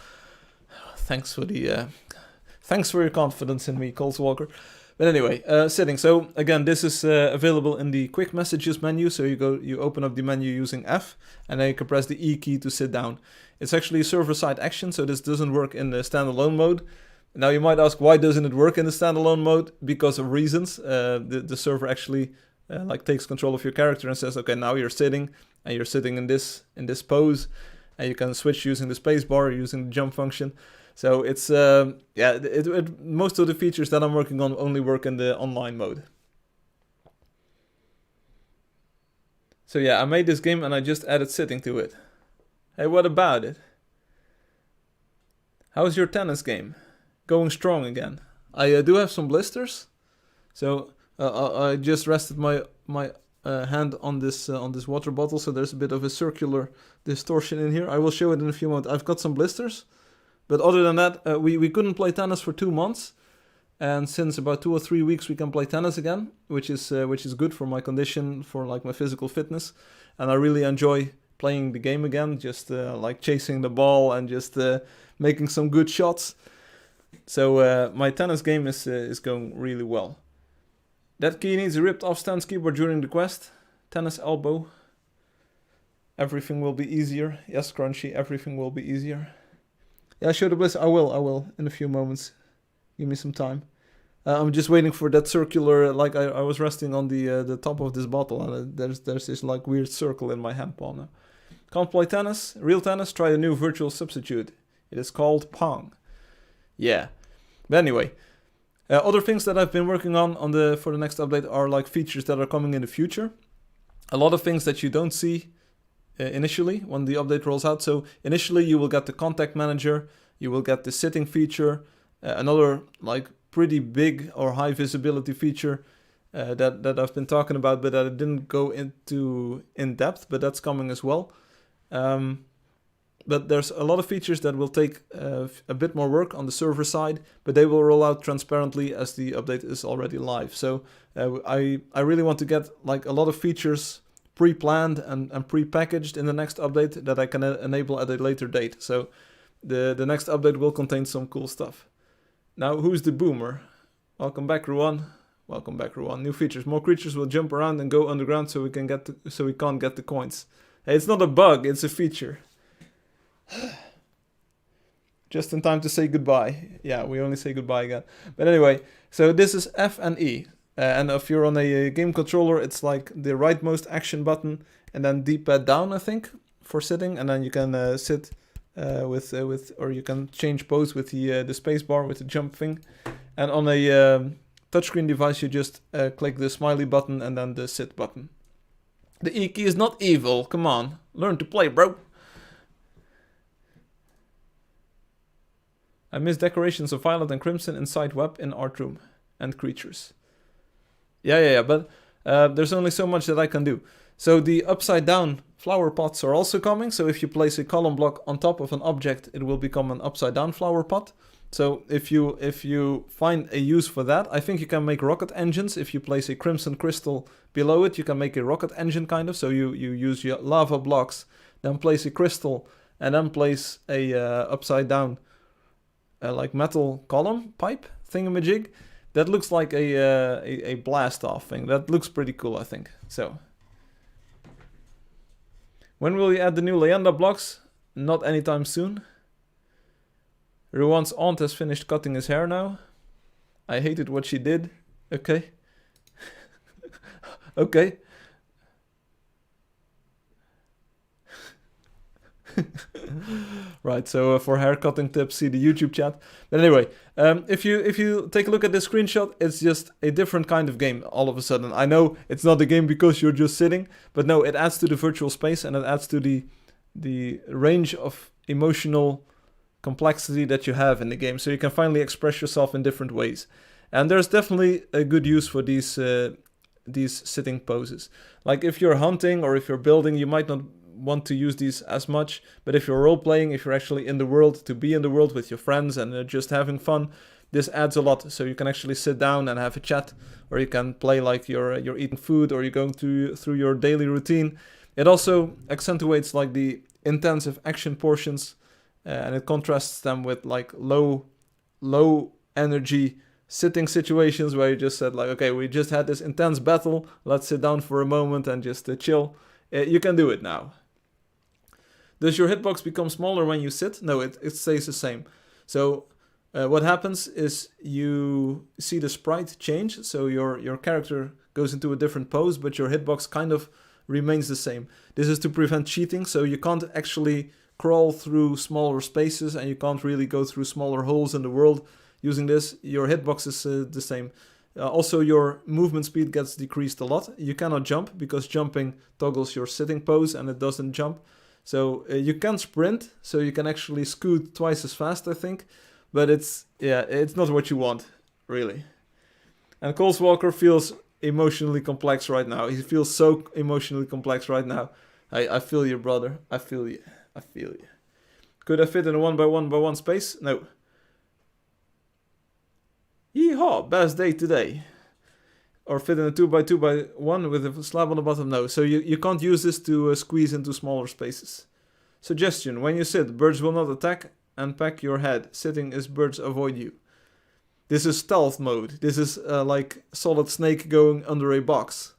Thanks for your confidence in me, Coles Walker. But anyway, sitting. So again, this is available in the quick messages menu. So you open up the menu using F, and then you can press the E key to sit down. It's actually a server-side action, so this doesn't work in the standalone mode. Now you might ask, why doesn't it work in the standalone mode? Because of reasons. The server actually like takes control of your character and says, okay, now you're sitting, and you're sitting in this pose, and you can switch using the spacebar, using the jump function. So it's most of the features that I'm working on only work in the online mode. So yeah, I made this game and I just added sitting to it. Hey, what about it? How's your tennis game? Going strong again. I do have some blisters, so I just rested my hand on this water bottle, so there's a bit of a circular distortion in here. I will show it in a few moments. I've got some blisters, but other than that, we couldn't play tennis for 2 months, and since about 2 or 3 weeks we can play tennis again, which is good for my condition, for like my physical fitness, and I really enjoy playing the game again, just like chasing the ball and just making some good shots. So my tennis game is going really well. That key needs a ripped off stance keyboard during the quest. Tennis elbow. Everything will be easier. Yes, Crunchy, everything will be easier. Yeah, show the blister. I will in a few moments. Give me some time. I'm just waiting for that circular, like I was resting on the top of this bottle, and there's this like weird circle in my hand palm now. Can't play tennis? Real tennis? Try a new virtual substitute. It is called Pong. Yeah. But anyway, other things that I've been working on for the next update are like features that are coming in the future. A lot of things that you don't see initially when the update rolls out. So initially you will get the contact manager, you will get the sitting feature, another like pretty big or high visibility feature that I've been talking about, but that I didn't go into in depth, but that's coming as well. But there's a lot of features that will take a bit more work on the server side, but they will roll out transparently as the update is already live. So I really want to get like a lot of features pre-planned and pre-packaged in the next update that I can enable at a later date. So the next update will contain some cool stuff. Now, who's the boomer? Welcome back, Ruan. Welcome back, Ruan. New features. More creatures will jump around and go underground so we can't get the coins. Hey, it's not a bug, it's a feature. Just in time to say goodbye. Yeah, we only say goodbye again. But anyway, so this is F and E. And if you're on a game controller, it's like the rightmost action button and then D-pad down, I think, for sitting. And then you can sit or you can change pose with the space bar, with the jump thing. And on a touchscreen device, you just click the smiley button and then the sit button. The E key is not evil. Come on, learn to play, bro. I miss decorations of violet and crimson inside web in art room and creatures. Yeah, but there's only so much that I can do. So the upside down flower pots are also coming. So if you place a column block on top of an object, it will become an upside down flower pot. So if you find a use for that, I think you can make rocket engines. If you place a crimson crystal below it, you can make a rocket engine kind of. So you use your lava blocks, then place a crystal, and then place a upside down like metal column pipe thingamajig. That looks like a blast off thing. That looks pretty cool, I think. So when will you add the new Leyenda blocks? Not anytime soon. Ruan's aunt has finished cutting his hair now. I hated what she did. Okay. Okay. Right, so for haircutting tips, see the YouTube chat. But anyway, if you take a look at this screenshot, it's just a different kind of game all of a sudden. I know it's not a game because you're just sitting, but no, it adds to the virtual space and it adds to the range of emotional complexity that you have in the game. So you can finally express yourself in different ways. And there's definitely a good use for these sitting poses. Like if you're hunting or if you're building, you might not want to use these as much, but if you're role-playing, if you're actually in the world, to be in the world with your friends and just having fun, this adds a lot. So you can actually sit down and have a chat, or you can play like you're eating food, or you're going through your daily routine. It also accentuates like the intensive action portions, and it contrasts them with like low energy sitting situations where you just said like, okay, we just had this intense battle, let's sit down for a moment and just chill. You can do it now. Does your hitbox become smaller when you sit? No, it stays the same. So what happens is you see the sprite change. So your character goes into a different pose, but your hitbox kind of remains the same. This is to prevent cheating, so you can't actually crawl through smaller spaces and you can't really go through smaller holes in the world using this. Your hitbox is the same. Also, your movement speed gets decreased a lot. You cannot jump because jumping toggles your sitting pose and it doesn't jump. So you can sprint, so you can actually scoot twice as fast, I think. But it's not what you want, really. And Coles Walker feels emotionally complex right now. He feels so emotionally complex right now. I feel you, brother. I feel you. I feel you. Could I fit in a 1x1x1 space? No. Yeehaw, best day today. Or fit in a 2x2x1 with a slab on the bottom? No. So you can't use this to squeeze into smaller spaces. Suggestion: when you sit, birds will not attack and peck your head. Sitting is birds avoid you. This is stealth mode. This is like Solid Snake going under a box.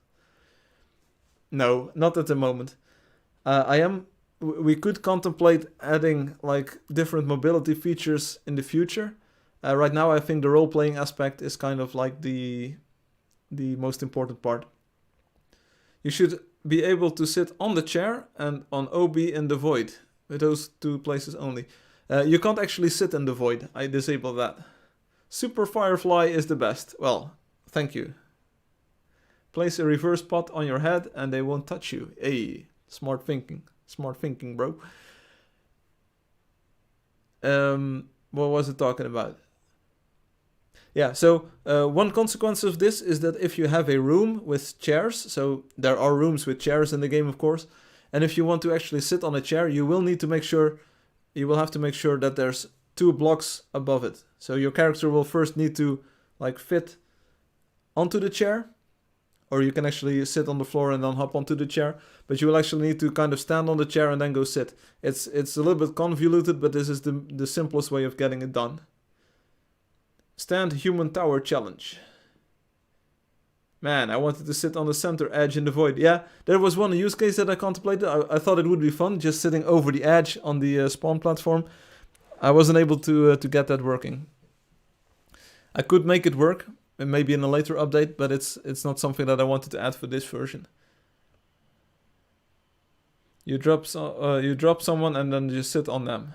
No, not at the moment. We could contemplate adding like different mobility features in the future. Right now, I think the role-playing aspect is kind of like the most important part. You should be able to sit on the chair and on OB in the void. With those two places only. You can't actually sit in the void. I disable that. Super Firefly is the best. Well, thank you. Place a reverse pot on your head and they won't touch you. Hey, smart thinking. Smart thinking, bro. What was it talking about? Yeah, so one consequence of this is that if you have a room with chairs, so there are rooms with chairs in the game, of course, and if you want to actually sit on a chair, you will have to make sure that there's 2 blocks above it. So your character will first need to like fit onto the chair, or you can actually sit on the floor and then hop onto the chair, but you will actually need to kind of stand on the chair and then go sit. It's a little bit convoluted, but this is the simplest way of getting it done. Stand Human Tower Challenge. Man, I wanted to sit on the center edge in the void. Yeah, there was one use case that I contemplated. I thought it would be fun, just sitting over the edge on the spawn platform. I wasn't able to get that working. I could make it work, maybe in a later update, but it's not something that I wanted to add for this version. You drop someone and then you sit on them.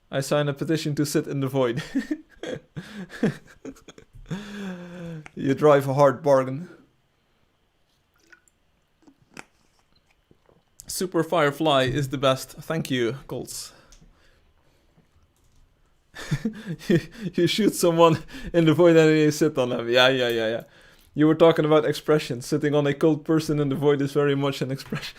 I sign a petition to sit in the void. You drive a hard bargain. Super Firefly is the best. Thank you, Colts. You shoot someone in the void and you sit on them. Yeah. You were talking about expression. Sitting on a cold person in the void is very much an expression.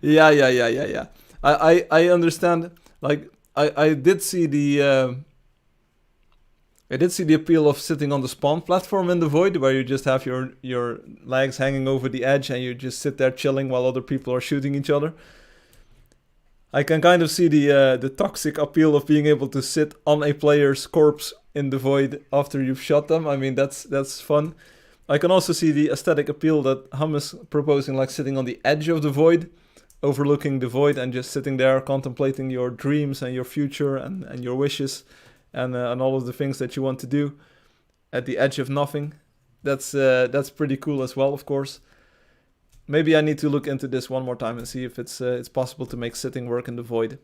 Yeah. I understand. Like I did see the appeal of sitting on the spawn platform in the void, where you just have your legs hanging over the edge and you just sit there chilling while other people are shooting each other. I can kind of see the toxic appeal of being able to sit on a player's corpse in the void after you've shot them. I mean, that's fun. I can also see the aesthetic appeal that Hum is proposing, like sitting on the edge of the void, overlooking the void and just sitting there contemplating your dreams and your future and your wishes and all of the things that you want to do at the edge of nothing. That's pretty cool as well, of course. Maybe I need to look into this one more time and see if it's possible to make sitting work in the void.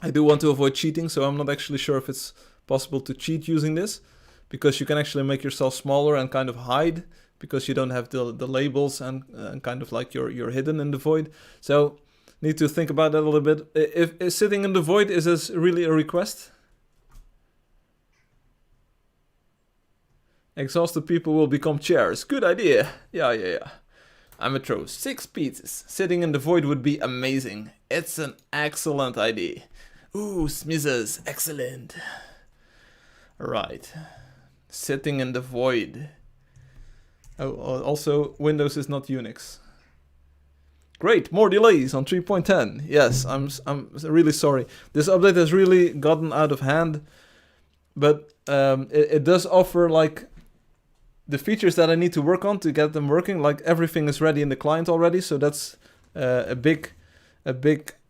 I do want to avoid cheating, so I'm not actually sure if it's possible to cheat using this, because you can actually make yourself smaller and kind of hide, because you don't have the labels and kind of like you're hidden in the void. So need to think about that a little bit. If sitting in the void is this really a request? Exhausted people will become chairs. Good idea. Yeah. I'm a throw 6 pizzas. Sitting in the void would be amazing. It's an excellent idea. Ooh, Smithers, excellent. Right. Sitting in the void. Oh, also, Windows is not Unix. Great, more delays on 3.10. Yes, I'm really sorry. This update has really gotten out of hand, but it does offer like the features that I need to work on to get them working. Like everything is ready in the client already, so that's a big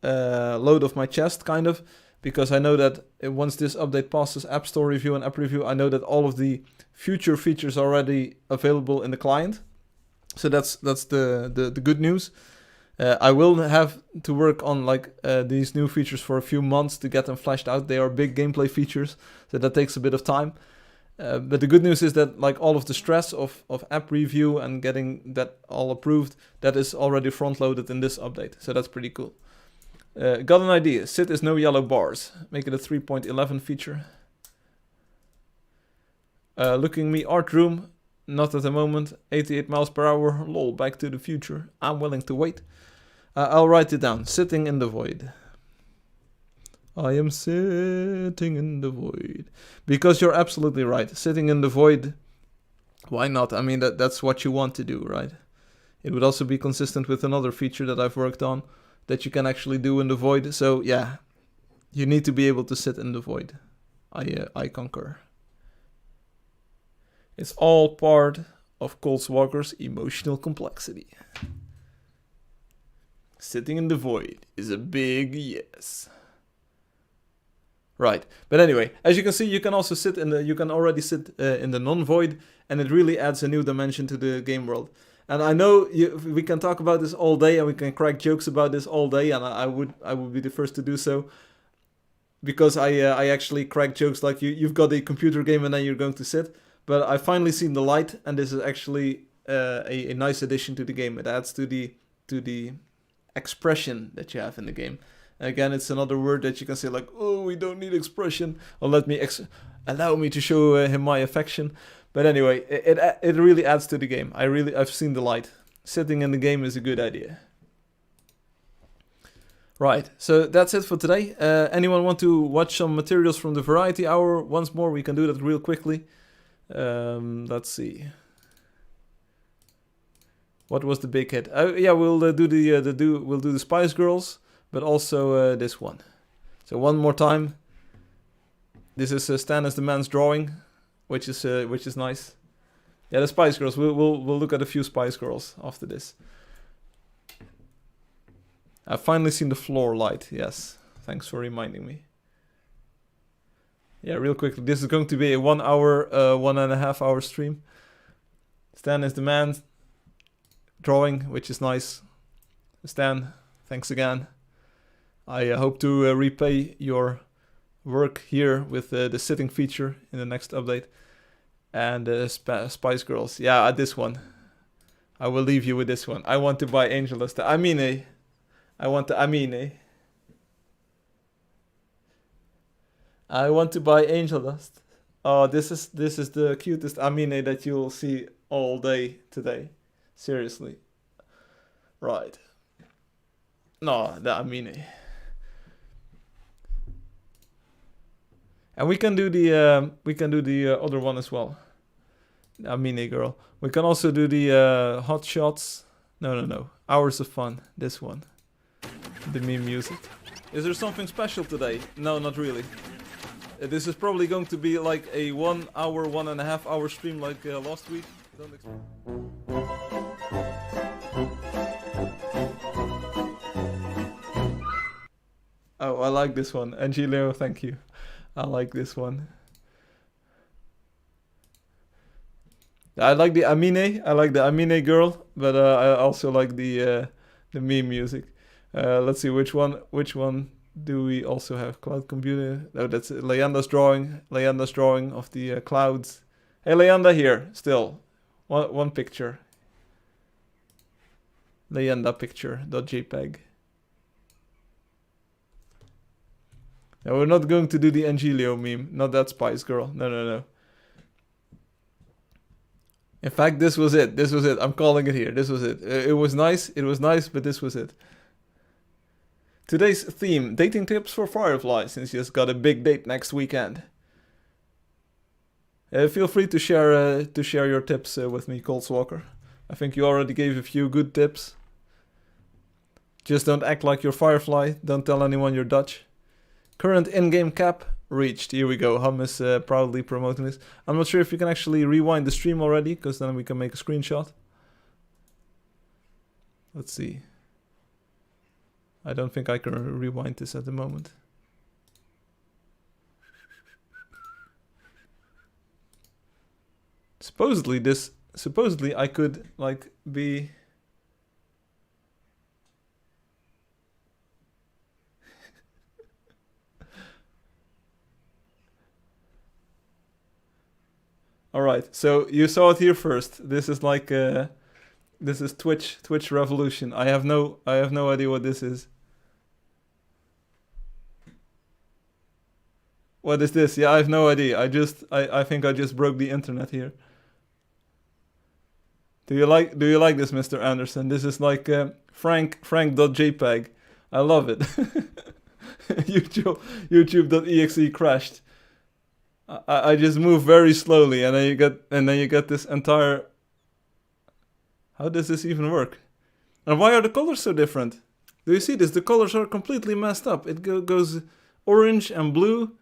load off my chest, kind of, because I know that once this update passes App Store review and app review, I know that all of the future features are already available in the client. So that's the good news. I will have to work on like these new features for a few months to get them fleshed out. They are big gameplay features, so that takes a bit of time. But the good news is that like all of the stress of app review and getting that all approved, that is already front loaded in this update. So that's pretty cool. Got an idea. Sit is no yellow bars. Make it a 3.11 feature. Looking me art room. Not at the moment. 88 miles per hour. Lol, Back to the Future. I'm willing to wait. I'll write it down. Sitting in the void. I am sitting in the void. Because you're absolutely right. Sitting in the void. Why not? I mean, that's what you want to do, right? It would also be consistent with another feature that I've worked on that you can actually do in the void. So yeah, you need to be able to sit in the void. I concur. It's all part of Colt Walker's emotional complexity. Sitting in the void is a big yes. Right, but anyway, as you can see, you can also sit in the. You can already sit in the non-void, and it really adds a new dimension to the game world. And I know we can talk about this all day, and we can crack jokes about this all day, and I would be the first to do so, because I actually crack jokes like you've got a computer game and then you're going to sit. But I finally seen the light, and this is actually a nice addition to the game. It adds to the expression that you have in the game. Again, it's another word that you can say like, oh, we don't need expression, or allow me to show him my affection. But anyway, it really adds to the game. I've seen the light. Sitting in the game is a good idea. Right, so that's it for today. Anyone want to watch some materials from the Variety Hour once more? We can do that real quickly. Let's see. What was the big hit? Yeah, we'll do the Spice Girls. But also this one. So one more time. This is Stan as the man's drawing, which is nice. Yeah, the Spice Girls. We'll look at a few Spice Girls after this. I've finally seen the floor light. Yes, thanks for reminding me. Yeah, real quickly. This is going to be a 1 hour, 1.5 hour stream. Stan is the man's drawing, which is nice. Stan, thanks again. I hope to repay your work here with the sitting feature in the next update. And Spice Girls. Yeah, this one. I will leave you with this one. I want to buy Angeldust. Amine. I want to Amine. I want to buy Angeldust. Oh, this is the cutest Amine that you'll see all day today. Seriously. Right. No, the Amine. And we can do the other one as well. Amine girl. We can also do the hot shots. No. Hours of Fun. This one. The meme music. Is there something special today? No, not really. This is probably going to be like a 1 hour, 1.5 hour stream like last week. Don't expect. Oh, I like this one. Angelo, thank you. I like this one. I like the Amine. I like the Amine girl, but I also like the meme music. Let's see which one do we also have? Cloud computer. No, that's Leanda's drawing. Leanda's drawing of the clouds. Hey, Leanda here still. One picture. Leanda picture.jpg. No, we're not going to do the Angelio meme. Not that Spice Girl. No. In fact, this was it. I'm calling it here. This was it. It was nice, but this was it. Today's theme, dating tips for Firefly, since you just got a big date next weekend. Feel free to share your tips with me, Colt Walker. I think you already gave a few good tips. Just don't act like you're Firefly. Don't tell anyone you're Dutch. Current in-game cap reached. Here we go. Hum is proudly promoting this. I'm not sure if you can actually rewind the stream already, because then we can make a screenshot. Let's see. I don't think I can rewind this at the moment. Supposedly I could like be All right. So you saw it here first. This is like this is Twitch revolution. I have no idea what this is. What is this? Yeah, I have no idea. I think I just broke the internet here. Do you like this, Mr. Anderson? This is like frank.jpg. I love it. YouTube.exe crashed. I just move very slowly, and then you get this entire. How does this even work? And why are the colors so different? Do you see this? The colors are completely messed up. It goes orange and blue.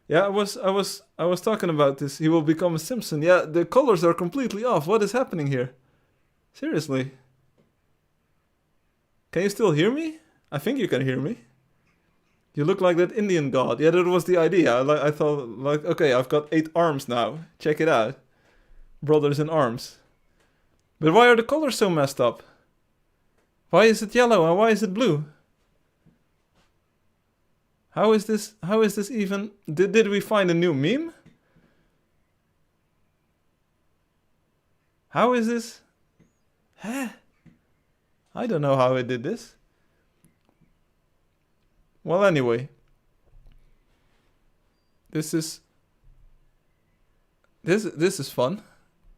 Yeah, I was talking about this. He will become a Simpson. Yeah, the colors are completely off. What is happening here? Seriously. Can you still hear me? I think you can hear me. You look like that Indian god. Yeah, that was the idea. I thought, like, okay, I've got 8 arms now. Check it out. Brothers in arms. But why are the colors so messed up? Why is it yellow and why is it blue? How is this even... Did we find a new meme? How is this? Huh? I don't know how I did this. Well, anyway. This is fun.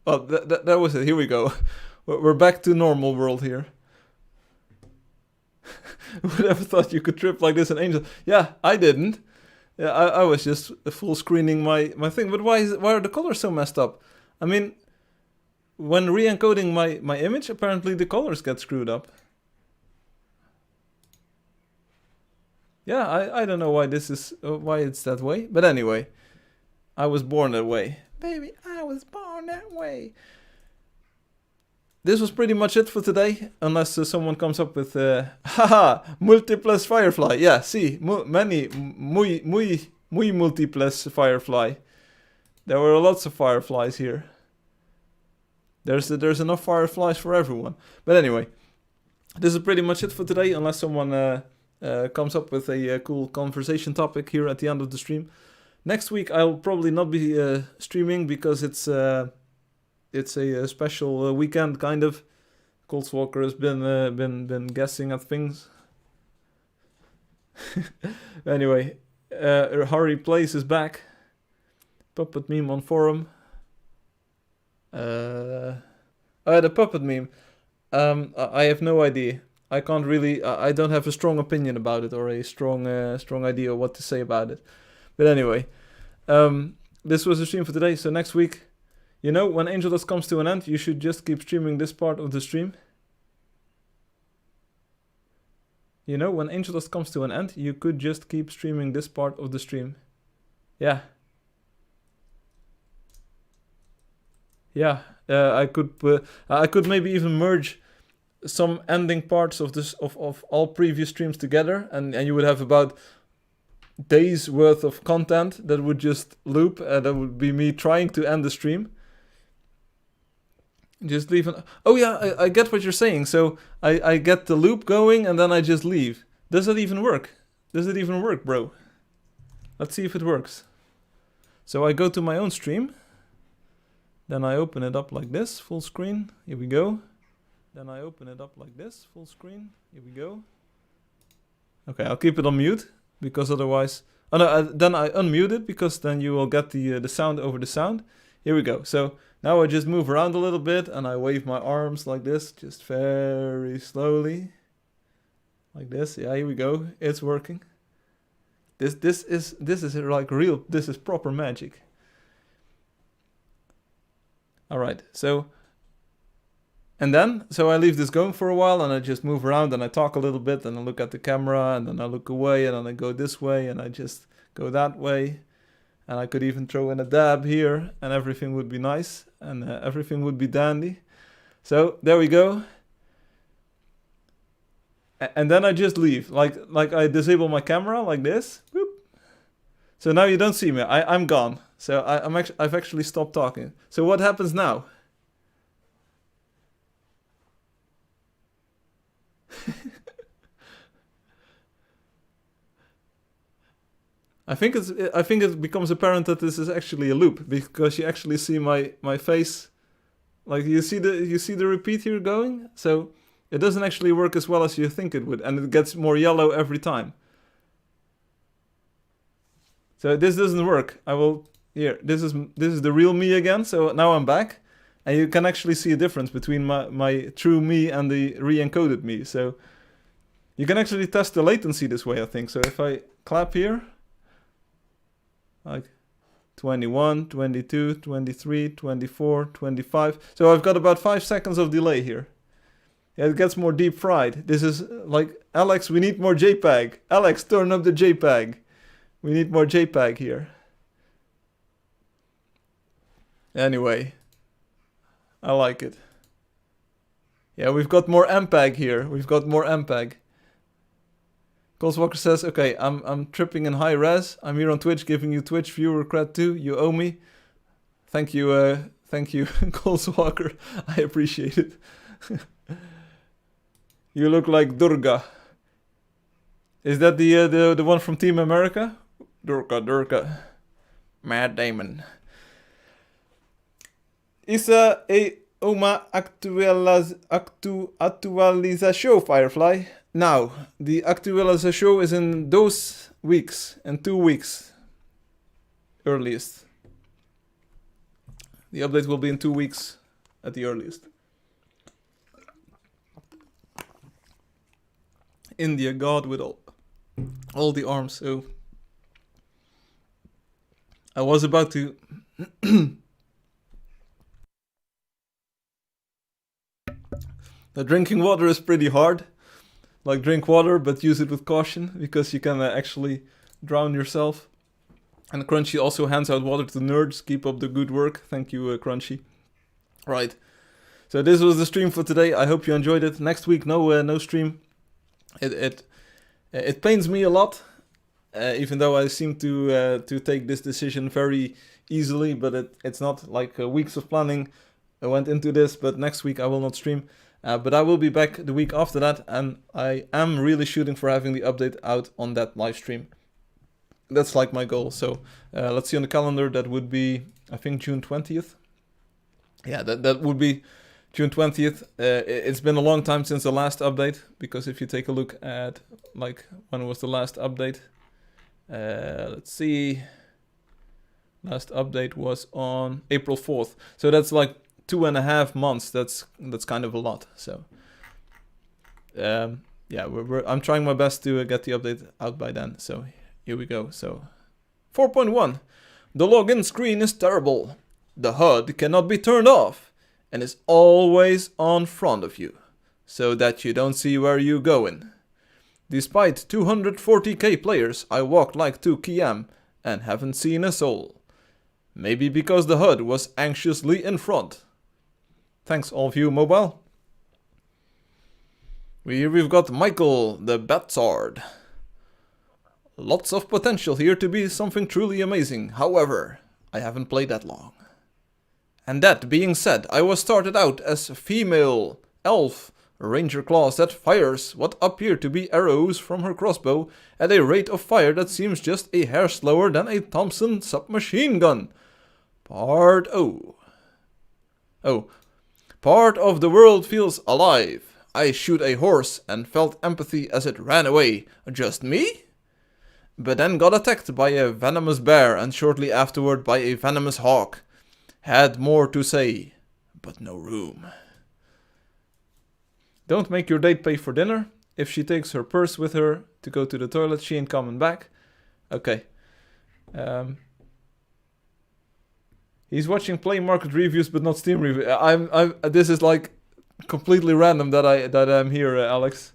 Oh, that was it. Here we go. We're back to normal world here. Who ever thought you could trip like this in Angel? Yeah, I didn't. Yeah, I was just full screening my thing. But why are the colors so messed up? I mean, when re-encoding my image, apparently the colors get screwed up. Yeah, I don't know why this is why it's that way. But anyway, I was born that way. Baby, I was born that way. This was pretty much it for today, unless someone comes up with haha, multiples Firefly. Yeah, see, muy multiples Firefly. There were lots of Fireflies here. There's enough Fireflies for everyone. But anyway, this is pretty much it for today, unless someone comes up with a cool conversation topic here at the end of the stream. Next week I'll probably not be streaming because it's a special weekend, kind of. Coldswalker has been guessing at things. Anyway, Harry Plays is back. Puppet meme on forum. The puppet meme. I have no idea. I can't really. I don't have a strong opinion about it or a strong idea what to say about it. But anyway, this was the stream for today. So next week. You know, when Angeldust comes to an end, you should just keep streaming this part of the stream. You know, when Angeldust comes to an end, you could just keep streaming this part of the stream. Yeah. Yeah, I could maybe even merge some ending parts of this of all previous streams together, and you would have about days worth of content that would just loop. That would be me trying to end the stream. Just leave an... Oh yeah, I get what you're saying. So I get the loop going and then I just leave. Does it even work? Does it even work, bro? Let's see if it works. So I go to my own stream. Then I open it up like this, full screen. Here we go. Then I open it up like this, full screen. Here we go. Okay, I'll keep it on mute because otherwise... Oh no, then I unmute it because then you will get the sound over the sound. Here we go. So now I just move around a little bit and I wave my arms like this, just very slowly. Like this. Yeah, here we go. It's working. This is like real. This is proper magic. All right. So I leave this going for a while and I just move around and I talk a little bit and I look at the camera and then I look away and then I go this way and I just go that way. And I could even throw in a dab here and everything would be nice and everything would be dandy. So there we go. And then I just leave, like I disable my camera like this. Boop. So now you don't see me. I'm gone. So I've actually stopped talking. So what happens now? I think it becomes apparent that this is actually a loop because you actually see my face. Like you see the repeat here going. So it doesn't actually work as well as you think it would, and it gets more yellow every time. So this doesn't work. I will here. This is the real me again. So now I'm back, and you can actually see a difference between my true me and the re-encoded me. So you can actually test the latency this way, I think. So if I clap here, like 21, 22, 23, 24, 25. So I've got about 5 seconds of delay here. Yeah, it gets more deep fried. This is like, Alex, we need more JPEG. Alex, turn up the JPEG. We need more JPEG here. Anyway, I like it. Yeah, we've got more MPEG here. We've got more MPEG. Coleswalker says, okay, I'm tripping in high res. I'm here on Twitch giving you Twitch viewer cred too. You owe me. Thank you, Coleswalker. I appreciate it. You look like Durga. Is that the one from Team America? Durga. Matt Damon. Isa uma actualização, Firefly. Now, the actualização is in those weeks, in 2 weeks, earliest. The update will be in 2 weeks at the earliest. India, God with all the arms. So I was about to the drinking water is pretty hard. Like, drink water, but use it with caution, because you can actually drown yourself. And Crunchy also hands out water to nerds. Keep up the good work. Thank you, Crunchy. Right. So this was the stream for today. I hope you enjoyed it. Next week, no stream. It pains me a lot, even though I seem to take this decision very easily. But it's not like weeks of planning went into this. But next week I will not stream. But I will be back the week after that, and I am really shooting for having the update out on that live stream. That's like my goal. So let's see on the calendar. That would be, I think, June 20th. Yeah, that would be June 20th. It's been a long time since the last update, because if you take a look at, like, when was the last update? Let's see. Last update was on April 4th. So that's like 2.5 months. That's kind of a lot. So yeah, I'm trying my best to get the update out by then. So here we go. So 4.1, the login screen is terrible. The HUD cannot be turned off and is always on front of you, so that you don't see where you're going. Despite 240k players, I walked like 2 km and haven't seen a soul. Maybe because the HUD was anxiously in front. Thanks, all of you mobile. We've got Michael, the Batsard. Lots of potential here to be something truly amazing. However, I haven't played that long. And that being said, I was started out as a female elf ranger class that fires what appear to be arrows from her crossbow at a rate of fire that seems just a hair slower than a Thompson submachine gun. Part O. Oh. Part of the world feels alive. I shoot a horse and felt empathy as it ran away. Just me? But then got attacked by a venomous bear and shortly afterward by a venomous hawk. Had more to say, but no room. Don't make your date pay for dinner. If she takes her purse with her to go to the toilet, she ain't coming back. Okay. He's watching Play Market reviews, but not Steam reviews. This is like completely random that I'm here, Alex.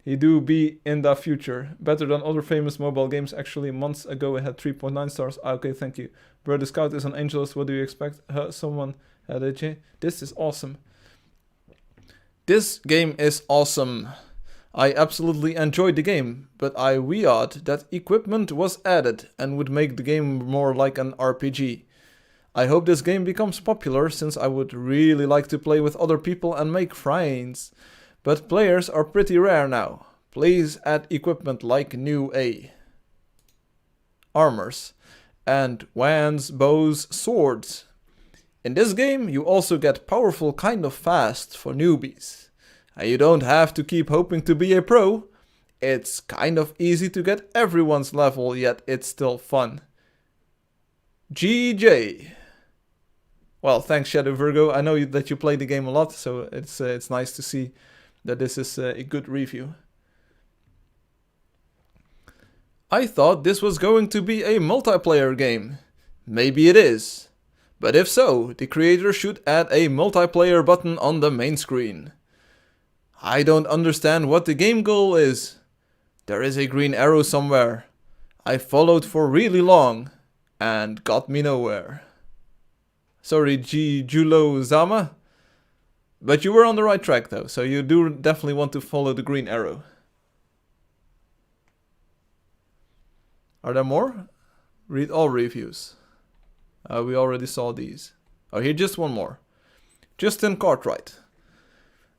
He do be in the future. Better than other famous mobile games. Actually, months ago I had 3.9 stars. Okay, thank you. Brother Scout is on Angeldust. What do you expect? Someone had a J. This is awesome. This game is awesome. I absolutely enjoyed the game, but I weird that equipment was added and would make the game more like an RPG. I hope this game becomes popular, since I would really like to play with other people and make friends. But players are pretty rare now. Please add equipment like new A. armors, and wands, bows, swords. In this game, you also get powerful kind of fast for newbies. And you don't have to keep hoping to be a pro. It's kind of easy to get everyone's level, yet it's still fun. GJ. Well, thanks Shadow Virgo. I know that you play the game a lot, so it's nice to see that this is a good review. I thought this was going to be a multiplayer game. Maybe it is. But if so, the creator should add a multiplayer button on the main screen. I don't understand what the game goal is. There is a green arrow somewhere. I followed for really long and got me nowhere. Sorry, Julo Zama. But you were on the right track though, so you do definitely want to follow the green arrow. Are there more? Read all reviews. We already saw these. Oh, here just one more. Justin Cartwright.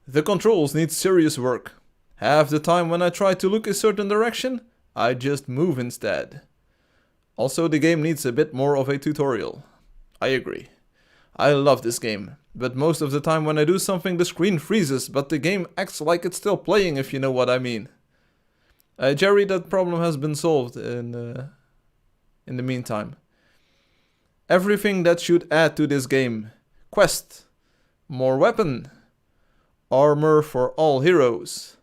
The controls need serious work. Half the time when I try to look a certain direction, I just move instead. Also, the game needs a bit more of a tutorial. I agree. I love this game, but most of the time when I do something the screen freezes, but the game acts like it's still playing, if you know what I mean. Jerry, that problem has been solved in the meantime. Everything that should add to this game. Quest. More weapon. Armor for all heroes.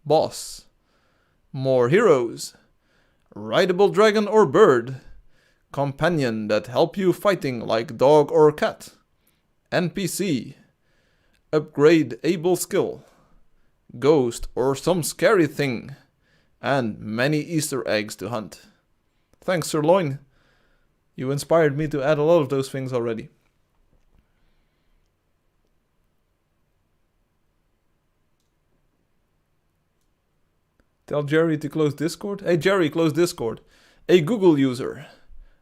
Boss. More heroes. Rideable dragon or bird. Companion that help you fighting like dog or cat. NPC. Upgrade able skill. Ghost or some scary thing. And many Easter eggs to hunt. Thanks, Sirloin. You inspired me to add a lot of those things already. Tell Jerry to close Discord. Hey Jerry, close Discord. A Google user.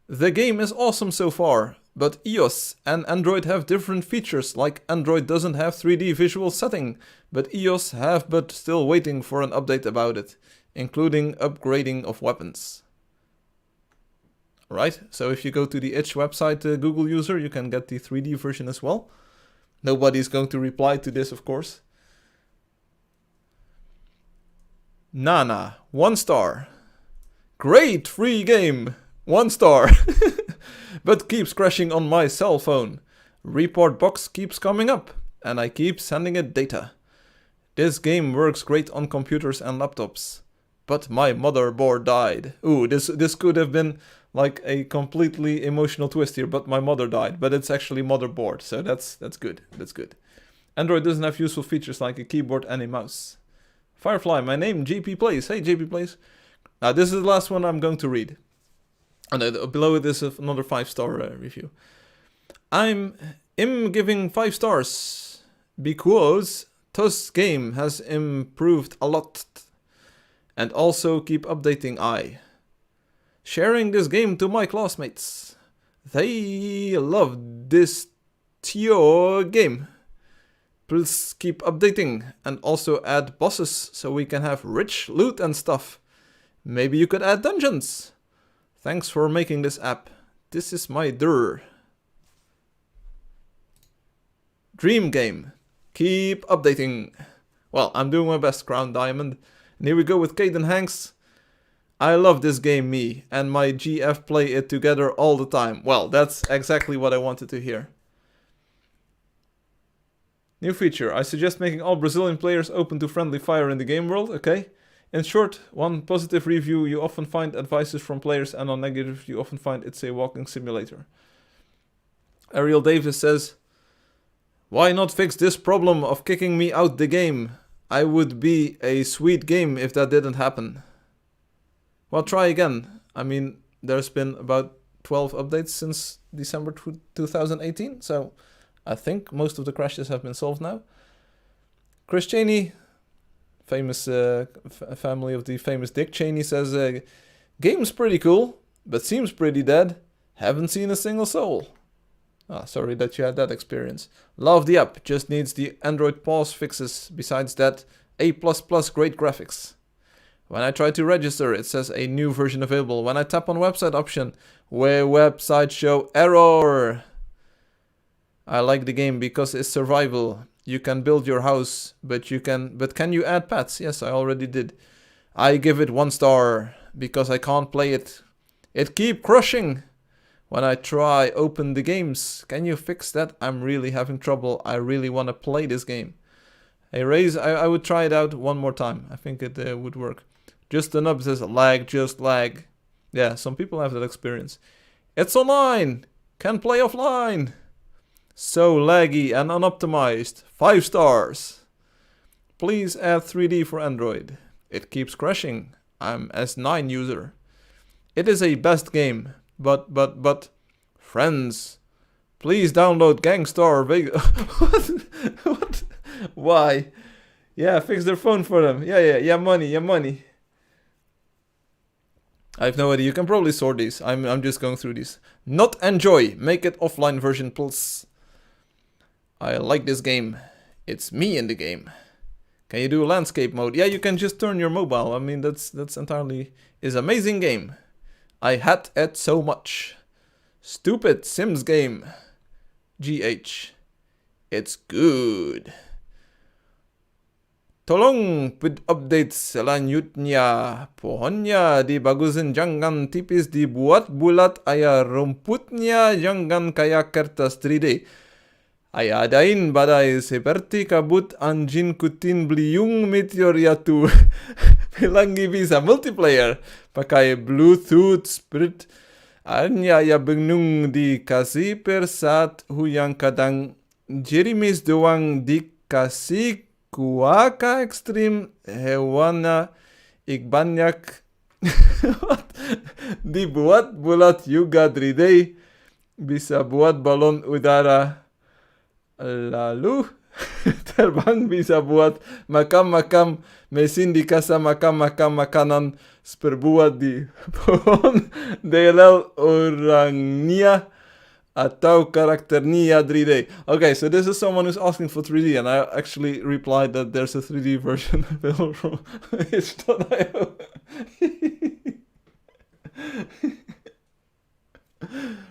The game is awesome so far, but iOS and Android have different features, like Android doesn't have 3D visual setting, but iOS have, but still waiting for an update about it, including upgrading of weapons. Right, so if you go to the itch website, Google user, you can get the 3D version as well. Nobody's going to reply to this, of course. Nana, 1 star. Great free game, 1 star. But keeps crashing on my cell phone. Report box keeps coming up, and I keep sending it data. This game works great on computers and laptops. But my motherboard died. Ooh, this could have been like a completely emotional twist here, but my mother died. But it's actually motherboard, so that's good. That's good. Android doesn't have useful features like a keyboard and a mouse. Firefly, my name, JP Plays. Hey, JP Plays. Now, this is the last one I'm going to read. And below it is another 5-star review. I'm giving 5 stars because this game has improved a lot. And also keep updating I. Sharing this game to my classmates. They love this Tio game. Please keep updating and also add bosses so we can have rich loot and stuff. Maybe you could add dungeons. Thanks for making this app. This is my dream game. Keep updating. Well, I'm doing my best, Crown Diamond. And here we go with Caden Hanks. I love this game, me, and my GF play it together all the time. Well, that's exactly what I wanted to hear. New feature. I suggest making all Brazilian players open to friendly fire in the game world. Okay. In short, one positive review you often find advices from players, and on negative you often find it's a walking simulator. Ariel Davis says, why not fix this problem of kicking me out the game? I would be a sweet game if that didn't happen. Well, try again. I mean, there's been about 12 updates since December 2018, so I think most of the crashes have been solved now. Chris Cheney, famous family of the famous Dick Cheney, says, game's pretty cool, but seems pretty dead. Haven't seen a single soul. Ah, sorry that you had that experience. Love the app, just needs the Android pause fixes. Besides that, A++ great graphics. When I try to register, it says a new version available. When I tap on website option, where website show error. I like the game because it's survival. You can build your house, but can you add pets? Yes, I already did. I give it 1 star because I can't play it. It keep crushing when I try open the games. Can you fix that? I'm really having trouble. I really want to play this game. Hey, Raise, I would try it out one more time. I think it would work. Just a nub says lag, just lag. Yeah, some people have that experience. It's online. Can play offline. So laggy and unoptimized. 5 stars. Please add 3D for Android. It keeps crashing. I'm S9 user. It is a best game. But friends, please download Gangstar Vegas. What? Why? Yeah, fix their phone for them. Yeah, money. I have no idea. You can probably sort these. I'm just going through these. Not enjoy. Make it offline version, please. I like this game. It's me in the game. Can you do landscape mode? Yeah, you can just turn your mobile. I mean, that's entirely is amazing game. I had it so much. Stupid Sims game. GH. It's good. Tolong put updates selanjutnya. Pohonnya dibagusin, jangan tipis, dibuat bulat. Ayah rumputnya jangan kayak kertas 3D. Ayah adain badai seperti kabut, anjing kutin beliung meteor yaitu. Pelangi bisa multiplayer pakai Bluetooth spirit. Hanya ya benung dikasih persat yang kadang jerimis doang dikasih kuaka ekstrim hewana banyak. Dibuat bulat juga 3D, bisa buat balon udara, lalu terbang, bisa buat makam-makam, mesin dikasih makam-makam makanan berbuat di pohon, DLL orangnya atau karakternya 3D. Okay, so this is someone who's asking for 3D, and I actually replied that there's a 3D version available from itch.io.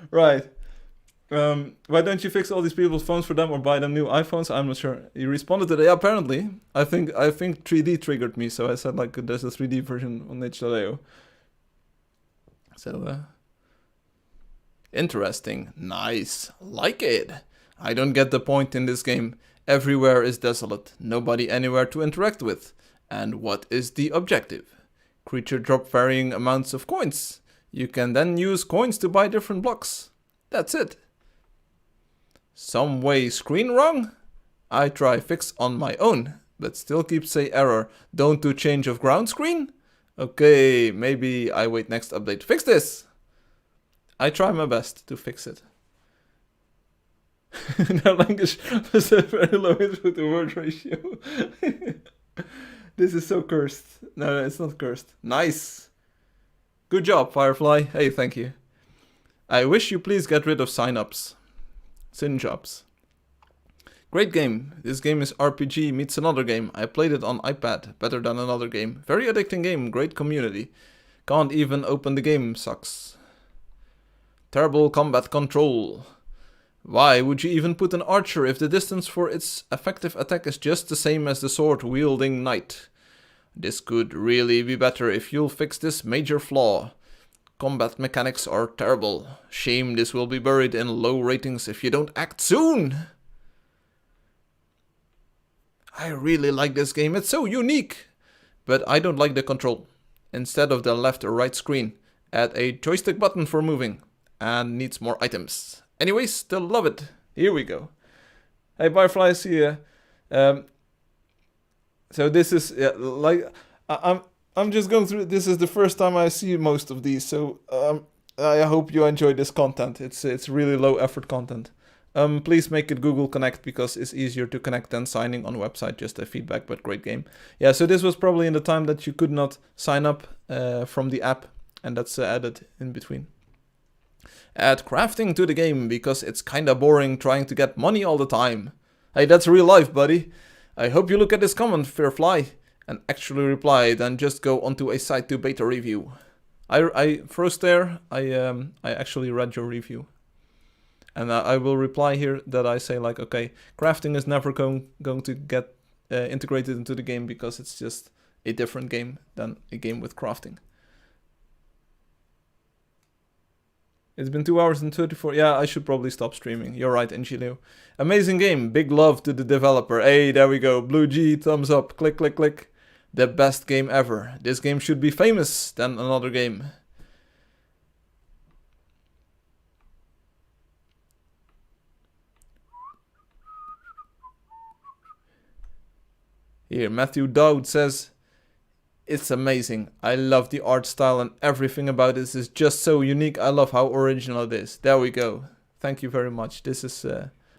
Right. Why don't you fix all these people's phones for them or buy them new iPhones? I'm not sure. He responded today. Apparently, I think 3D triggered me, so I said like there's a 3D version on itch.io. So interesting. Nice. Like it. I don't get the point in this game. Everywhere is desolate. Nobody anywhere to interact with. And what is the objective? Creature drop varying amounts of coins. You can then use coins to buy different blocks. That's it. Some way screen wrong? I try fix on my own, but still keep say error. Don't do change of ground screen? Okay, maybe I wait next update. Fix this! I try my best to fix it. Their language was a very low input to word ratio. This is so cursed. No, it's not cursed. Nice! Good job, Firefly. Hey, thank you. I wish you please get rid of sign-ups. Sin-jobs. Great game. This game is RPG meets another game. I played it on iPad. Better than another game. Very addicting game. Great community. Can't even open the game. Sucks. Terrible combat control. Why would you even put an archer if the distance for its effective attack is just the same as the sword-wielding knight? This could really be better if you'll fix this major flaw. Combat mechanics are terrible. Shame this will be buried in low ratings if you don't act soon. I really like this game. It's so unique. But I don't like the control. Instead of the left or right screen, add a joystick button for moving. And needs more items. Anyways, still love it. Here we go. Hey, Firefly, see ya. So this is like I'm just going through. This is the first time I see most of these, so I hope you enjoy this content. It's really low effort content. Please make it Google Connect because it's easier to connect than signing on website. Just a feedback, but great game. Yeah, so this was probably in the time that you could not sign up from the app, and that's added in between. Add crafting to the game because it's kinda boring trying to get money all the time. Hey, that's real life, buddy. I hope you look at this comment, Firefly. and actually reply than just go onto a site to beta review. I first there, I actually read your review. And I will reply here that I say like, okay, crafting is never going to get integrated into the game because it's just a different game than a game with crafting. It's been 2 hours and 34. Yeah, I should probably stop streaming. You're right, Angelio. Amazing game. Big love to the developer. Hey, there we go. Blue G, thumbs up. Click, click, click. The best game ever. This game should be famous than another game. Here, Matthew Dowd says, it's amazing. I love the art style and everything about this is just so unique. I love how original it is. There we go. Thank you very much. This is,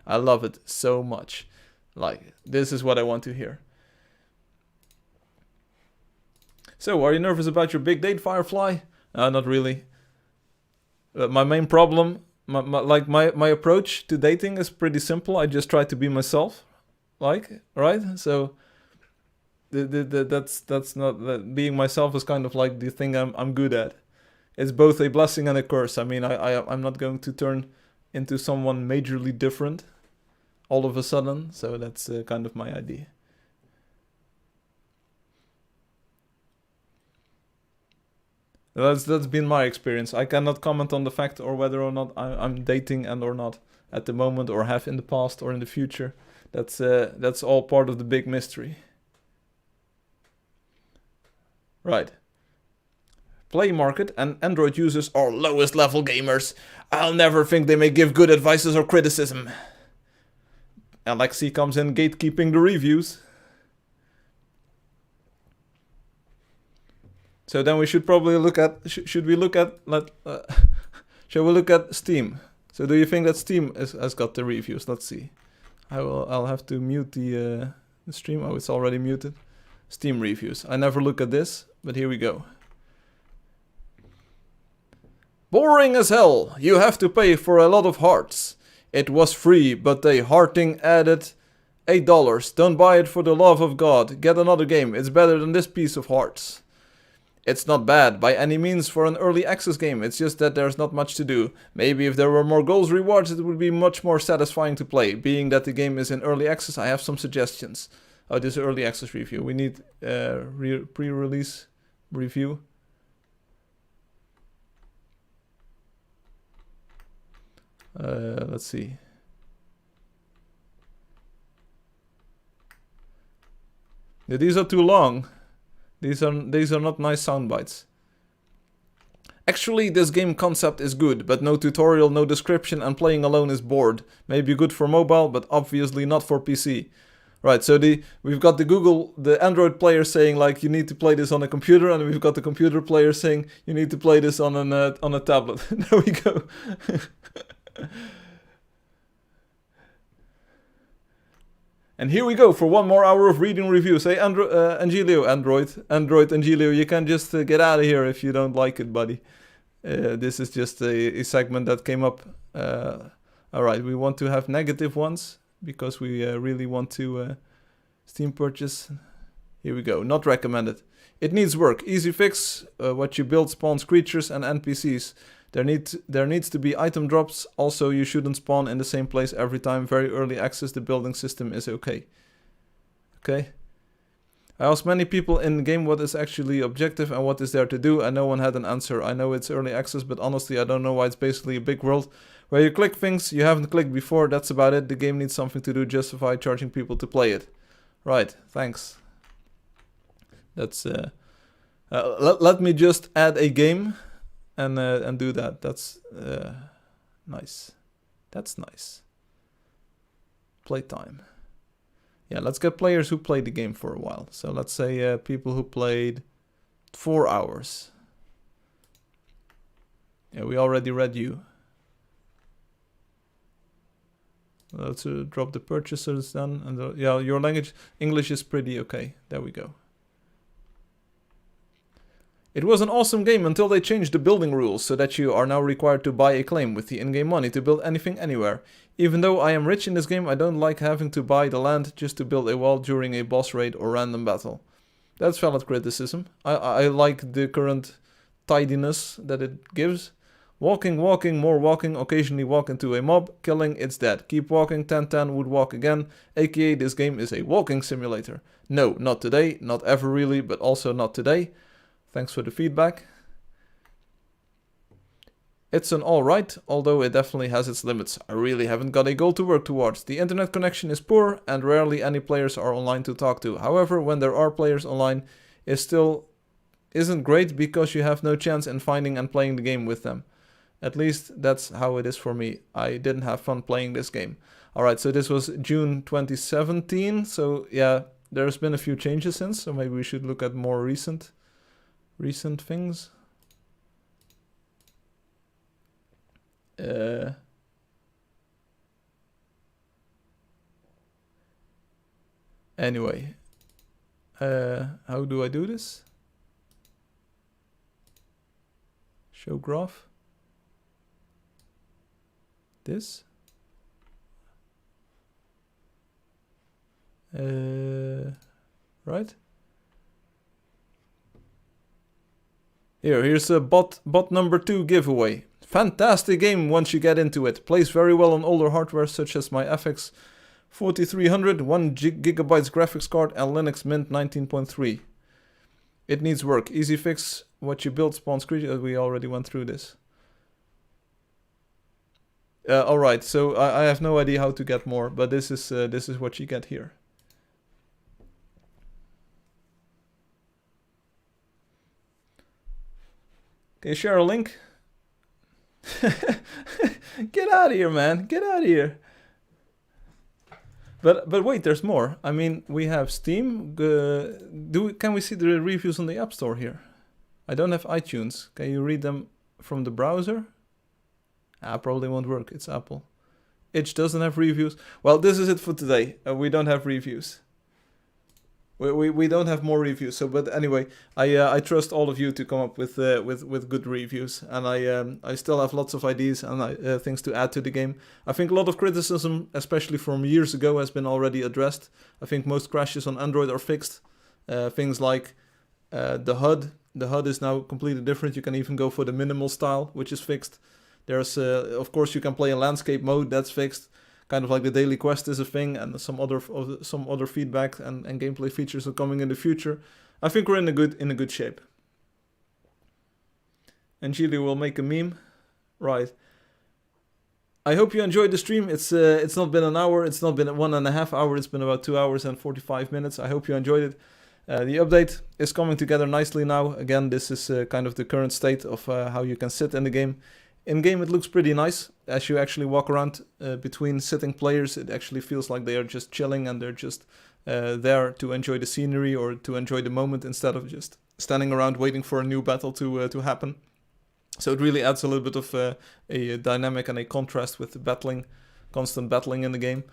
I love it so much. Like, this is what I want to hear. So, are you nervous about your big date, Firefly? Not really. My main problem, my approach to dating is pretty simple. I just try to be myself. Like, right? So... that's not that being myself is kind of like the thing I'm good at. It's both a blessing and a curse. I mean, I'm not going to turn into someone majorly different all of a sudden. So that's kind of my idea. That's been my experience. I cannot comment on the fact or whether or not I'm dating and or not at the moment, or have in the past or in the future. That's all part of the big mystery. Right. Play market and Android users are lowest level gamers. I'll never think they may give good advices or criticism. Alexi comes in gatekeeping the reviews. So then we should probably look at, should we look at, shall we look at Steam? So do you think that Steam has got the reviews? Let's see. I'll have to mute the stream. Oh, it's already muted. Steam reviews. I never look at this, but here we go. Boring as hell. You have to pay for a lot of hearts. It was free, but they hearting added $8. Don't buy it for the love of God. Get another game. It's better than this piece of hearts. It's not bad by any means for an early access game. It's just that there's not much to do. Maybe if there were more goals rewards, it would be much more satisfying to play. Being that the game is in early access, I have some suggestions. Oh, this is early access review. We need pre-release review. Let's see. Yeah, these are too long. These are not nice sound bites. Actually, this game concept is good, but no tutorial, no description, and playing alone is bored. Maybe good for mobile, but obviously not for PC. Right, so we've got the Android player saying like you need to play this on a computer, and we've got the computer player saying you need to play this on a tablet. There we go. And here we go for 1 more hour of reading reviews. Hey, Android Angelio, you can just get out of here if you don't like it, buddy. This is just a segment that came up. Alright, we want to have negative ones, because we really want to Steam purchase. Here we go, not recommended. It needs work. Easy fix, what you build spawns creatures and NPCs. There needs to be item drops. Also, you shouldn't spawn in the same place every time. Very early access, the building system is okay. Okay. I asked many people in the game what is actually objective and what is there to do, and no one had an answer. I know it's early access, but honestly I don't know why. It's basically a big world where you click things you haven't clicked before. That's about it. The game needs something to do, justify charging people to play it. Right, thanks. That's let me just add a game and do that. That's nice. That's nice. Playtime. Yeah, let's get players who played the game for a while. So let's say people who played 4 hours. Yeah, we already read you. Let's drop the purchasers then. And yeah, your language, English is pretty okay. There we go. It was an awesome game until they changed the building rules so that you are now required to buy a claim with the in-game money to build anything anywhere. Even though I am rich in this game, I don't like having to buy the land just to build a wall during a boss raid or random battle. That's valid criticism. I like the current tidiness that it gives. Walking, more walking, occasionally walk into a mob, killing, it's dead. Keep walking, 10-10 would walk again, aka this game is a walking simulator. No, not today, not ever really, but also not today. Thanks for the feedback. It's an alright, although it definitely has its limits. I really haven't got a goal to work towards. The internet connection is poor and rarely any players are online to talk to. However, when there are players online, it still isn't great because you have no chance in finding and playing the game with them. At least that's how it is for me. I didn't have fun playing this game. Alright, so this was June 2017. So yeah, there's been a few changes since. So maybe we should look at more recent things. Anyway. How do I do this? Show graph. This. Right. Here's a bot number 2 giveaway. Fantastic game once you get into it. Plays very well on older hardware such as my FX 4300, 1 GB graphics card and Linux Mint 19.3. It needs work. Easy fix. What you build spawns creatures. We already went through this. Alright, so I have no idea how to get more, but this is what you get here. Okay, share a link. Get out of here, man. Get out of here. But wait, there's more. I mean, we have Steam. Can we see the reviews on the App Store here? I don't have iTunes. Can you read them from the browser? Probably won't work. It's Apple. Itch doesn't have reviews. Well, this is it for today. We don't have reviews. We don't have more reviews. So, but anyway, I trust all of you to come up with good reviews, and I still have lots of ideas and things to add to the game. I think a lot of criticism, especially from years ago, has been already addressed. I think most crashes on Android are fixed. Things like the HUD. The HUD is now completely different. You can even go for the minimal style, which is fixed. There's, of course, you can play in landscape mode. That's fixed. Kind of like the daily quest is a thing, and some other feedback and gameplay features are coming in the future. I think we're in a good shape. And Gili will make a meme, right? I hope you enjoyed the stream. It's not been an hour. It's not been 1.5 hours. It's been about 2 hours and 45 minutes. I hope you enjoyed it. The update is coming together nicely now. Again, this is kind of the current state of how you can sit in the game. In game, it looks pretty nice. As you actually walk around between sitting players, it actually feels like they are just chilling and they're just there to enjoy the scenery or to enjoy the moment instead of just standing around waiting for a new battle to happen. So it really adds a little bit of a dynamic and a contrast with the constant battling in the game.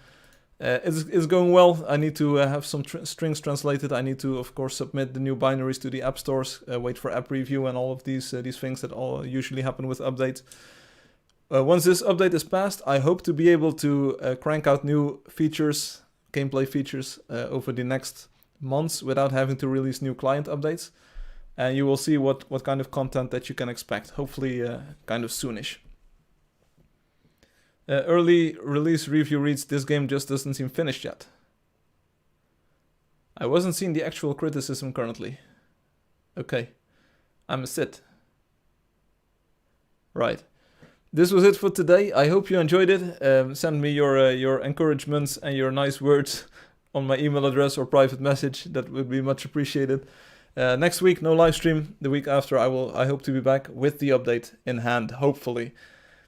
It's going well. I need to have some strings translated. I need to, of course, submit the new binaries to the app stores, wait for app review and all of these things that all usually happen with updates. Once this update is passed, I hope to be able to crank out new features, gameplay features, over the next months without having to release new client updates. And you will see what kind of content that you can expect, hopefully kind of soonish. Early release review reads, this game just doesn't seem finished yet. I wasn't seeing the actual criticism currently. Okay, I'm a sit. Right. This was it for today. I hope you enjoyed it. Send me your encouragements and your nice words on my email address or private message. That would be much appreciated. Next week, no live stream. The week after, I hope to be back with the update in hand, hopefully.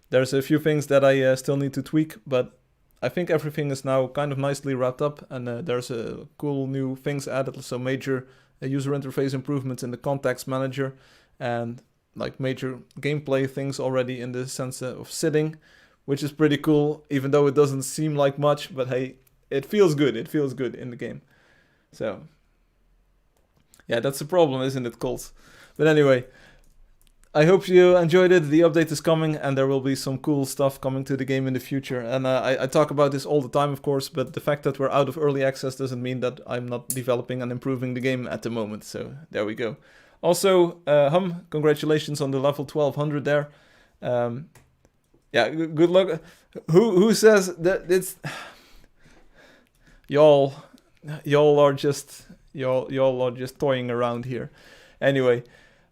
There's a few things that I still need to tweak, but I think everything is now kind of nicely wrapped up, and there's cool new things added, so major user interface improvements in the context manager, and like major gameplay things already in the sense of sitting, which is pretty cool, even though it doesn't seem like much, but hey, it feels good. It feels good in the game. So, yeah, that's the problem, isn't it, Colt? But anyway, I hope you enjoyed it. The update is coming, and there will be some cool stuff coming to the game in the future. And I talk about this all the time, of course, but the fact that we're out of early access doesn't mean that I'm not developing and improving the game at the moment. So there we go. Also, congratulations on the level 1200 there. Yeah, good luck. Who says that it's y'all are just toying around here. Anyway,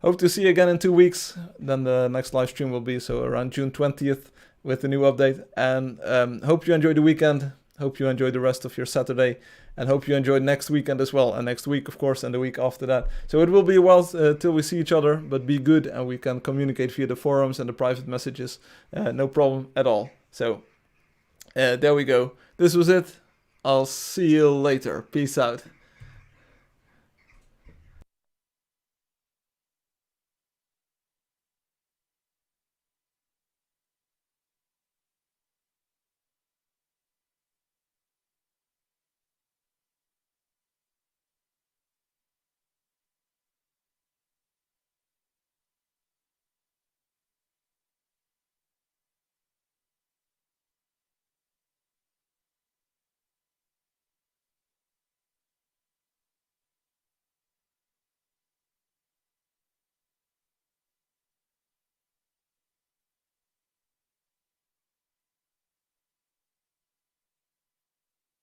hope to see you again in 2 weeks. Then the next live stream will be so around June 20th with the new update. And hope you enjoy the weekend. Hope you enjoy the rest of your Saturday, and hope you enjoy next weekend as well, and next week, of course, and the week after that. So it will be a while till we see each other, but be good, and we can communicate via the forums and the private messages. No problem at all. So there we go. This was it. I'll see you later. Peace out.